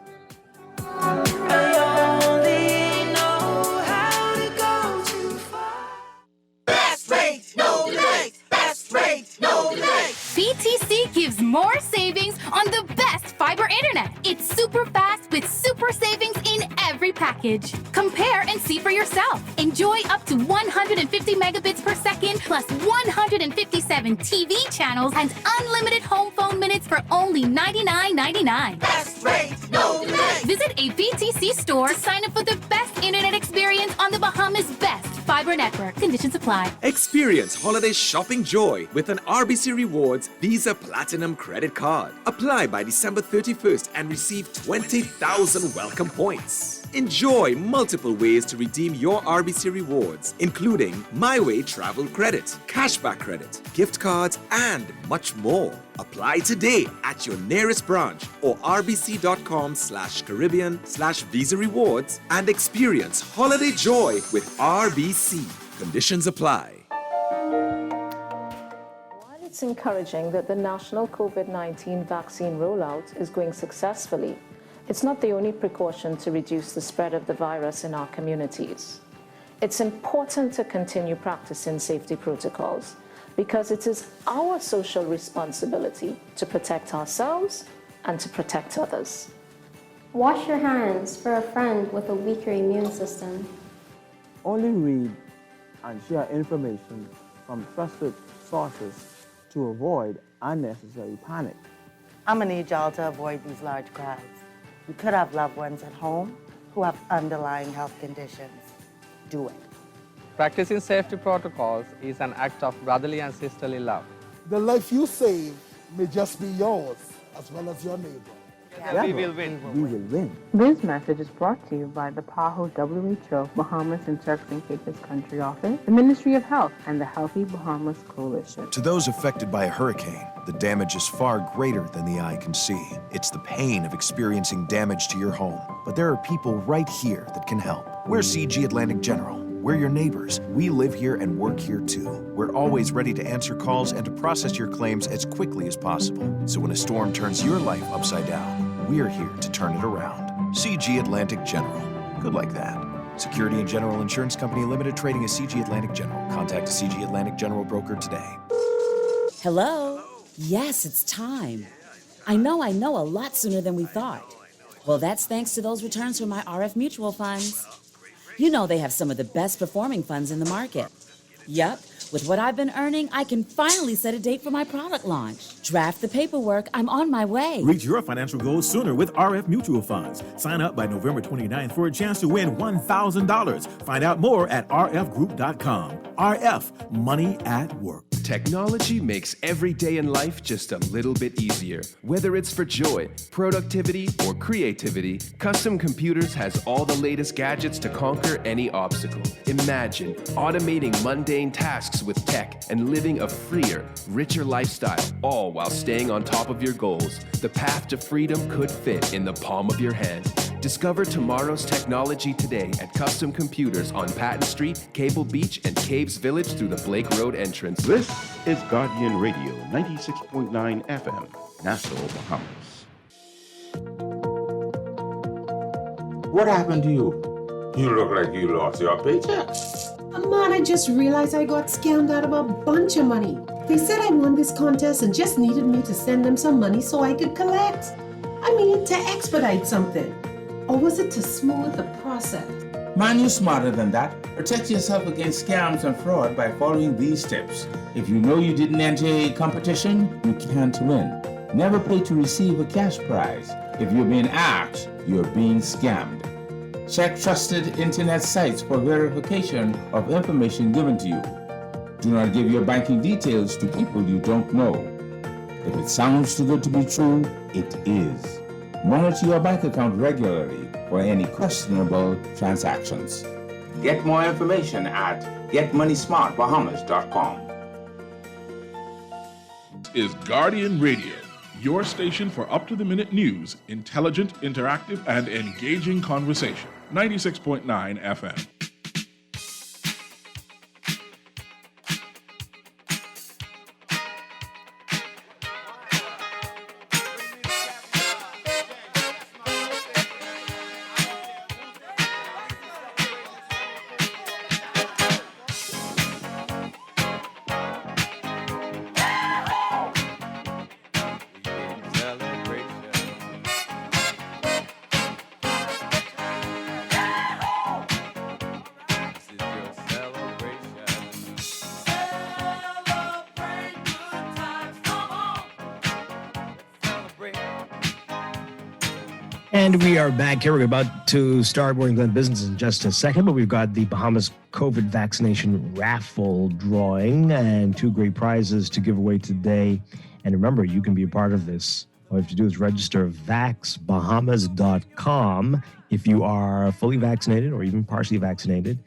BTC gives more savings on the best fiber internet. It's super fast with super savings in every package. Compare and see for yourself. Enjoy up to 150 megabits per second plus 157 TV channels and unlimited home phone minutes for only $99.99. Best rate, no delay. Visit a BTC store to sign up for the best internet experience on the Bahamas' best fiber network. Conditions apply. Experience holiday shopping joy with an RBC Rewards Visa Platinum credit card. Apply by December 31st and receive 20,000 welcome points. Enjoy multiple ways to redeem your RBC Rewards, including My Way Travel Credit, Cashback Credit, gift cards, and much more. Apply today at your nearest branch or rbc.com/Caribbean/Visa Rewards and experience holiday joy with RBC. Conditions apply. While it's encouraging that the national COVID-19 vaccine rollout is going successfully, it's not the only precaution to reduce the spread of the virus in our communities. It's important to continue practicing safety protocols because it is our social responsibility to protect ourselves and to protect others. Wash your hands for a friend with a weaker immune system. Only read and share information from trusted sources to avoid unnecessary panic. I'm going to need y'all to avoid these large crowds. You could have loved ones at home who have underlying health conditions. Do it. Practicing safety protocols is an act of brotherly and sisterly love. The life you save may just be yours as well as your neighbor. Yeah, we will win. We will win. This message is brought to you by the PAHO WHO Bahamas and Turks and Caicos Country Office, the Ministry of Health, and the Healthy Bahamas Coalition. To those affected by a hurricane, the damage is far greater than the eye can see. It's the pain of experiencing damage to your home. But there are people right here that can help. We're CG Atlantic General. We're your neighbors. We live here and work here too. We're always ready to answer calls and to process your claims as quickly as possible. So when a storm turns your life upside down, we're here to turn it around. CG Atlantic General. Good like that. Security and General Insurance Company Limited, trading as CG Atlantic General. Contact a CG Atlantic General broker today. Hello? Yes, it's time. I know, a lot sooner than we thought. Well, that's thanks to those returns from my RF mutual funds. You know they have some of the best performing funds in the market. Yup, with what I've been earning, I can finally set a date for my product launch. Draft the paperwork, I'm on my way. Reach your financial goals sooner with RF Mutual Funds. Sign up by November 29th for a chance to win $1,000. Find out more at rfgroup.com. RF, money at work. Technology makes every day in life just a little bit easier. Whether it's for joy, productivity, or creativity, Custom Computers has all the latest gadgets to conquer any obstacle. Imagine automating mundane tasks with tech and living a freer, richer lifestyle, all while staying on top of your goals. The path to freedom could fit in the palm of your hand. Discover tomorrow's technology today at Custom Computers on Patton Street, Cable Beach, and Caves Village through the Blake Road entrance. This is Guardian Radio, 96.9 FM, Nassau, Bahamas. What happened to you? You look like you lost your paycheck. Man, I just realized I got scammed out of a bunch of money. They said I won this contest and just needed me to send them some money so I could collect. I mean, to expedite something. Or was it to smooth the process? Man, you're smarter than that. Protect yourself against scams and fraud by following these steps. If you know you didn't enter a competition, you can't win. Never play to receive a cash prize. If you're being asked, you're being scammed. Check trusted internet sites for verification of information given to you. Do not give your banking details to people you don't know. If it sounds too good to be true, it is. Monitor your bank account regularly for any questionable transactions. Get more information at getmoneysmartbahamas.com. Is Guardian Radio, your station for up-to-the-minute news, intelligent, interactive, and engaging conversation. 96.9 FM. And we are back here. We're about to start Morning Glen business in just a second, but we've got the Bahamas COVID vaccination raffle drawing and 2 great prizes to give away today. And remember, you can be a part of this. All you have to do is register vaxbahamas.com if you are fully vaccinated or even partially vaccinated.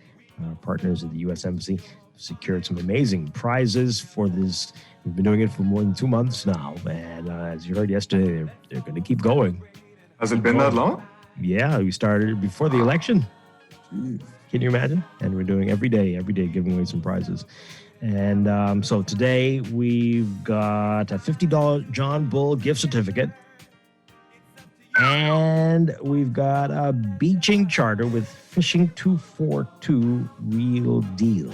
Our partners at the U.S. Embassy secured some amazing prizes for this. We've been doing it for more than 2 months now. And as you heard yesterday, they're going to keep going. Has it been that long? Yeah, we started before the election. Can you imagine? And we're doing every day giving away some prizes. And so today we've got a $50 John Bull gift certificate. And we've got a beaching charter with Fishing 242 Real Deal.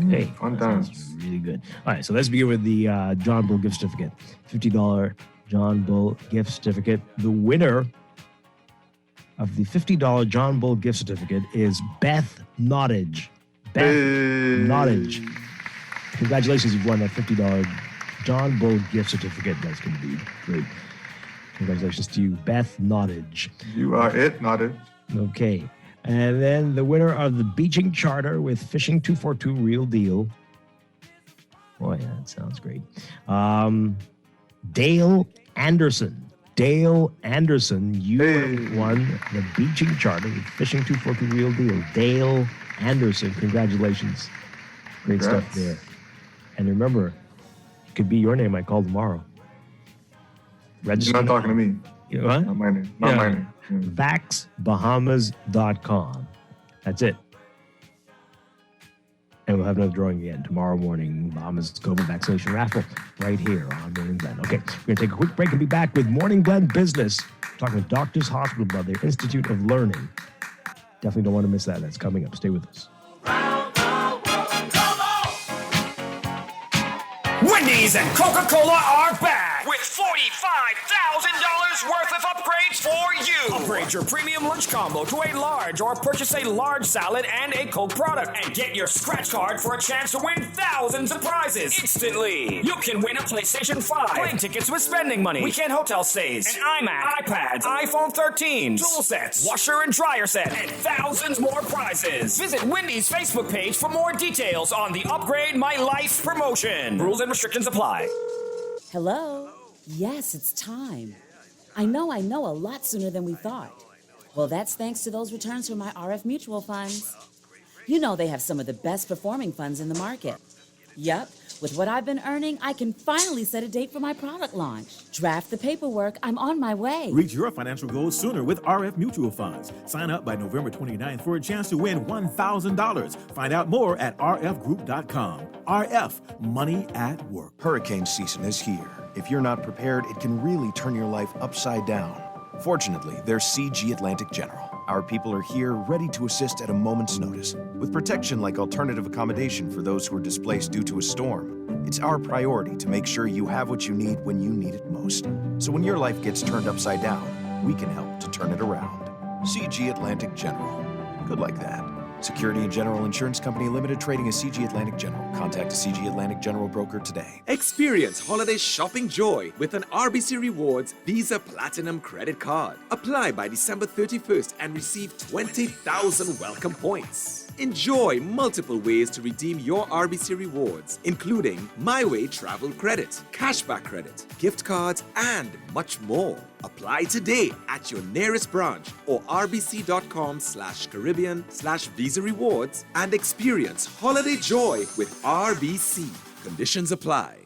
Okay, fun times. Really good. All right, so let's begin with the John Bull gift certificate. $50 John Bull gift certificate. The winner of the $50 John Bull gift certificate is Beth Nottage. Beth Nottage. Congratulations, you've won that $50 John Bull gift certificate. That's going to be great. Congratulations to you, Beth Nottage. You are it, Nottage. Okay. And then the winner of the beaching charter with Fishing 242 Real Deal. Boy, that sounds great. Dale Anderson. Dale Anderson, you have won the beaching charter with Fishing 242 Real Deal. Dale Anderson, congratulations. Great stuff there. And remember, it could be your name I call tomorrow. Register. You're not talking to me. You know what? Not my name. Not my name. VaxBahamas.com. That's it. And we'll have another drawing again tomorrow morning. Bahamas COVID vaccination raffle right here on Morning Blend. Okay, we're going to take a quick break and be back with Morning Blend Business. Talking with Doctors Hospital about their Institute of Learning. Definitely don't want to miss that. That's coming up. Stay with us. Wendy's and Coca-Cola are back with $45,000 worth of upgrades for you. Upgrade your premium lunch combo to a large or purchase a large salad and a Coke product and get your scratch card for a chance to win thousands of prizes instantly. You can win a PlayStation 5, plane tickets with spending money, weekend hotel stays, an iMac, iPads, iPhone 13, tool sets, washer and dryer set, and thousands more prizes. Visit Wendy's Facebook page for more details on the Upgrade My Life promotion. Rules and restrictions apply. Hello? Yes, it's time. I know a lot sooner than we thought. Well, that's thanks to those returns from my RF mutual funds. You know they have some of the best performing funds in the market. Yep, with what I've been earning, I can finally set a date for my product launch. Draft the paperwork, I'm on my way. Reach your financial goals sooner with RF Mutual Funds. Sign up by November 29th for a chance to win $1,000. Find out more at rfgroup.com. RF, money at work. Hurricane season is here. If you're not prepared, it can really turn your life upside down. Fortunately, there's CG Atlantic General. Our people are here, ready to assist at a moment's notice, with protection like alternative accommodation for those who are displaced due to a storm. It's our priority to make sure you have what you need when you need it most. So when your life gets turned upside down, we can help to turn it around. CG Atlantic General. Good like that. Security and General Insurance Company Limited, trading as CG Atlantic General. Contact a CG Atlantic General broker today. Experience holiday shopping joy with an RBC Rewards Visa Platinum credit card. Apply by December 31st and receive 20,000 welcome points. Enjoy multiple ways to redeem your RBC rewards, including My Way Travel Credit, Cashback Credit, gift cards, and much more. Apply today at your nearest branch or rbc.com/Caribbean/Visa Rewards and experience holiday joy with RBC. Conditions apply.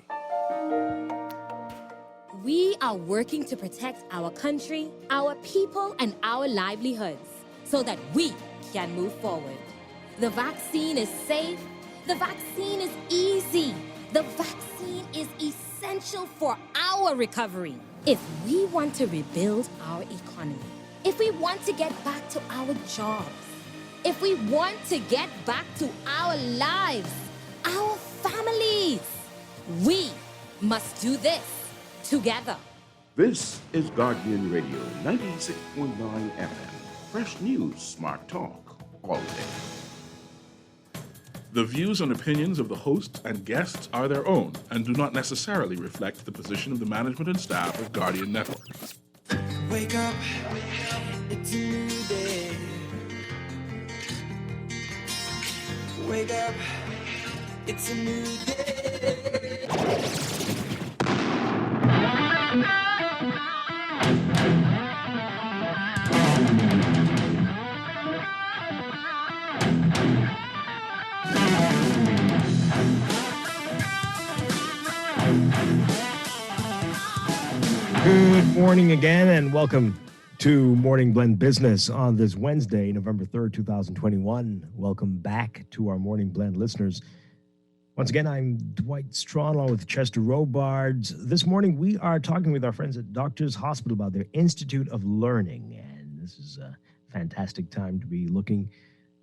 We are working to protect our country, our people, and our livelihoods so that we can move forward. The vaccine is safe. The vaccine is easy. The vaccine is essential for our recovery. If we want to rebuild our economy, if we want to get back to our jobs, if we want to get back to our lives, our families, we must do this together. This is Guardian Radio, 96.9 FM. Fresh news, smart talk, all day. The views and opinions of the hosts and guests are their own and do not necessarily reflect the position of the management and staff of Guardian Network. Wake up, it's a new day. Wake up, it's a new day. Good morning again, and welcome to Morning Blend Business on this Wednesday, November 3rd, 2021. Welcome back to our Morning Blend listeners. Once again, I'm Dwight Strachan along with Chester Robards. This morning, we are talking with our friends at Doctors Hospital about their Institute of Learning. And this is a fantastic time to be looking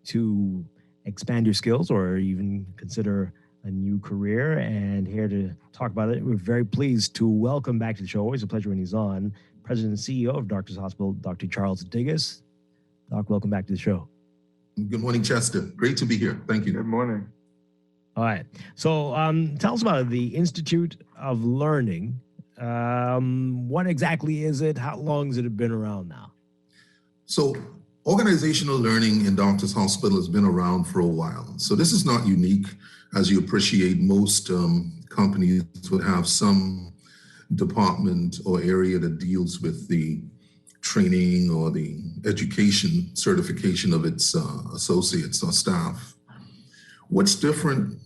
to expand your skills or even consider a new career. And here to talk about it, we're very pleased to welcome back to the show. Always a pleasure when he's on. President and CEO of Doctors Hospital, Dr. Charles Digges. Doc, welcome back to the show. Good morning, Chester. Great to be here. Thank you. Good morning. All right. So tell us about the Institute of Learning. What exactly is it? How long has it been around now? So organizational learning in Doctors Hospital has been around for a while. So this is not unique. As you appreciate, most companies would have some department or area that deals with the training or the education certification of its associates or staff. What's different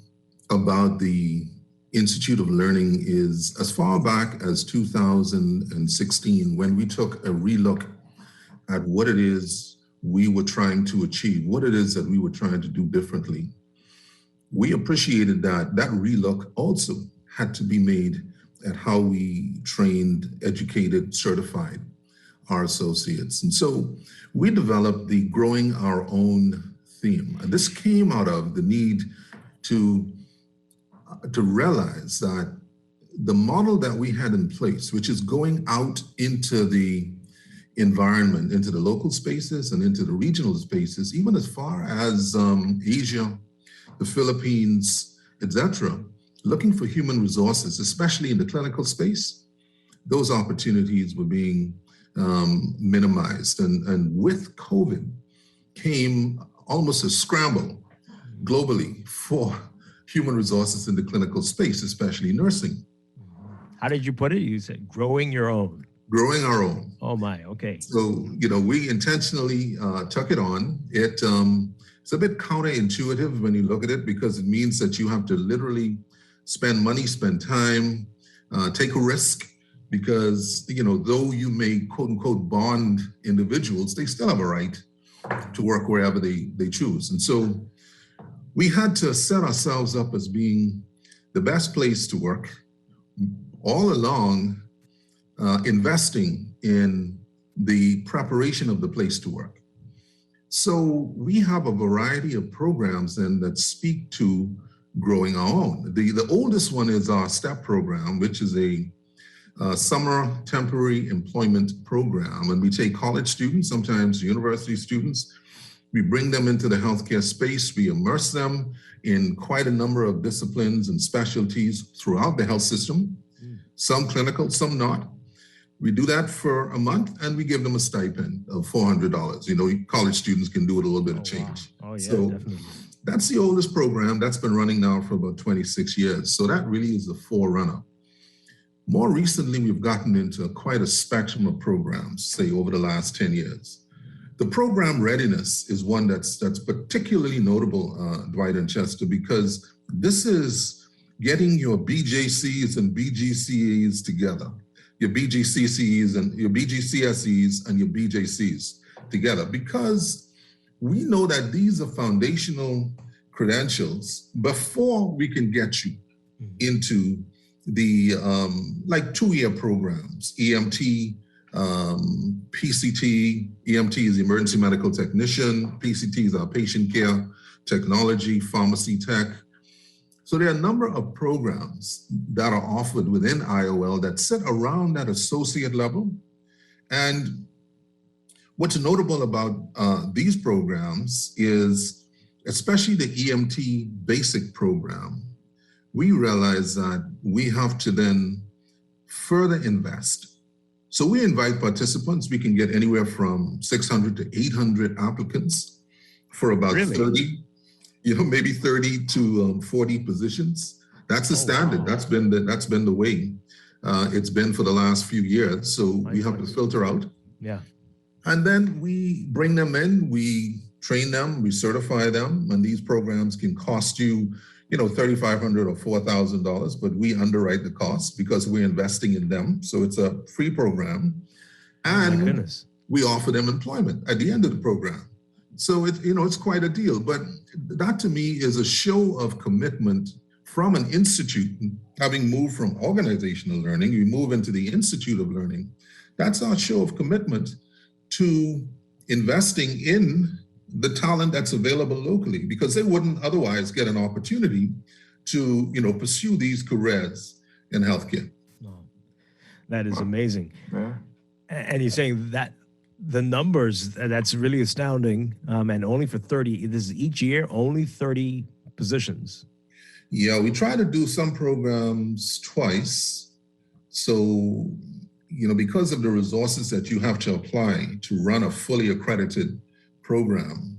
about the Institute of Learning is as far back as 2016, when we took a relook at what it is we were trying to achieve, what it is that we were trying to do differently, we appreciated that relook also had to be made at how we trained, educated, certified our associates. And so we developed the Growing Our Own theme. And this came out of the need to realize that the model that we had in place, which is going out into the environment, into the local spaces and into the regional spaces, even as far as Asia, the Philippines, etc., looking for human resources, especially in the clinical space, those opportunities were being minimized. And with COVID came almost a scramble globally for human resources in the clinical space, especially nursing. How did you put it? You said growing your own. Growing our own. Oh my, okay. So, we intentionally took it on. It's a bit counterintuitive when you look at it because it means that you have to literally spend money, spend time, take a risk because, though you may quote unquote bond individuals, they still have a right to work wherever they choose. And so we had to set ourselves up as being the best place to work, all along investing in the preparation of the place to work. So we have a variety of programs then that speak to growing our own. The oldest one is our STEP program, which is a summer temporary employment program. And we take college students, sometimes university students, we bring them into the healthcare space, we immerse them in quite a number of disciplines and specialties throughout the health system, some clinical, some not. We do that for a month and we give them a stipend of $400. College students can do it a little bit of change. Wow. Oh yeah, so definitely. That's the oldest program that's been running now for about 26 years. So that really is the forerunner. More recently, we've gotten into quite a spectrum of programs, say over the last 10 years. The program readiness is one that's particularly notable, Dwight and Chester, because this is getting your BJCs and BGCAs together, your BGCCs and your BGCSEs and your BJCs together, because we know that these are foundational credentials before we can get you into the like 2-year programs, EMT, PCT. EMT is the emergency medical technician. PCT is our patient care technology, pharmacy tech. So there are a number of programs that are offered within IOL that sit around that associate level. And what's notable about these programs is, especially the EMT basic program, we realize that we have to then further invest. So we invite participants. We can get anywhere from 600 to 800 applicants for about 30, maybe 30 to 40 positions. That's the standard. Wow. That's been the way it's been for the last few years. So we have to filter out. Yeah. And then we bring them in, we train them, we certify them, and these programs can cost you, $3,500 or $4,000, but we underwrite the cost because we're investing in them. So it's a free program. And oh my goodness. we offer them employment at the end of the program. So it's quite a deal. But that to me is a show of commitment from an institute. Having moved from organizational learning, you move into the Institute of Learning. That's our show of commitment to investing in the talent that's available locally, because they wouldn't otherwise get an opportunity to, pursue these careers in healthcare. That is amazing. Yeah. And you're saying that the numbers, that's really astounding. And only for 30, this is each year, only 30 positions. Yeah, we try to do some programs twice. So, because of the resources that you have to apply to run a fully accredited program,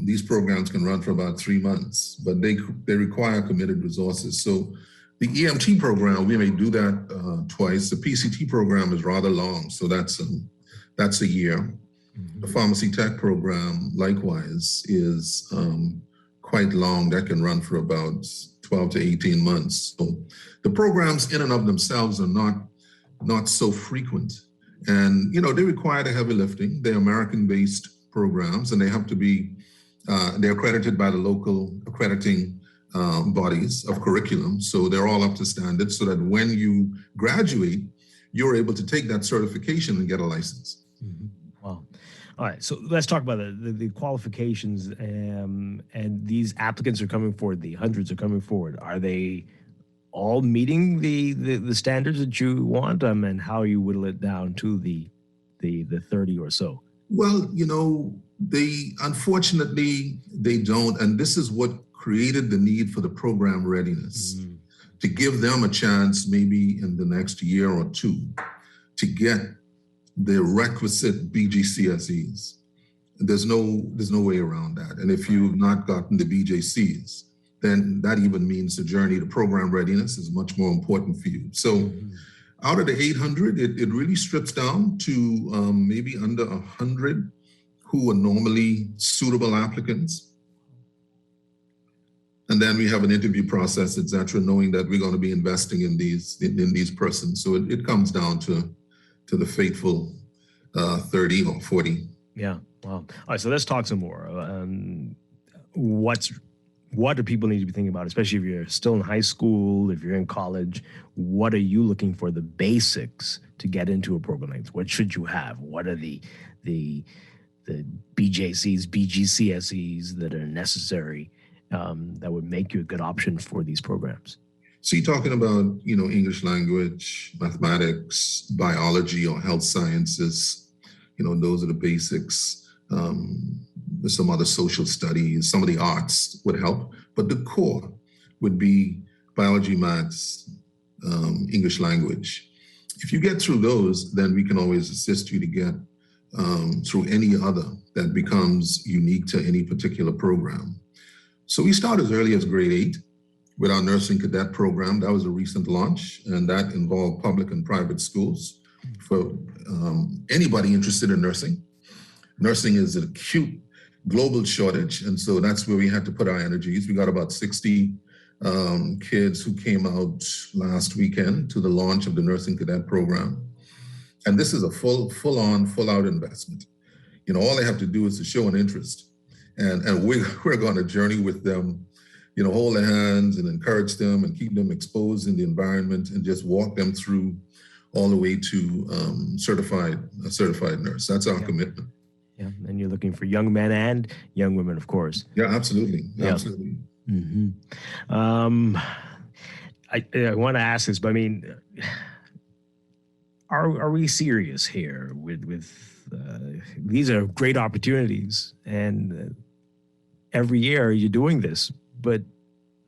these programs can run for about 3 months, but they require committed resources. So the EMT program, we may do that twice. The PCT program is rather long, so that's a year. Mm-hmm. The pharmacy tech program, likewise, is quite long. That can run for about 12 to 18 months. So the programs in and of themselves are not so frequent. And, they require the heavy lifting. They're American-based programs, and they have to be, they're accredited by the local accrediting bodies of curriculum. So they're all up to standard so that when you graduate, you're able to take that certification and get a license. Mm-hmm. Wow. All right. So let's talk about the qualifications. And these applicants are coming forward. The hundreds are coming forward. Are they all meeting the standards that you want? And how you whittle it down to the 30 or so? Well, unfortunately, they don't. And this is what created the need for the program readiness, to give them a chance maybe in the next year or two to get the requisite BGCSEs. There's no way around that. And if you've not gotten the BJCs, then that even means the journey to program readiness is much more important for you. So out of the 800, it really strips down to maybe under 100 who are normally suitable applicants. And then we have an interview process, et cetera, knowing that we're going to be investing in these persons. So it comes down to the fateful 30 or 40. Yeah. Wow. All right. So let's talk some more. What do people need to be thinking about, especially if you're still in high school, if you're in college? What are you looking for, the basics to get into a program like this? What should you have? What are the BJCs, BGCSEs that are necessary that would make you a good option for these programs? So you're talking about, English language, mathematics, biology, or health sciences. Those are the basics. There's some other social studies, some of the arts would help, but the core would be biology, maths, English language. If you get through those, then we can always assist you to get through any other that becomes unique to any particular program. So we start as early as grade 8 with our nursing cadet program. That was a recent launch, and that involved public and private schools for anybody interested in nursing. Nursing is an acute global shortage, and so that's where we had to put our energies. We got about 60 kids who came out last weekend to the launch of the nursing cadet program. And this is a full-on, full-out investment. All they have to do is to show an interest. And we're going to journey with them, hold their hands and encourage them and keep them exposed in the environment and just walk them through all the way to a certified nurse. That's our commitment. Yeah, and you're looking for young men and young women, of course. Yeah, absolutely. Yeah. Absolutely. Mm-hmm. I want to ask this, but I mean, are we serious here with these are great opportunities, and every year you're doing this, but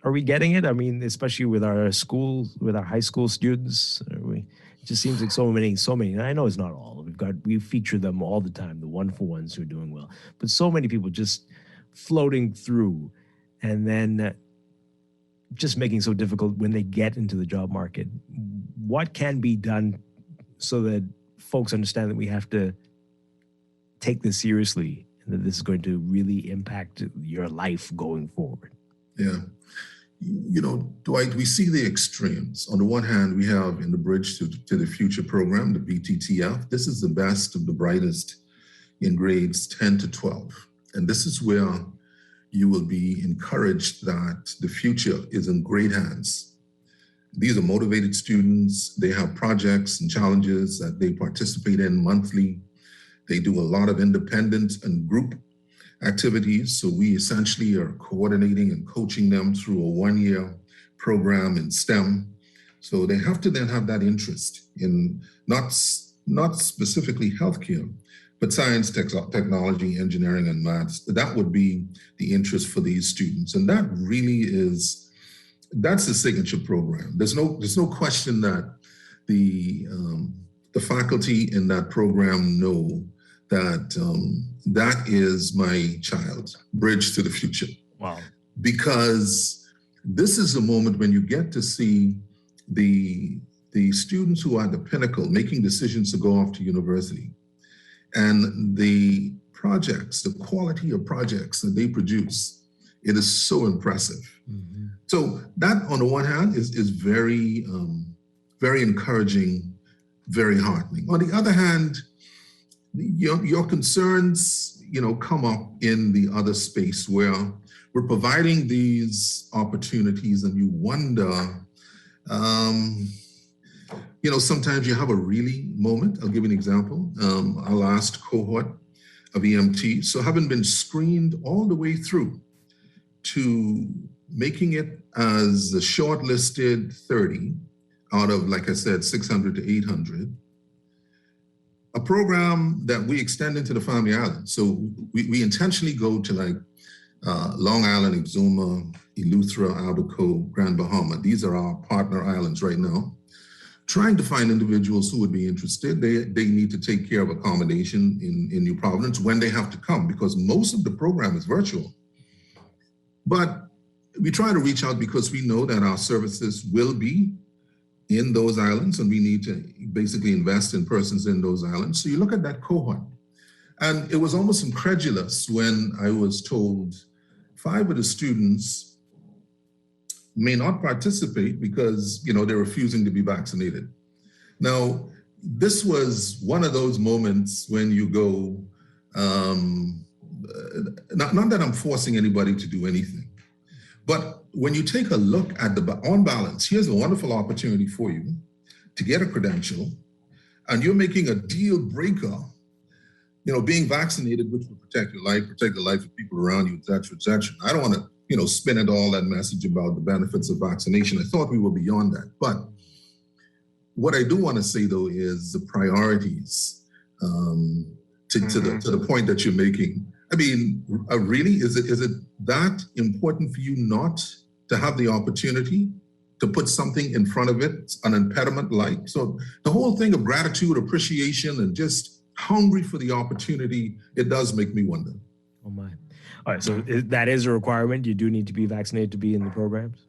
are we getting it? I mean, especially with our high school students, it just seems like so many, and I know it's not all. We feature them all the time, the wonderful ones who are doing well, but so many people just floating through and then just making it so difficult when they get into the job market. What can be done so that folks understand that we have to take this seriously and that this is going to really impact your life going forward? Yeah. Dwight, we see the extremes. On the one hand, we have in the Bridge to the Future program, the BTTF. This is the best of the brightest in grades 10 to 12. And this is where you will be encouraged that the future is in great hands. These are motivated students. They have projects and challenges that they participate in monthly. They do a lot of independent and group activities. So we essentially are coordinating and coaching them through a one-year program in STEM. So they have to then have that interest in not specifically healthcare, but science, technology, engineering, and maths. That would be the interest for these students. And that really that's the signature program. There's no question that the faculty in that program know that that is my child, Bridge to the Future. Wow. Because this is a moment when you get to see the students who are at the pinnacle making decisions to go off to university, and the projects, the quality of projects that they produce, it is so impressive. Mm-hmm. So that on the one hand is very, very encouraging, very heartening. On the other hand, your concerns, come up in the other space where we're providing these opportunities, and you wonder, sometimes you have a really moment. I'll give you an example. Our last cohort of EMT, so having been screened all the way through to making it as a shortlisted 30 out of, like I said, 600 to 800, a program that we extend into the Family Islands. So we intentionally go to Long Island, Exuma, Eleuthera, Albuquerque, Grand Bahama. These are our partner islands right now. Trying to find individuals who would be interested. They need to take care of accommodation in New Providence when they have to come, because most of the program is virtual. But we try to reach out because we know that our services will be in those islands, and we need to basically invest in persons in those islands. So you look at that cohort, and it was almost incredulous when I was told 5 of the students may not participate because, they're refusing to be vaccinated. Now, this was one of those moments when you go, not that I'm forcing anybody to do anything, but when you take a look at on balance, here's a wonderful opportunity for you to get a credential, and you're making a deal breaker, being vaccinated, which will protect your life, protect the life of people around you, et cetera, et cetera. I don't want to, spin it all that message about the benefits of vaccination. I thought we were beyond that. But what I do want to say, though, is the priorities to the point that you're making. I mean, really, is it that important for you not to have the opportunity to put something in front of it, an impediment like? So the whole thing of gratitude, appreciation, and just hungry for the opportunity, it does make me wonder. Oh my. All right, so that is a requirement. You do need to be vaccinated to be in the programs?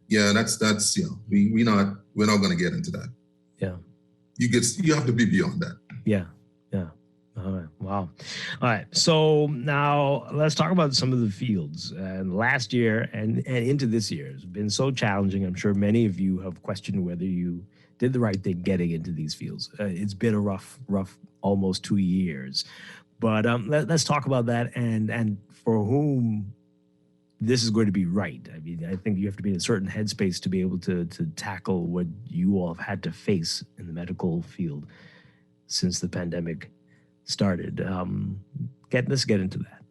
Yeah, that's we're not going to get into that. Yeah. You have to be beyond that. Yeah. All right. Wow. All right. So now let's talk about some of the fields. And last year and into this year has been so challenging. I'm sure many of you have questioned whether you did the right thing getting into these fields. It's been a rough, almost 2 years. But let's talk about that and for whom this is going to be right. I mean, I think you have to be in a certain headspace to be able to tackle what you all have had to face in the medical field since the pandemic started. Let's get into that.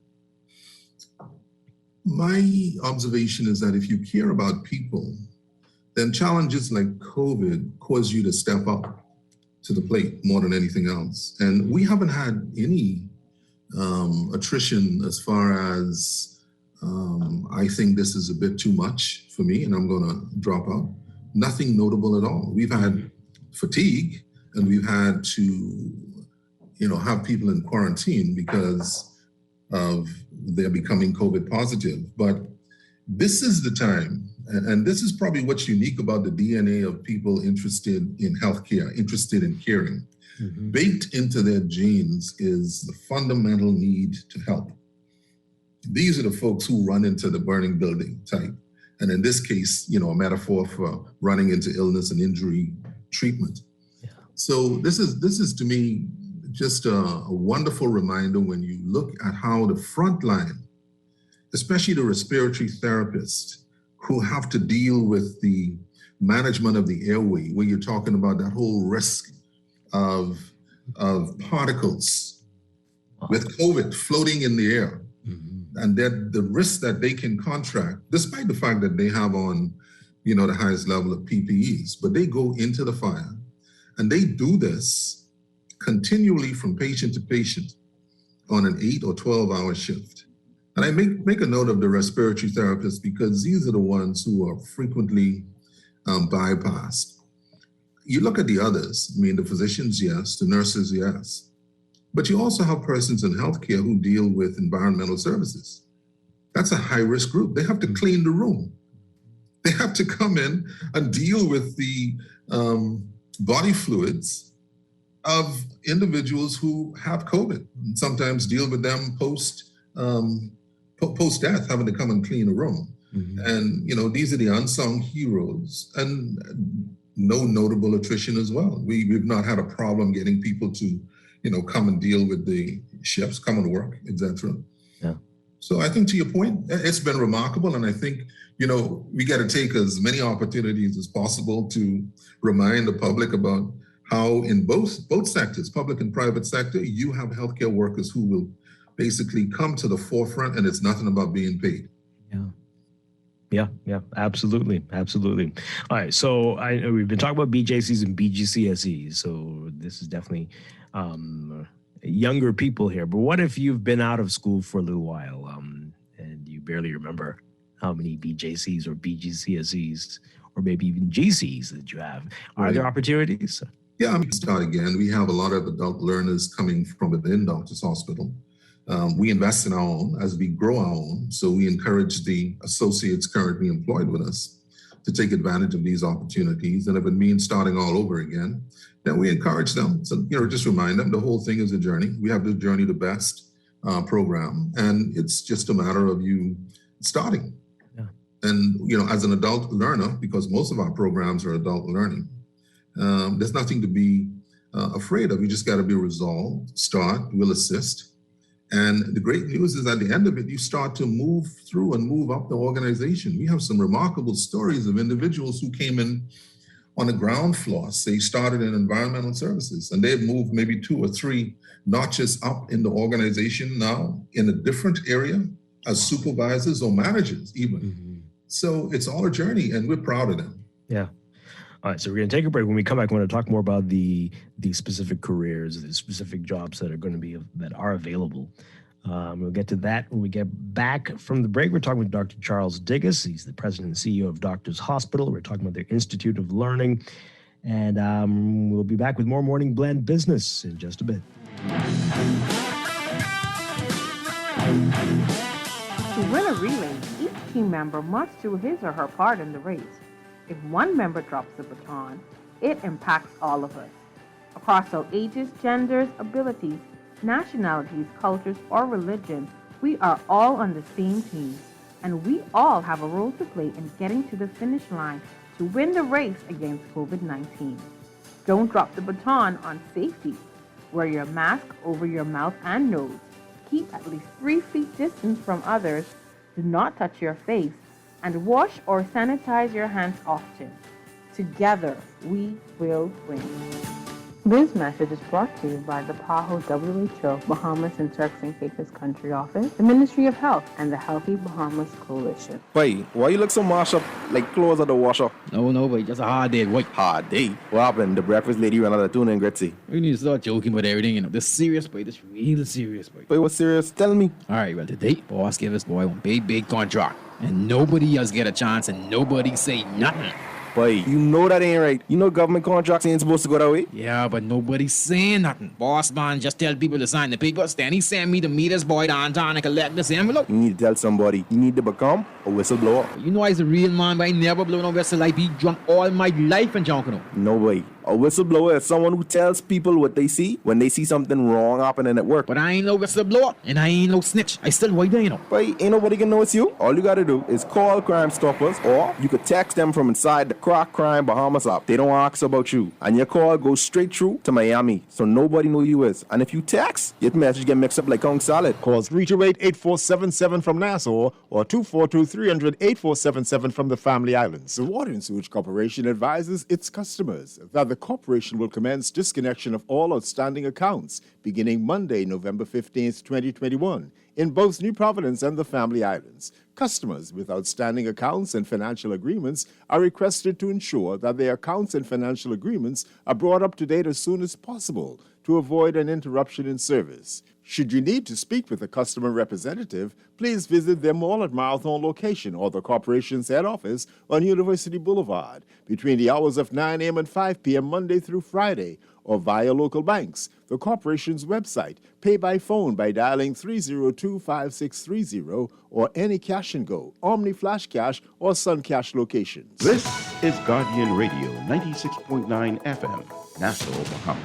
My observation is that if you care about people, then challenges like COVID cause you to step up to the plate more than anything else. And we haven't had any attrition as far as I think this is a bit too much for me and I'm going to drop out. Nothing notable at all. We've had fatigue, and we've had to have people in quarantine because of their becoming COVID positive. But this is the time, and this is probably what's unique about the DNA of people interested in healthcare, interested in caring. Mm-hmm. Baked into their genes is the fundamental need to help. These are the folks who run into the burning building type. And in this case, a metaphor for running into illness and injury treatment. Yeah. So this is to me just a wonderful reminder when you look at how the front line, especially the respiratory therapists who have to deal with the management of the airway, where you're talking about that whole risk of particles with COVID floating in the air. And that the risk that they can contract, despite the fact that they have on, the highest level of PPEs, but they go into the fire and they do this continually from patient to patient on an 8 or 12-hour shift. And I make a note of the respiratory therapists because these are the ones who are frequently bypassed. You look at the others, the physicians, yes, the nurses, yes. But you also have persons in healthcare who deal with environmental services. That's a high-risk group. They have to clean the room. They have to come in and deal with the body fluids of individuals who have COVID, and sometimes deal with them post-death, having to come and clean a room. And, these are the unsung heroes, and no notable attrition as well. We've not had a problem getting people to come and deal with the shifts, come and work, etc. Yeah. So I think to your point, it's been remarkable. And I think, we got to take as many opportunities as possible to remind the public about how in both sectors, public and private sector, you have healthcare workers who will basically come to the forefront, and it's nothing about being paid. Yeah, absolutely. All right, so we've been talking about BJCs and BGCSEs, so this is definitely younger people here. But what if you've been out of school for a little while and you barely remember how many BJCs or BGCSEs or maybe even GCs that you have? Are there opportunities? Yeah, start again. We have a lot of adult learners coming from within Doctors Hospital. We invest in our own as we grow our own. So we encourage the associates currently employed with us to take advantage of these opportunities. And if it means starting all over again, then we encourage them. So, just remind them the whole thing is a journey. We have the Journey to Best program, and it's just a matter of you starting. Yeah. And, as an adult learner, because most of our programs are adult learning, there's nothing to be afraid of. You just got to be resolved, start, we'll assist. And the great news is at the end of it, you start to move through and move up the organization. We have some remarkable stories of individuals who came in on the ground floor, say started in environmental services, and they've moved maybe 2 or 3 notches up in the organization now in a different area as supervisors or managers even. So it's all a journey, and we're proud of them. Yeah. All right, so we're going to take a break. When we come back, we're going to talk more about the specific careers, the specific jobs that are available. We'll get to that when we get back from the break. We're talking with Dr. Charles Digges. He's the president and CEO of Doctors Hospital. We're talking about their Institute of Learning. And we'll be back with more Morning Blend business in just a bit. To win a relay, each team member must do his or her part in the race. If one member drops the baton, it impacts all of us. Across all ages, genders, abilities, nationalities, cultures, or religion, we are all on the same team, and we all have a role to play in getting to the finish line to win the race against COVID-19. Don't drop the baton on safety. Wear your mask over your mouth and nose. Keep at least 3 feet distance from others. Do not touch your face. And wash or sanitize your hands often. Together, we will win. This message is brought to you by the PAHO WHO Bahamas and Turks and Caicos Country Office, the Ministry of Health, and the Healthy Bahamas Coalition. Wait, why you look so mashed up like clothes at the washer? No, but just a hard day. What? Hard day? What happened? The breakfast lady ran out of tuna and gritty. We need to start joking about everything, This serious, boy. This real serious, boy. Wait, what's serious? Tell me. All right, well, today, boss gave us boy one big contract. And nobody else get a chance and nobody say nothing. Boy, you know that ain't right. You know government contracts ain't supposed to go that way. Yeah, but nobody's saying nothing. Boss man just tell people to sign the papers. Then he send me to meet his boy downtown and collect this envelope. You need to tell somebody. You need to become a whistleblower. You know I's a real man, but I never blow no whistle. I be drunk all my life and junking. No way. A whistleblower is someone who tells people what they see when they see something wrong happening at work. But I ain't no whistleblower, and I ain't no snitch. I still white there, you know. But ain't nobody can know it's you. All you gotta do is call Crime Stoppers, or you could text them from inside the Crack Crime Bahamas app. They don't ask about you, and your call goes straight through to Miami, so nobody know you is. And if you text, your message get mixed up like Kong Salad. Call 328-8477 from Nassau or 242-300-8477 from the Family Islands. The Water and Sewage Corporation advises its customers that the corporation will commence disconnection of all outstanding accounts beginning Monday, November 15th, 2021, in both New Providence and the Family Islands. Customers with outstanding accounts and financial agreements are requested to ensure that their accounts and financial agreements are brought up to date as soon as possible to avoid an interruption in service. Should you need to speak with a customer representative, please visit their Mall at Marathon location or the corporation's head office on University Boulevard between the hours of 9 a.m. and 5 p.m. Monday through Friday, or via local banks, the corporation's website, pay by phone by dialing 302-5630, or any Cash and Go, Omni Flash Cash, or Sun Cash locations. This is Guardian Radio 96.9 FM, Nassau, Bahamas.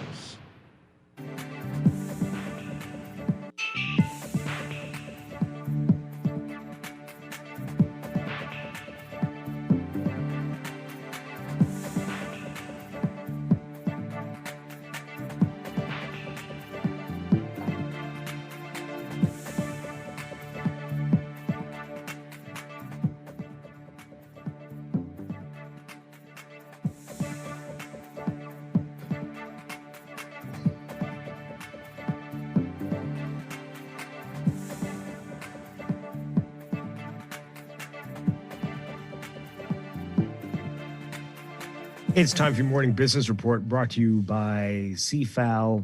It's time for your morning business report brought to you by CFAL.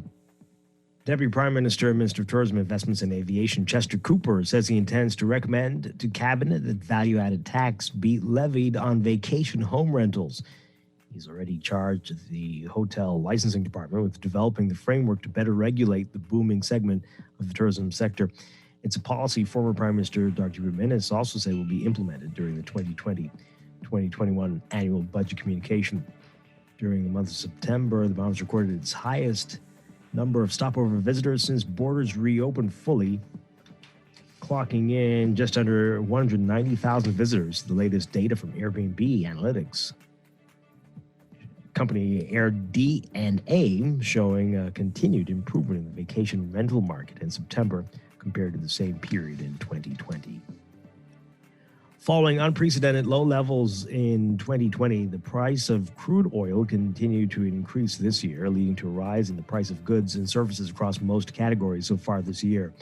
Deputy Prime Minister, Minister of Tourism, Investments and Aviation, Chester Cooper, says he intends to recommend to Cabinet that value-added tax be levied on vacation home rentals. He's already charged the Hotel Licensing Department with developing the framework to better regulate the booming segment of the tourism sector. It's a policy former Prime Minister Dr. Jimenez also said will be implemented during the 2020-2021 annual budget communication. During the month of September, the Bahamas recorded its highest number of stopover visitors since borders reopened fully, clocking in just under 190,000 visitors, the latest data from Airbnb Analytics. Company Air D&A showing a continued improvement in the vacation rental market in September compared to the same period in 2020. Following unprecedented low levels in 2020, the price of crude oil continued to increase this year, leading to a rise in the price of goods and services across most categories so far this year.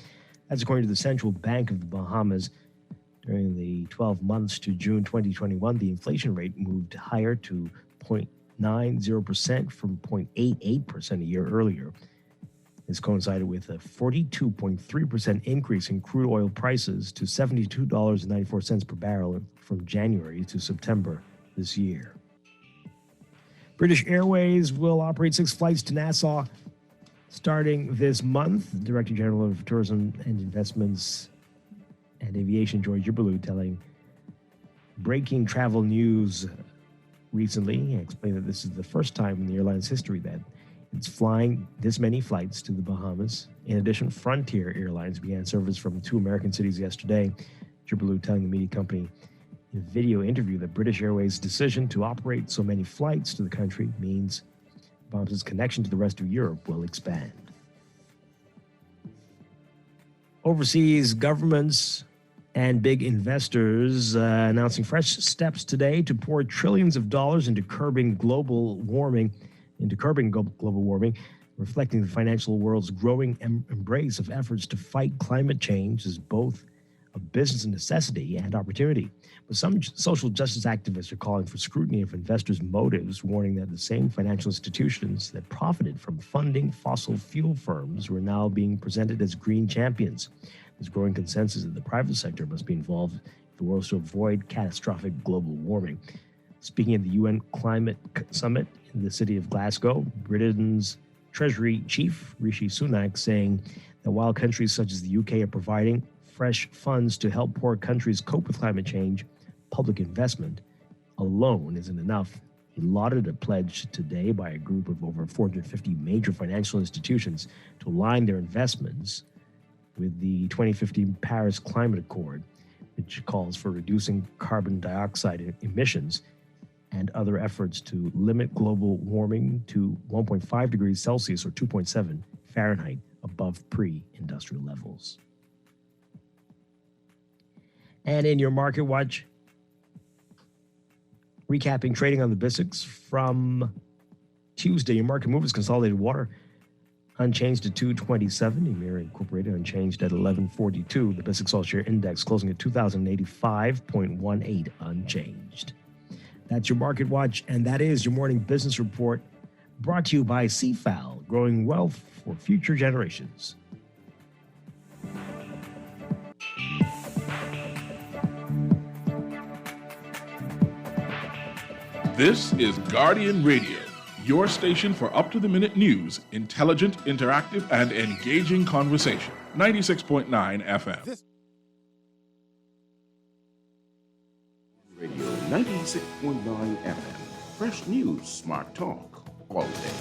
That's according to the Central Bank of the Bahamas. During the 12 months to June 2021, the inflation rate moved higher to 0.90% from 0.88% a year earlier. This coincided with a 42.3% increase in crude oil prices to $72.94 per barrel from January to September this year. British Airways will operate 6 flights to Nassau starting this month. Director General of Tourism and Investments and Aviation, George Iberlu, telling Breaking Travel News recently. He explained that this is the first time in the airline's history that it's flying this many flights to the Bahamas. In addition, Frontier Airlines began service from 2 American cities yesterday. Iberlu telling the media company in a video interview that British Airways' decision to operate so many flights to the country means Bahamas' connection to the rest of Europe will expand. Overseas governments and big investors announcing fresh steps today to pour trillions of dollars into curbing global warming, reflecting the financial world's growing embrace of efforts to fight climate change as both a business necessity and opportunity. But some social justice activists are calling for scrutiny of investors' motives, warning that the same financial institutions that profited from funding fossil fuel firms were now being presented as green champions. There's growing consensus that the private sector must be involved if the world is to avoid catastrophic global warming. Speaking at the UN Climate Summit in the city of Glasgow, Britain's Treasury Chief Rishi Sunak saying that while countries such as the UK are providing fresh funds to help poor countries cope with climate change, public investment alone isn't enough. He lauded a pledge today by a group of over 450 major financial institutions to align their investments with the 2050 Paris Climate Accord, which calls for reducing carbon dioxide emissions and other efforts to limit global warming to 1.5 degrees Celsius or 2.7 Fahrenheit above pre-industrial levels. And in your Market Watch, recapping trading on the BISX from Tuesday, your market movers consolidated water unchanged at 227, Emira Incorporated unchanged at 1142, the BISX All-Share Index closing at 2,085.18 unchanged. That's your Market Watch, and that is your morning business report brought to you by CFAL, growing wealth for future generations. This is Guardian Radio, your station for up-to-the-minute news, intelligent, interactive, and engaging conversation. 96.9 FM. Radio 96.9 FM. Fresh news, smart talk, all day.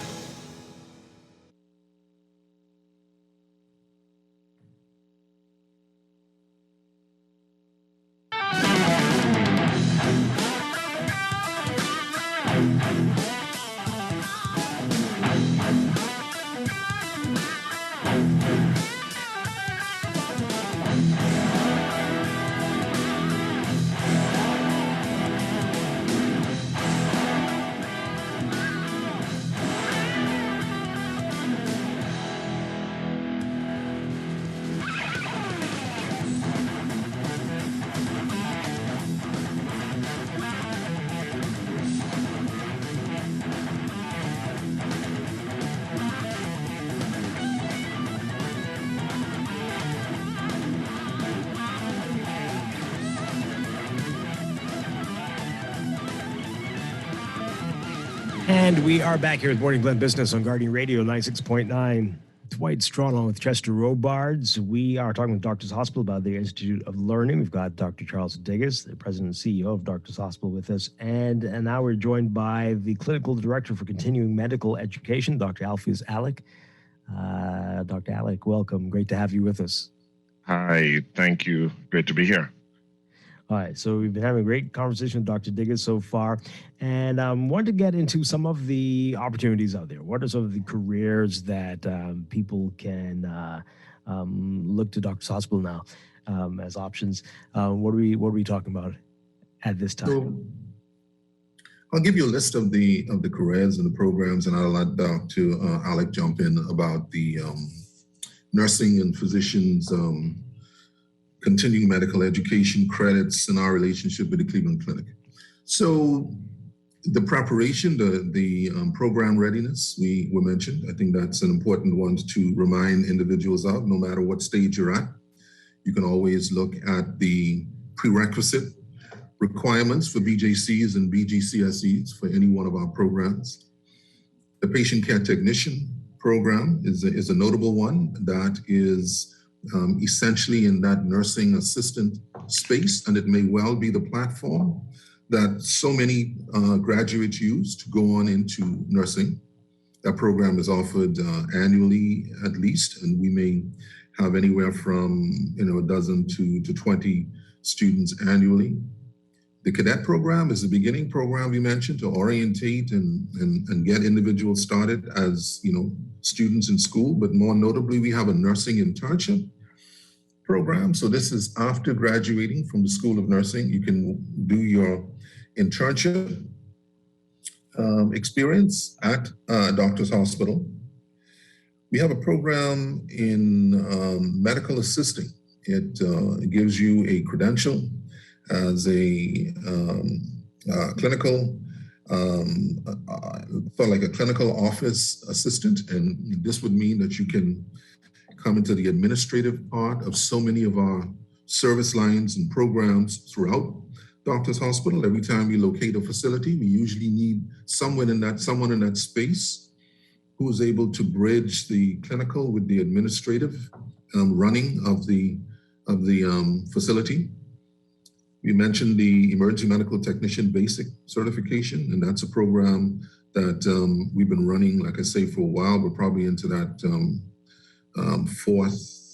And we are back here with Morning Blend Business on Guardian Radio 96.9. Dwight Strachan along with Chester Robards. We are talking with Doctors Hospital about the Institute of Learning. We've got Dr. Charles Digges, the president and CEO of Doctors Hospital, with us. And now we're joined by the clinical director for continuing medical education, Dr. Alpheus Alec. Dr. Alec, welcome. Great to have you with us. Hi, thank you. Great to be here. All right, so we've been having a great conversation with Dr. Digges so far, and wanted to get into some of the opportunities out there. What are some of the careers that people can look to Doctors Hospital now as options? What are we talking about at this time? So I'll give you a list of the careers and the programs, and I'll let Dr. Alec jump in about the nursing and physicians. Continuing medical education credits and our relationship with the Cleveland Clinic. So the preparation, the program readiness we mentioned, I think that's an important one to remind individuals of, no matter what stage you're at. You can always look at the prerequisite requirements for BJCs and BGCSEs for any one of our programs. The patient care technician program is a notable one that is essentially in that nursing assistant space, and it may well be the platform that so many graduates use to go on into nursing. That program is offered annually at least, and we may have anywhere from a dozen to 20 students annually. The cadet program is the beginning program we mentioned to orientate and get individuals started as students in school, but more notably, we have a nursing internship program. So this is after graduating from the School of Nursing, you can do your internship experience at Doctors Hospital. We have a program in medical assisting. It gives you a credential as a clinical, like a clinical office assistant, and this would mean that you can come into the administrative part of so many of our service lines and programs throughout Doctors Hospital. Every time we locate a facility, we usually need someone in that space who is able to bridge the clinical with the administrative running of the facility. We mentioned the Emergency Medical Technician Basic Certification, and that's a program that we've been running, like I say, for a while. We're probably into that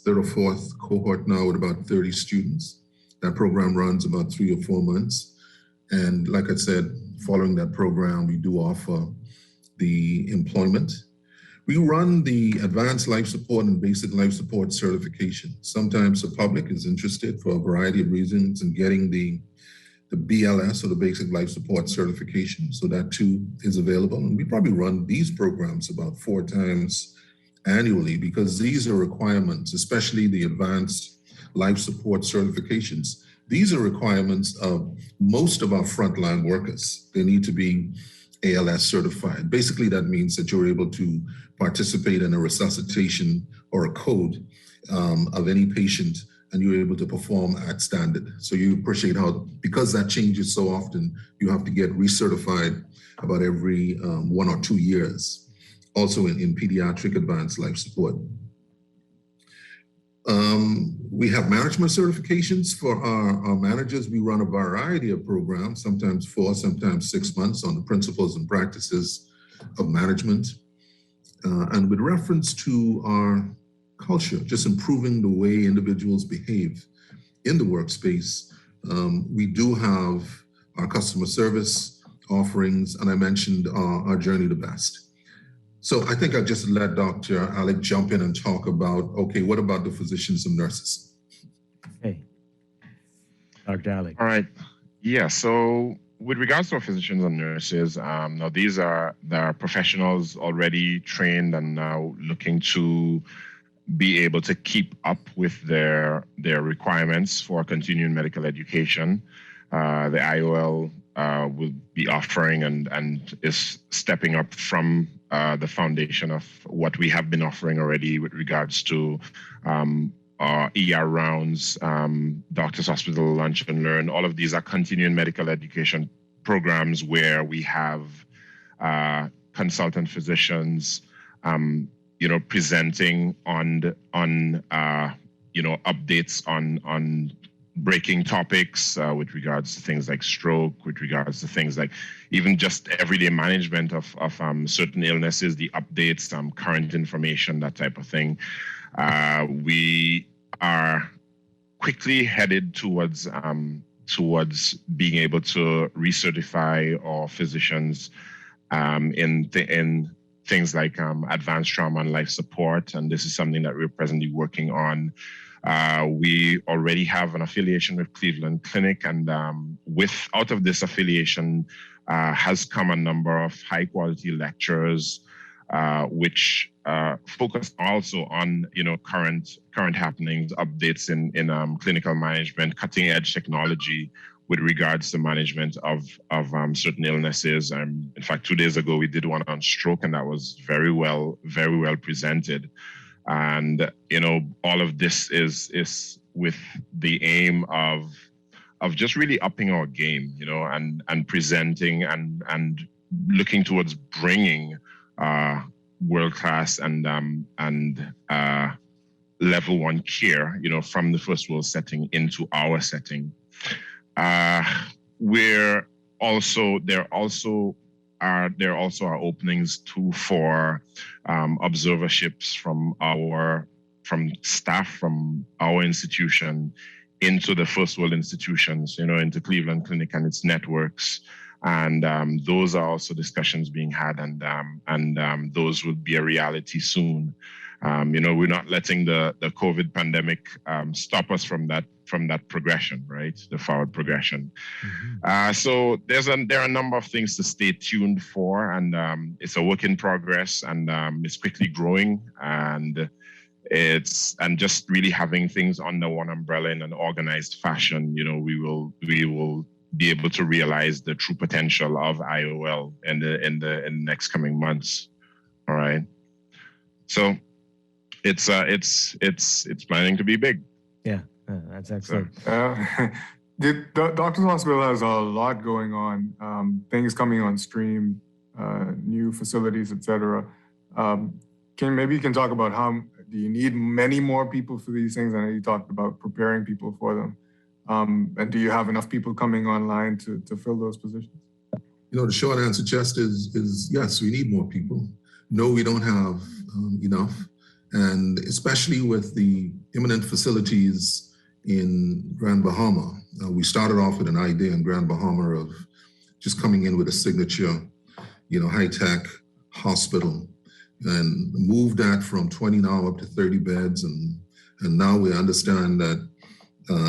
third or fourth cohort now with about 30 students. That program runs about 3 or 4 months. And like I said, following that program, we do offer the employment. We run the Advanced Life Support and Basic Life Support certification. Sometimes the public is interested for a variety of reasons in getting the BLS or the Basic Life Support certification. So that too is available. And we probably run these programs about 4 times annually because these are requirements, especially the Advanced Life Support certifications. These are requirements of most of our frontline workers. They need to be ALS certified. Basically, that means that you're able to participate in a resuscitation or a code of any patient, and you're able to perform at standard. So you appreciate how, because that changes so often, you have to get recertified about every 1 or 2 years. Also in pediatric advanced life support. We have management certifications for our managers. We run a variety of programs, sometimes 4, sometimes 6 months on the principles and practices of management. And with reference to our culture, just improving the way individuals behave in the workspace, we do have our customer service offerings, and I mentioned our Journey to Best. So I think I'll just let Dr. Alec jump in and talk about, okay, what about the physicians and nurses? Hey, Dr. Alec. All right. Yeah, so with regards to our physicians and nurses, now these are professionals already trained and now looking to be able to keep up with their requirements for continuing medical education. The IOL will be offering and is stepping up from the foundation of what we have been offering already with regards to ER rounds, doctor's hospital lunch and learn. All of these are continuing medical education programs where we have consultant physicians, presenting on updates on breaking topics with regards to things like stroke, with regards to things like even just everyday management of certain illnesses, the updates, current information, that type of thing. We are quickly headed towards being able to recertify our physicians in things like advanced trauma and life support, and this is something that we're presently working on. We already have an affiliation with Cleveland Clinic, and out of this affiliation has come a number of high quality lectures, which focus also on current happenings, updates in clinical management, cutting edge technology with regards to management of certain illnesses. In fact, 2 days ago we did one on stroke, and that was very well presented. And all of this is with the aim of just really upping our game, and presenting and looking towards bringing world-class and level 1 care, from the first world setting into our setting. There also are openings for observerships from staff from our institution into the first world institutions, into Cleveland Clinic and its networks. And those are also discussions being had, and those will be a reality soon. We're not letting the COVID pandemic stop us from that progression, right? The forward progression. So there are a number of things to stay tuned for, and it's a work in progress, and it's quickly growing, and just really having things under one umbrella in an organized fashion. We will be able to realize the true potential of IOL in the next coming months. All right. So it's planning to be big. Yeah, that's excellent. The Doctor's Hospital has a lot going on, things coming on stream, new facilities, etc. Maybe you can talk about how do you need many more people for these things? I know you talked about preparing people for them. And do you have enough people coming online to fill those positions? The short answer, Chest, is yes, we need more people. No, we don't have enough. And especially with the imminent facilities in Grand Bahama, we started off with an idea in Grand Bahama of just coming in with a signature, high-tech hospital, and moved that from 20 now up to 30 beds. And now we understand that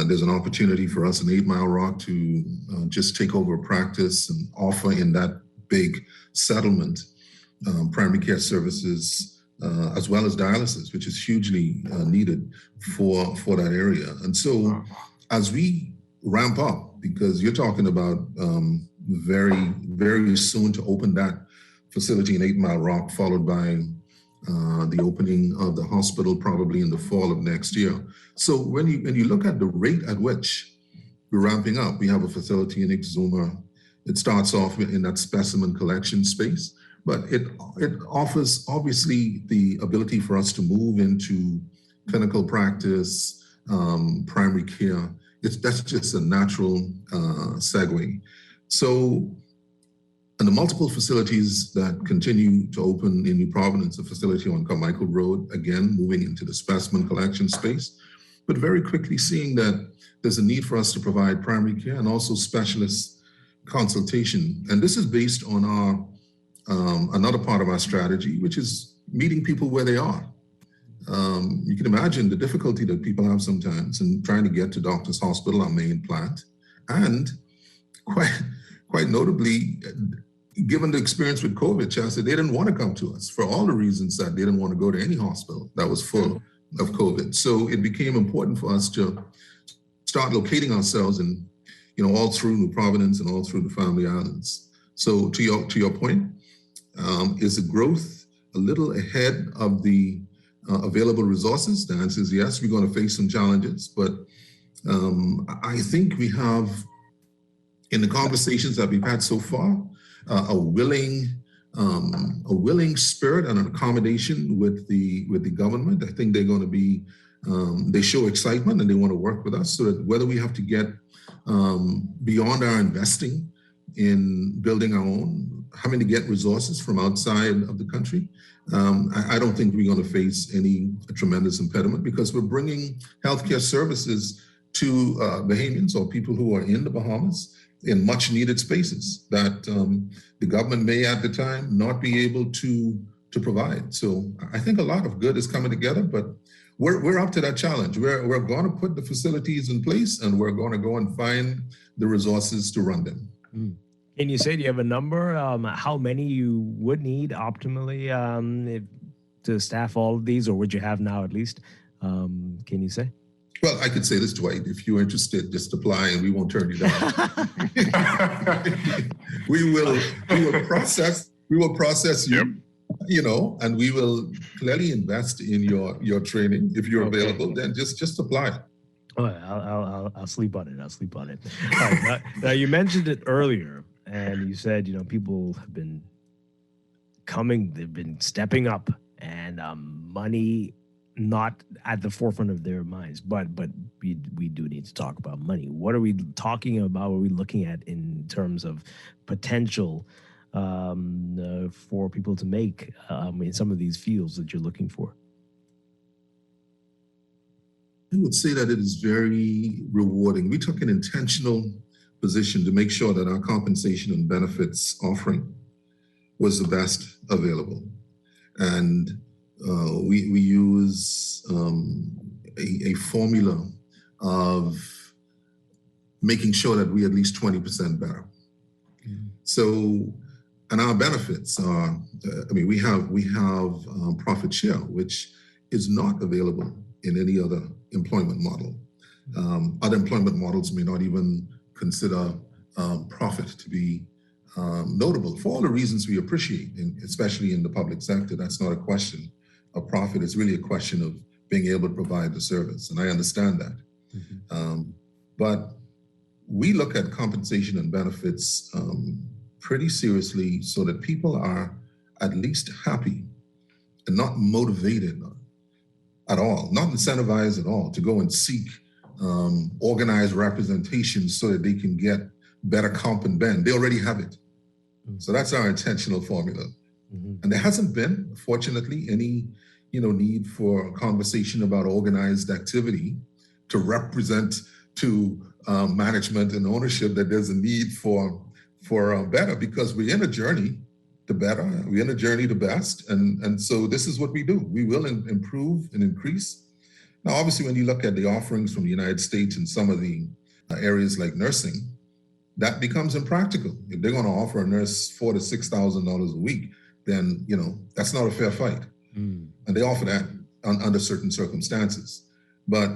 there's an opportunity for us in 8 Mile Rock to just take over a practice and offer in that big settlement primary care services as well as dialysis, which is hugely needed for that area. And so as we ramp up, because you're talking about very, very soon to open that facility in 8 Mile Rock, followed by the opening of the hospital probably in the fall of next year. So when you look at the rate at which we're ramping up, we have a facility in Exuma. It starts off in that specimen collection space, but it offers obviously the ability for us to move into clinical practice, primary care. That's just a natural segue. So, and the multiple facilities that continue to open in New Providence, a facility on Carmichael Road, again, moving into the specimen collection space, but very quickly seeing that there's a need for us to provide primary care and also specialist consultation. And this is based on our another part of our strategy, which is meeting people where they are. You can imagine the difficulty that people have sometimes in trying to get to Doctors Hospital, our main plant, and quite notably, given the experience with COVID, Chester, they didn't want to come to us for all the reasons that they didn't want to go to any hospital that was full of COVID. So it became important for us to start locating ourselves in, all through New Providence and all through the Family Islands. So to your point, is the growth a little ahead of the available resources? The answer is yes. We're going to face some challenges, but I think we have, in the conversations that we've had so far, a willing spirit and an accommodation with the government. I think they're going to be, they show excitement and they want to work with us, so that whether we have to get beyond our investing in building our own, having to get resources from outside of the country, I don't think we're going to face any tremendous impediment, because we're bringing healthcare services to Bahamians or people who are in the Bahamas in much needed spaces that the government may at the time not be able to provide. So I think a lot of good is coming together, but we're up to that challenge. We're going to put the facilities in place, and we're going to go and find the resources to run them. Can you say, do you have a number, how many you would need optimally to staff all of these, or would you have now at least? Can you say? Well, I could say this, Dwight. If you're interested, just apply and we won't turn you down. we will process you, and we will clearly invest in your training. If you're available, then just apply. Oh, I'll sleep on it. All right, now you mentioned it earlier, and you said, people have been they've been stepping up, and money not at the forefront of their minds, but we do need to talk about money. What are we talking about? What are we looking at in terms of potential for people to make in some of these fields that you're looking for? I would say that it is very rewarding. We took an intentional position to make sure that our compensation and benefits offering was the best available. And we use a formula of making sure that we at least 20% better. So, and our benefits are, we have profit share, which is not available in any other employment model. Other employment models may not even consider profit to be notable for all the reasons we appreciate, especially in the public sector. That's not a question of profit. It's really a question of being able to provide the service, and I understand that. But we look at compensation and benefits pretty seriously, so that people are at least happy and not motivated at all, not incentivized at all to go and seek organized representation so that they can get better comp and ben. They already have it. So that's our intentional formula. And there hasn't been, fortunately, any need for a conversation about organized activity to represent to management and ownership that there's a need for better, because we're in a journey to better, we're in a journey to best, and so this is what we do. We will improve and increase. Now, obviously, when you look at the offerings from the United States in some of the areas like nursing, that becomes impractical. If they're going to offer a nurse $4,000 to $6,000 a week, then that's not a fair fight. And they offer that under certain circumstances. But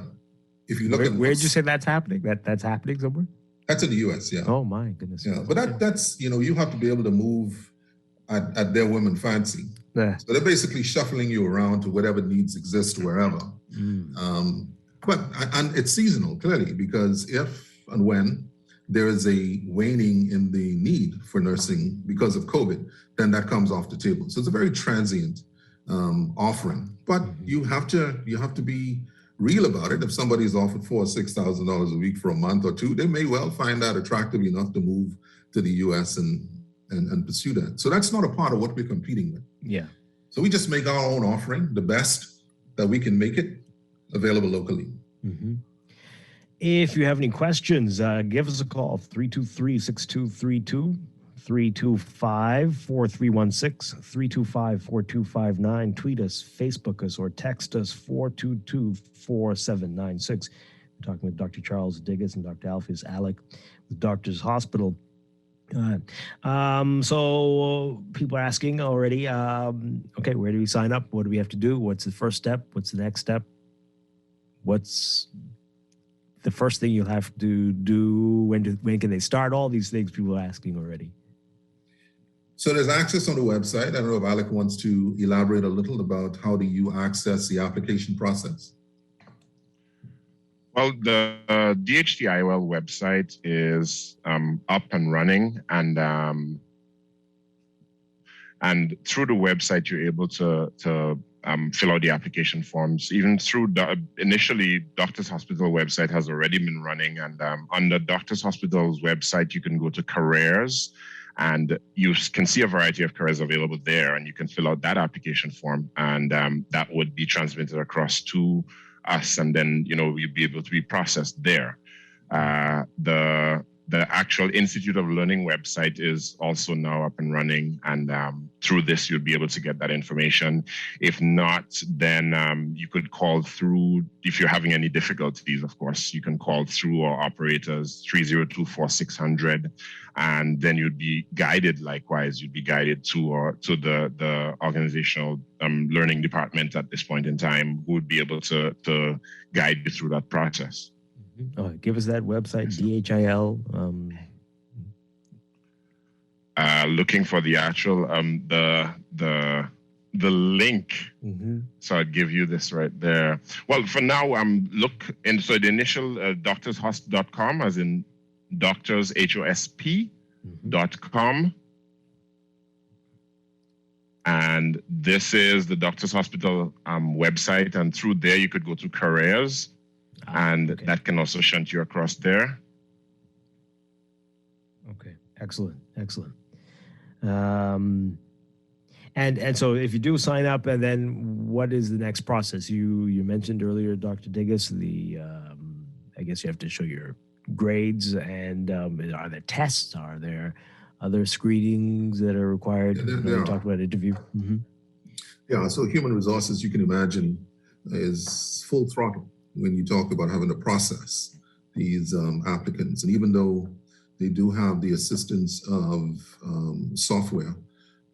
if you look at where did you say that's happening? That's happening somewhere? That's in the U.S. Yeah. Oh my goodness. Yeah, but that's you have to be able to move at their whim and fancy. Yeah. So they're basically shuffling you around to whatever needs exist wherever. But it's seasonal, clearly, because if and when there is a waning in the need for nursing because of COVID, then that comes off the table. So it's a very transient offering. But you have to be real about it. If somebody's offered $4,000 or $6,000 a week for a month or two, they may well find that attractive enough to move to the U.S. and pursue that. So that's not a part of what we're competing with. Yeah. So we just make our own offering, the best that we can make it, available locally. If you have any questions, give us a call, 323-6232, 325-4316, 325-4259. Tweet us, Facebook us, or text us 422-4796. We're talking with Dr. Charles Diggis and Dr. Alpheus Alec with Doctors Hospital. So people are asking already, okay, where do we sign up? What do we have to do? What's the first step? What's the next step? What's the first thing you'll have to do? When can they start? All these things people are asking already. So there's access on the website. I don't know if Alec wants to elaborate a little about how do you access the application process? Well, the DHTIOL website is up and running, and through the website you're able to fill out the application forms. Even through initially, Doctors Hospital website has already been running, and on the Doctors Hospital's website you can go to careers, and you can see a variety of careers available there, and you can fill out that application form, and that would be transmitted across to us, and then you'll be able to be processed there. The actual Institute of Learning website is also now up and running, and through this you'll be able to get that information. If not, then you could call through. If you're having any difficulties, of course, you can call through our operators 302-4600, and then you'd be guided. Likewise, you'd be guided to the organizational learning department at this point in time, who would be able to guide you through that process. Give us that website, DHIL. Looking for the actual the link. So I'd give you this right there. Well, for now, look, and so the initial doctorshosp.com, as in doctors HOSP.com, and this is the Doctors Hospital website, and through there you could go to careers. And that can also shunt you across there. Okay, excellent. And so if you do sign up, and then what is the next process? You mentioned earlier, Dr. Diggis, I guess you have to show your grades, and are there tests? Are there other screenings that are required? There talked about interview. Yeah, so human resources, you can imagine, is full throttle when you talk about having to process these applicants. And even though they do have the assistance of software,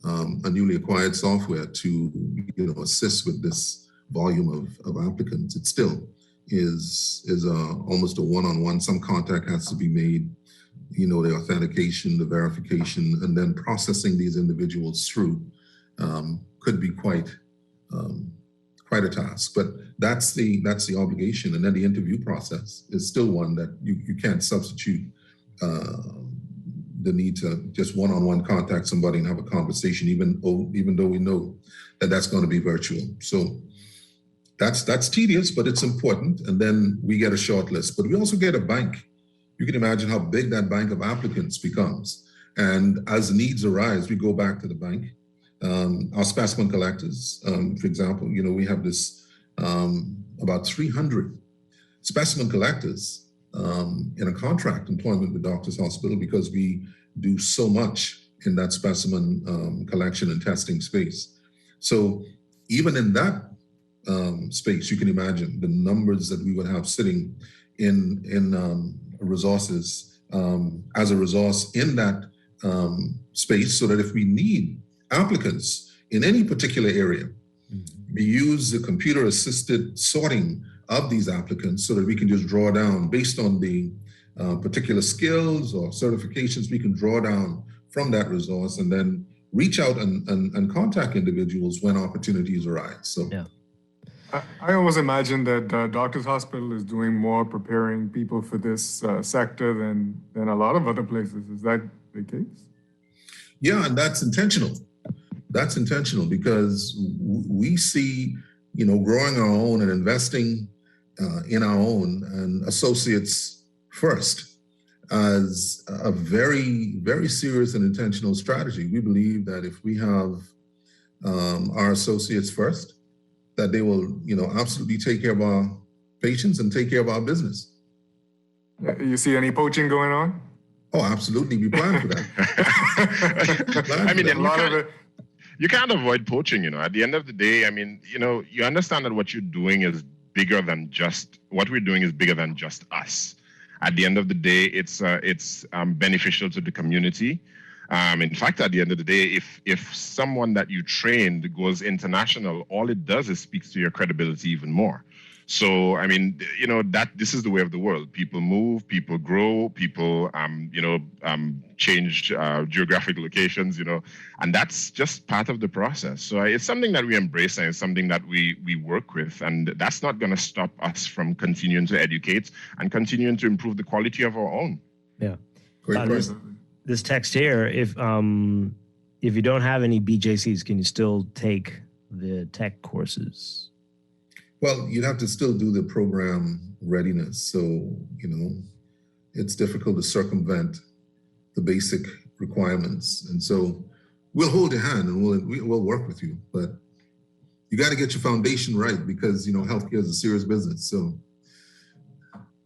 a newly acquired software to assist with this volume of applicants, it still is almost a one-on-one. Some contact has to be made, the authentication, the verification, and then processing these individuals through could be quite a task, but that's the obligation. And then the interview process is still one that you can't substitute the need to just one-on-one contact somebody and have a conversation, even though we know that that's going to be virtual. So That's tedious, but it's important. And then we get a short list. But we also get a bank. You can imagine how big that bank of applicants becomes. And as needs arise, we go back to the bank. Our specimen collectors, for example, we have this about 300 specimen collectors in a contract employment with Doctors Hospital because we do so much in that specimen collection and testing space. So even in that space, you can imagine the numbers that we would have sitting in resources as a resource in that space, so that if we need applicants in any particular area, we use the computer-assisted sorting of these applicants so that we can just draw down based on the particular skills or certifications. We can draw down from that resource and then reach out and contact individuals when opportunities arise. So, yeah. I always imagine that Doctors Hospital is doing more preparing people for this sector than a lot of other places. Is that the case? Yeah, and that's intentional. That's intentional because we see, growing our own and investing in our own and associates first as a very, very serious and intentional strategy. We believe that if we have our associates first, that they will, absolutely take care of our patients and take care of our business. You see any poaching going on? Oh, absolutely. We plan for that. I mean, you can't avoid poaching, At the end of the day, I mean, you understand that what you're doing is bigger than just, what we're doing is bigger than just us. At the end of the day, it's beneficial to the community. In fact, at the end of the day, if someone that you trained goes international, all it does is speaks to your credibility even more. So, I mean, this is the way of the world. People move, people grow, people, change geographic locations, and that's just part of the process. So it's something that we embrace and it's something that we work with. And that's not going to stop us from continuing to educate and continuing to improve the quality of our own. Yeah. Great this text here, if you don't have any BJCs, can you still take the tech courses? Well, you'd have to still do the program readiness. So, it's difficult to circumvent the basic requirements. And so we'll hold your hand and we'll work with you. But you got to get your foundation right because, healthcare is a serious business. So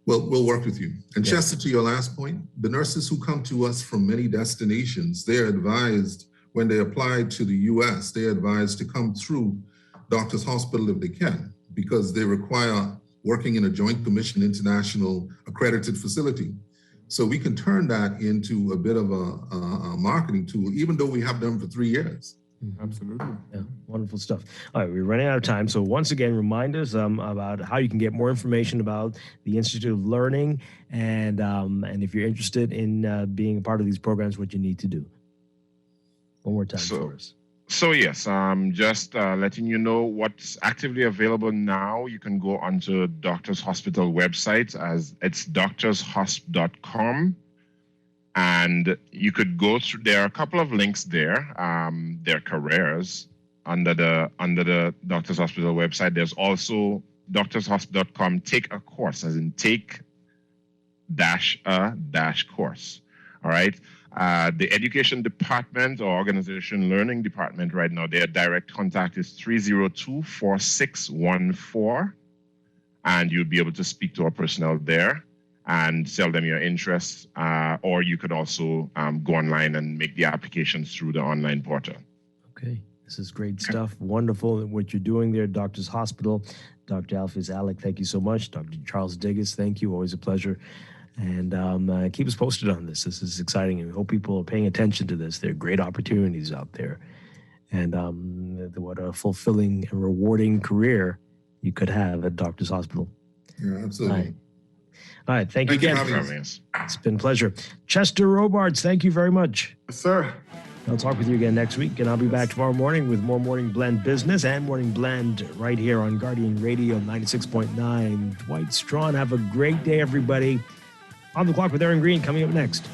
we'll work with you. And Yeah. Chester, to your last point, the nurses who come to us from many destinations, they're advised when they apply to the U.S., they're advised to come through Doctors Hospital if they can, because they require working in a Joint Commission International accredited facility. So we can turn that into a bit of a marketing tool, even though we have them for 3 years. Absolutely. Yeah, wonderful stuff. All right, we're running out of time. So once again, remind us about how you can get more information about the Institute of Learning and if you're interested in being a part of these programs, what you need to do. One more time for us. So yes, just letting you know what's actively available now. You can go onto Doctors Hospital website as it's doctorshosp.com. And you could go through, there are a couple of links there. Their careers under the Doctors Hospital website. There's also doctorshosp.com, take a course, as in take -a course. All right. The education department or organization learning department right now, their direct contact is 302-4614. And you'll be able to speak to our personnel there and tell them your interests, or you could also go online and make the applications through the online portal. Okay, this is great stuff. Wonderful what you're doing there, Doctors Hospital. Dr. Alpheus Alec, thank you so much. Dr. Charles Digges, thank you. Always a pleasure. And keep us posted on this. This is exciting, and we hope people are paying attention to this. There are great opportunities out there. And what a fulfilling and rewarding career you could have at Doctors Hospital. Yeah, absolutely. All right, thank you again. Thank you for having us. It's been a pleasure. Chester Robards, thank you very much. Yes, sir. I'll talk with you again next week, and I'll be back tomorrow morning with more Morning Blend business and Morning Blend right here on Guardian Radio 96.9. Dwight Strachan, have a great day, everybody. On the Clock with Aaron Green coming up next.